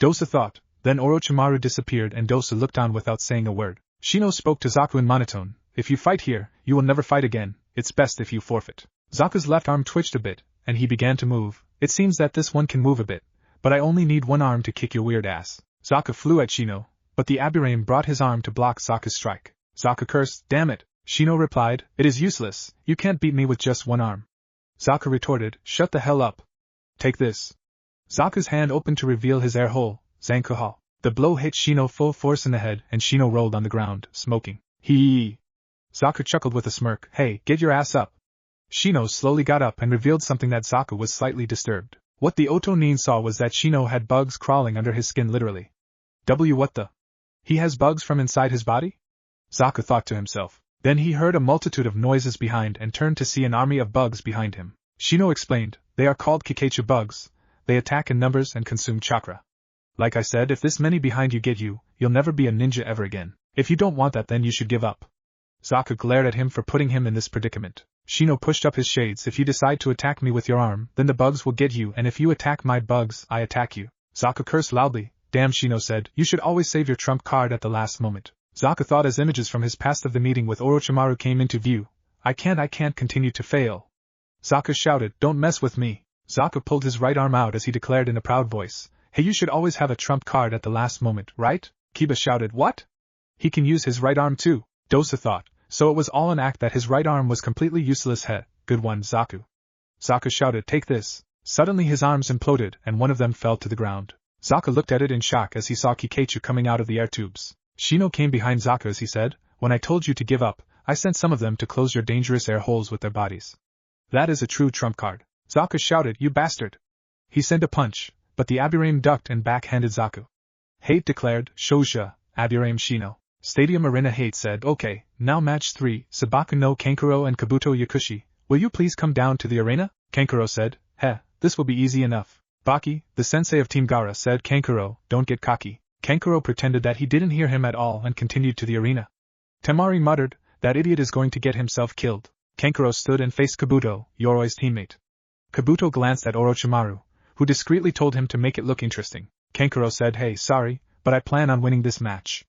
Dosa thought, then Orochimaru disappeared and Dosa looked on without saying a word. Shino spoke to Zaku in monotone, if you fight here, you will never fight again, it's best if you forfeit. Zaku's left arm twitched a bit, and he began to move. It seems that this one can move a bit, but I only need one arm to kick your weird ass. Zaku flew at Shino, but the Aburain brought his arm to block Zaku's strike. Zaku cursed, damn it. Shino replied, it is useless, you can't beat me with just one arm. Zaku retorted, shut the hell up. Take this. Zaku's hand opened to reveal his air hole, Zankuha. The blow hit Shino full force in the head and Shino rolled on the ground, smoking. Hee. Zaku chuckled with a smirk, hey, get your ass up. Shino slowly got up and revealed something that Zaku was slightly disturbed. What the Otonin saw was that Shino had bugs crawling under his skin literally. What the? He has bugs from inside his body? Zaku thought to himself. Then he heard a multitude of noises behind and turned to see an army of bugs behind him. Shino explained, they are called Kikachu bugs. They attack in numbers and consume chakra. Like I said, if this many behind you get you, you'll never be a ninja ever again. If you don't want that, then you should give up. Zaku glared at him for putting him in this predicament. Shino pushed up his shades. If you decide to attack me with your arm, then the bugs will get you, and if you attack my bugs, I attack you. Zaku cursed loudly. Damn, Shino said, you should always save your trump card at the last moment. Zaku thought as images from his past of the meeting with Orochimaru came into view. I can't continue to fail. Zaku shouted, don't mess with me. Zaku pulled his right arm out as he declared in a proud voice, hey, you should always have a trump card at the last moment, right? Kiba shouted, what? He can use his right arm too. Dosa thought, so it was all an act that his right arm was completely useless. Heh, good one, Zaku. Zaku shouted, take this. Suddenly his arms imploded and one of them fell to the ground. Zaku looked at it in shock as he saw Kikachu coming out of the air tubes. Shino came behind Zaku as he said, when I told you to give up, I sent some of them to close your dangerous air holes with their bodies. That is a true trump card. Zaku shouted, you bastard. He sent a punch, but the Aburain ducked and backhanded Zaku. Hate declared, Shouja, Aburain Shino. Stadium Arena. Hate said, okay, now match 3, Sabaku no Kankuro and Kabuto Yakushi, will you please come down to the arena? Kankuro said, heh, this will be easy enough. Baki, the sensei of Team Gaara, said, Kankuro, don't get cocky. Kankuro pretended that he didn't hear him at all and continued to the arena. Temari muttered, that idiot is going to get himself killed. Kankuro stood and faced Kabuto, Yoroi's teammate. Kabuto glanced at Orochimaru, who discreetly told him to make it look interesting. Kankuro said, hey, sorry, but I plan on winning this match.